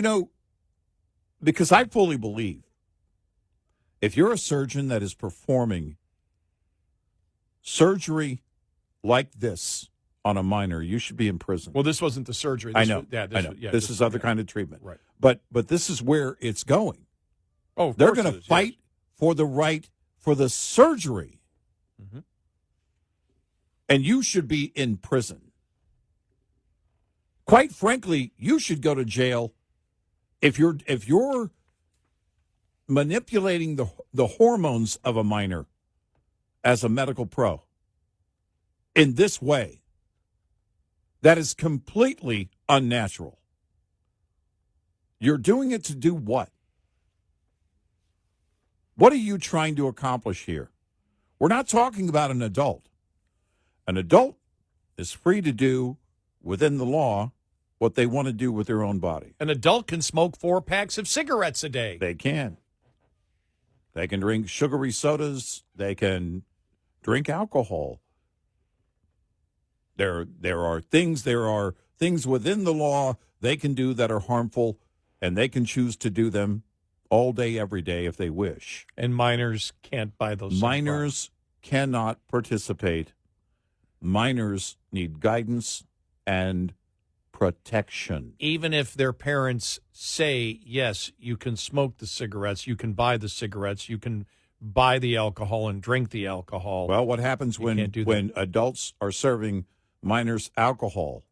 because I fully believe if you're a surgeon that is performing surgery like this on a minor, you should be in prison. Well, this wasn't the surgery. I know. I know. This is other kind of treatment. Right. But this is where it's going. Oh, they're going to fight for the right for the surgery. Mm-hmm. And you should be in prison. Quite frankly, you should go to jail if you're manipulating the hormones of a minor as a medical pro in this way. That is completely unnatural. You're doing it to do what? What are you trying to accomplish here? We're not talking about an adult. An adult is free to do within the law what they want to do with their own body. An adult can smoke 4 packs of cigarettes a day. They can. They can drink sugary sodas. They can drink alcohol. There are things within the law they can do that are harmful, and they can choose to do them all day, every day if they wish. And minors can't buy those. Minors cannot participate. Minors need guidance and protection. Even if their parents say, yes, you can smoke the cigarettes, you can buy the cigarettes, you can buy the alcohol and drink the alcohol. Well, what happens when adults are serving minors alcohol?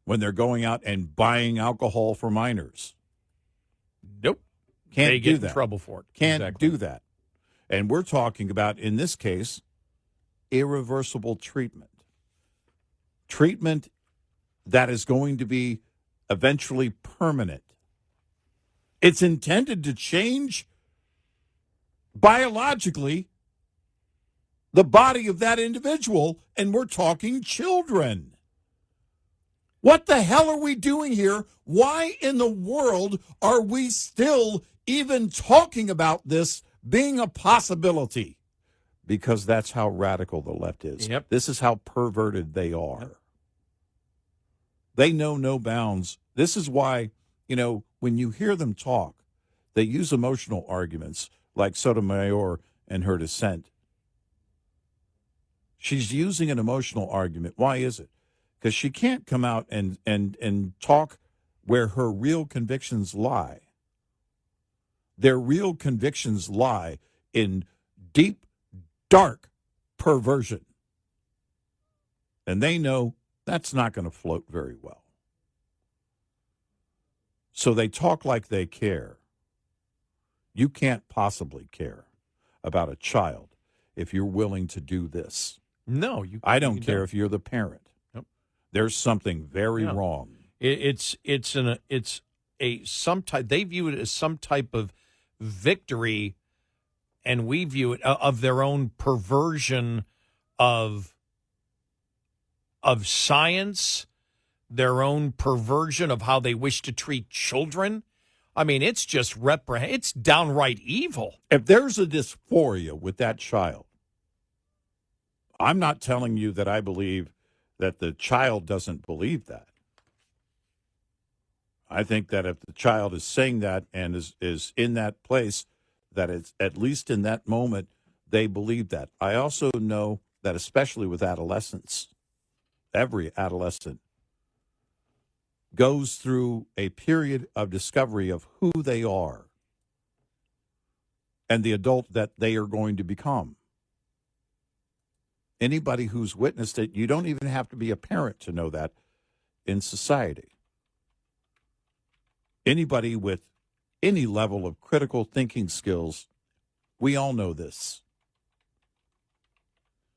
When they're going out and buying alcohol for minors? Nope. Can't they do get that. in trouble for it. Can't Exactly. do that. And we're talking about, in this case, irreversible treatment. Treatment that is going to be eventually permanent. It's intended to change biologically the body of that individual, and we're talking children. What the hell are we doing here? Why in the world are we still even talking about this being a possibility? Because that's how radical the left is. Yep. This is how perverted they are. Yep. They know no bounds. This is why, when you hear them talk, they use emotional arguments like Sotomayor and her dissent. She's using an emotional argument. Why is it? Because she can't come out and talk where her real convictions lie. Their real convictions lie in deep, dark perversion. And they know that's not going to float very well. So they talk like they care. You can't possibly care about a child if you're willing to do this. No, I don't care if you're the parent. Nope. There's something very wrong. It's some type. They view it as some type of victory, and we view it of their own perversion of science, their own perversion of how they wish to treat children. I mean, it's just it's downright evil. If there's a dysphoria with that child, I'm not telling you that I believe that the child doesn't believe that. I think that if the child is saying that and is in that place, that it's at least in that moment, they believe that. I also know that especially with adolescents, every adolescent goes through a period of discovery of who they are and the adult that they are going to become. Anybody who's witnessed it, you don't even have to be a parent to know that in society. Anybody with any level of critical thinking skills, we all know this.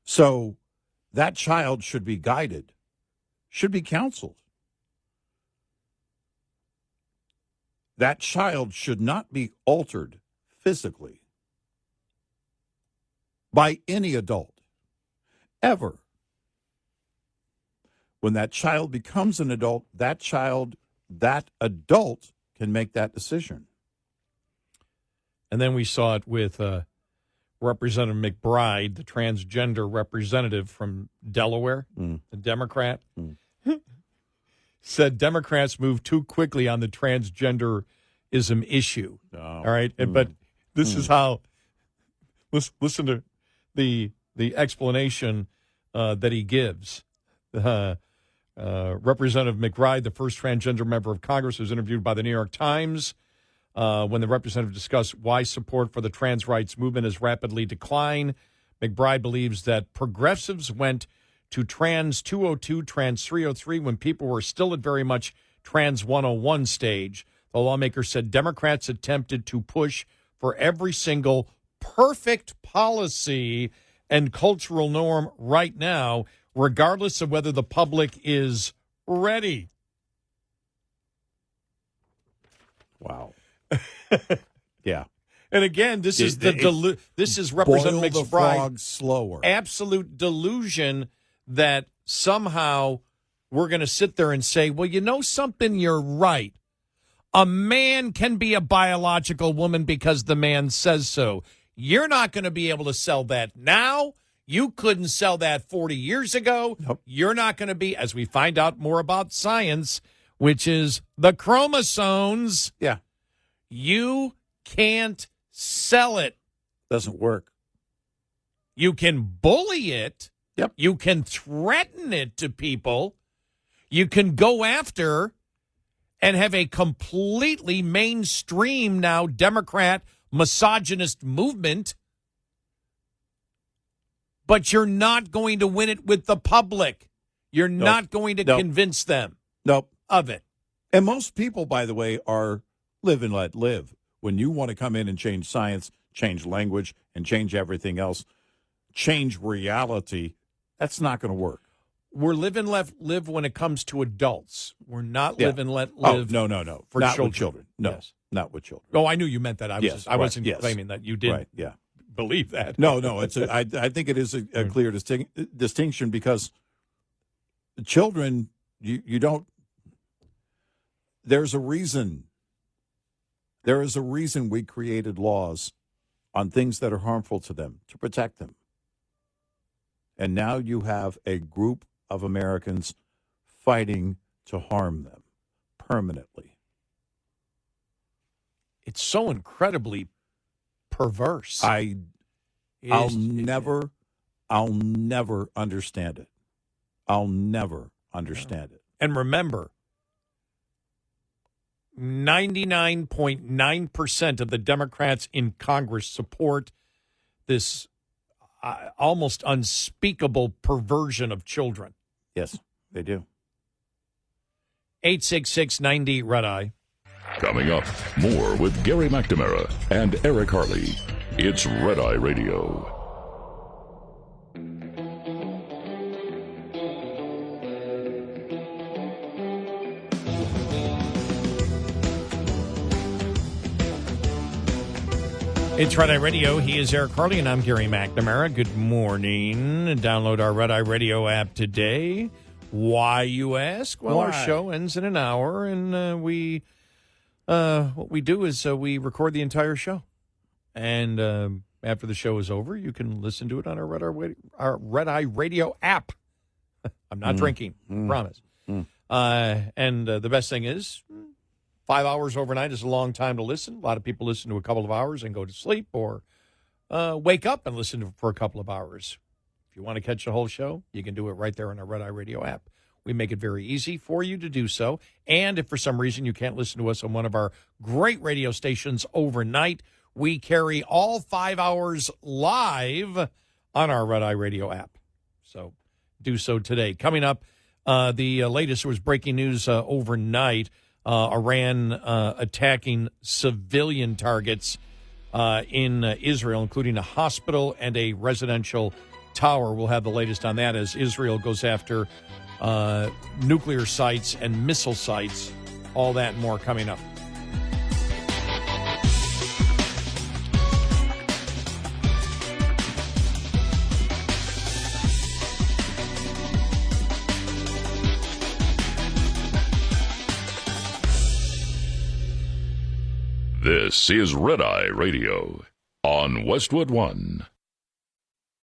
So that child should be guided, should be counseled. That child should not be altered physically by any adult, ever. When that child becomes an adult, that adult can make that decision. And then we saw it with Representative McBride, the transgender representative from Delaware, the Democrat, said Democrats move too quickly on the transgenderism issue. Oh. All right, but this is how. Listen to the explanation that he gives. Representative McBride, the first transgender member of Congress, was interviewed by the New York Times when the representative discussed why support for the trans rights movement has rapidly declined. McBride believes that progressives went to trans 202, trans 303 when people were still at very much trans 101 stage. The lawmaker said Democrats attempted to push for every single perfect policy and cultural norm right now, regardless of whether the public is ready. Wow. Yeah. And again, this is Representative McBride. Frog slower. Absolute delusion that somehow we're going to sit there and say, well, you know something, you're right. A man can be a biological woman because the man says so. You're not going to be able to sell that now. You couldn't sell that 40 years ago. Nope. You're not going to be, as we find out more about science, which is the chromosomes. Yeah. You can't sell it. Doesn't work. You can bully it. Yep. You can threaten it to people. You can go after and have a completely mainstream now Democrat misogynist movement, but you're not going to win it with the public. You're not going to convince them of it. And most people, by the way, are live and let live. When you want to come in and change science, change language, and change everything else, change reality, that's not going to work. We're live and let live when it comes to adults. We're not live and let live. No. For not children. With children. No, yes. Not with children. Oh, I knew you meant that. I wasn't yes. claiming that you didn't believe that. No. It's I think it is a clear distinction because children, you don't. There's a reason. There is a reason we created laws on things that are harmful to them to protect them. And now you have a group of Americans fighting to harm them permanently. It's so incredibly perverse. I'll never understand it. I'll never understand it. And remember, 99.9% of the Democrats in Congress support this almost unspeakable perversion of children. Yes, they do. 866-90-RED-EYE. Coming up, more with Gary McNamara and Eric Harley. It's Red Eye Radio. It's Red Eye Radio. He is Eric Harley, and I'm Gary McNamara. Good morning. Download our Red Eye Radio app today. Why, you ask? Well, our show ends in an hour, and what we do is we record the entire show. And after the show is over, you can listen to it on our Red Eye Radio app. I'm not drinking, promise. And the best thing is, 5 hours overnight is a long time to listen. A lot of people listen to a couple of hours and go to sleep or wake up and listen for a couple of hours. If you want to catch the whole show, you can do it right there on our Red Eye Radio app. We make it very easy for you to do so. And if for some reason you can't listen to us on one of our great radio stations overnight, we carry all 5 hours live on our Red Eye Radio app. So do so today. Coming up, the latest was breaking news overnight. Iran attacking civilian targets in Israel, including a hospital and a residential tower. We'll have the latest on that as Israel goes after nuclear sites and missile sites. All that and more coming up. This is Red Eye Radio on Westwood One.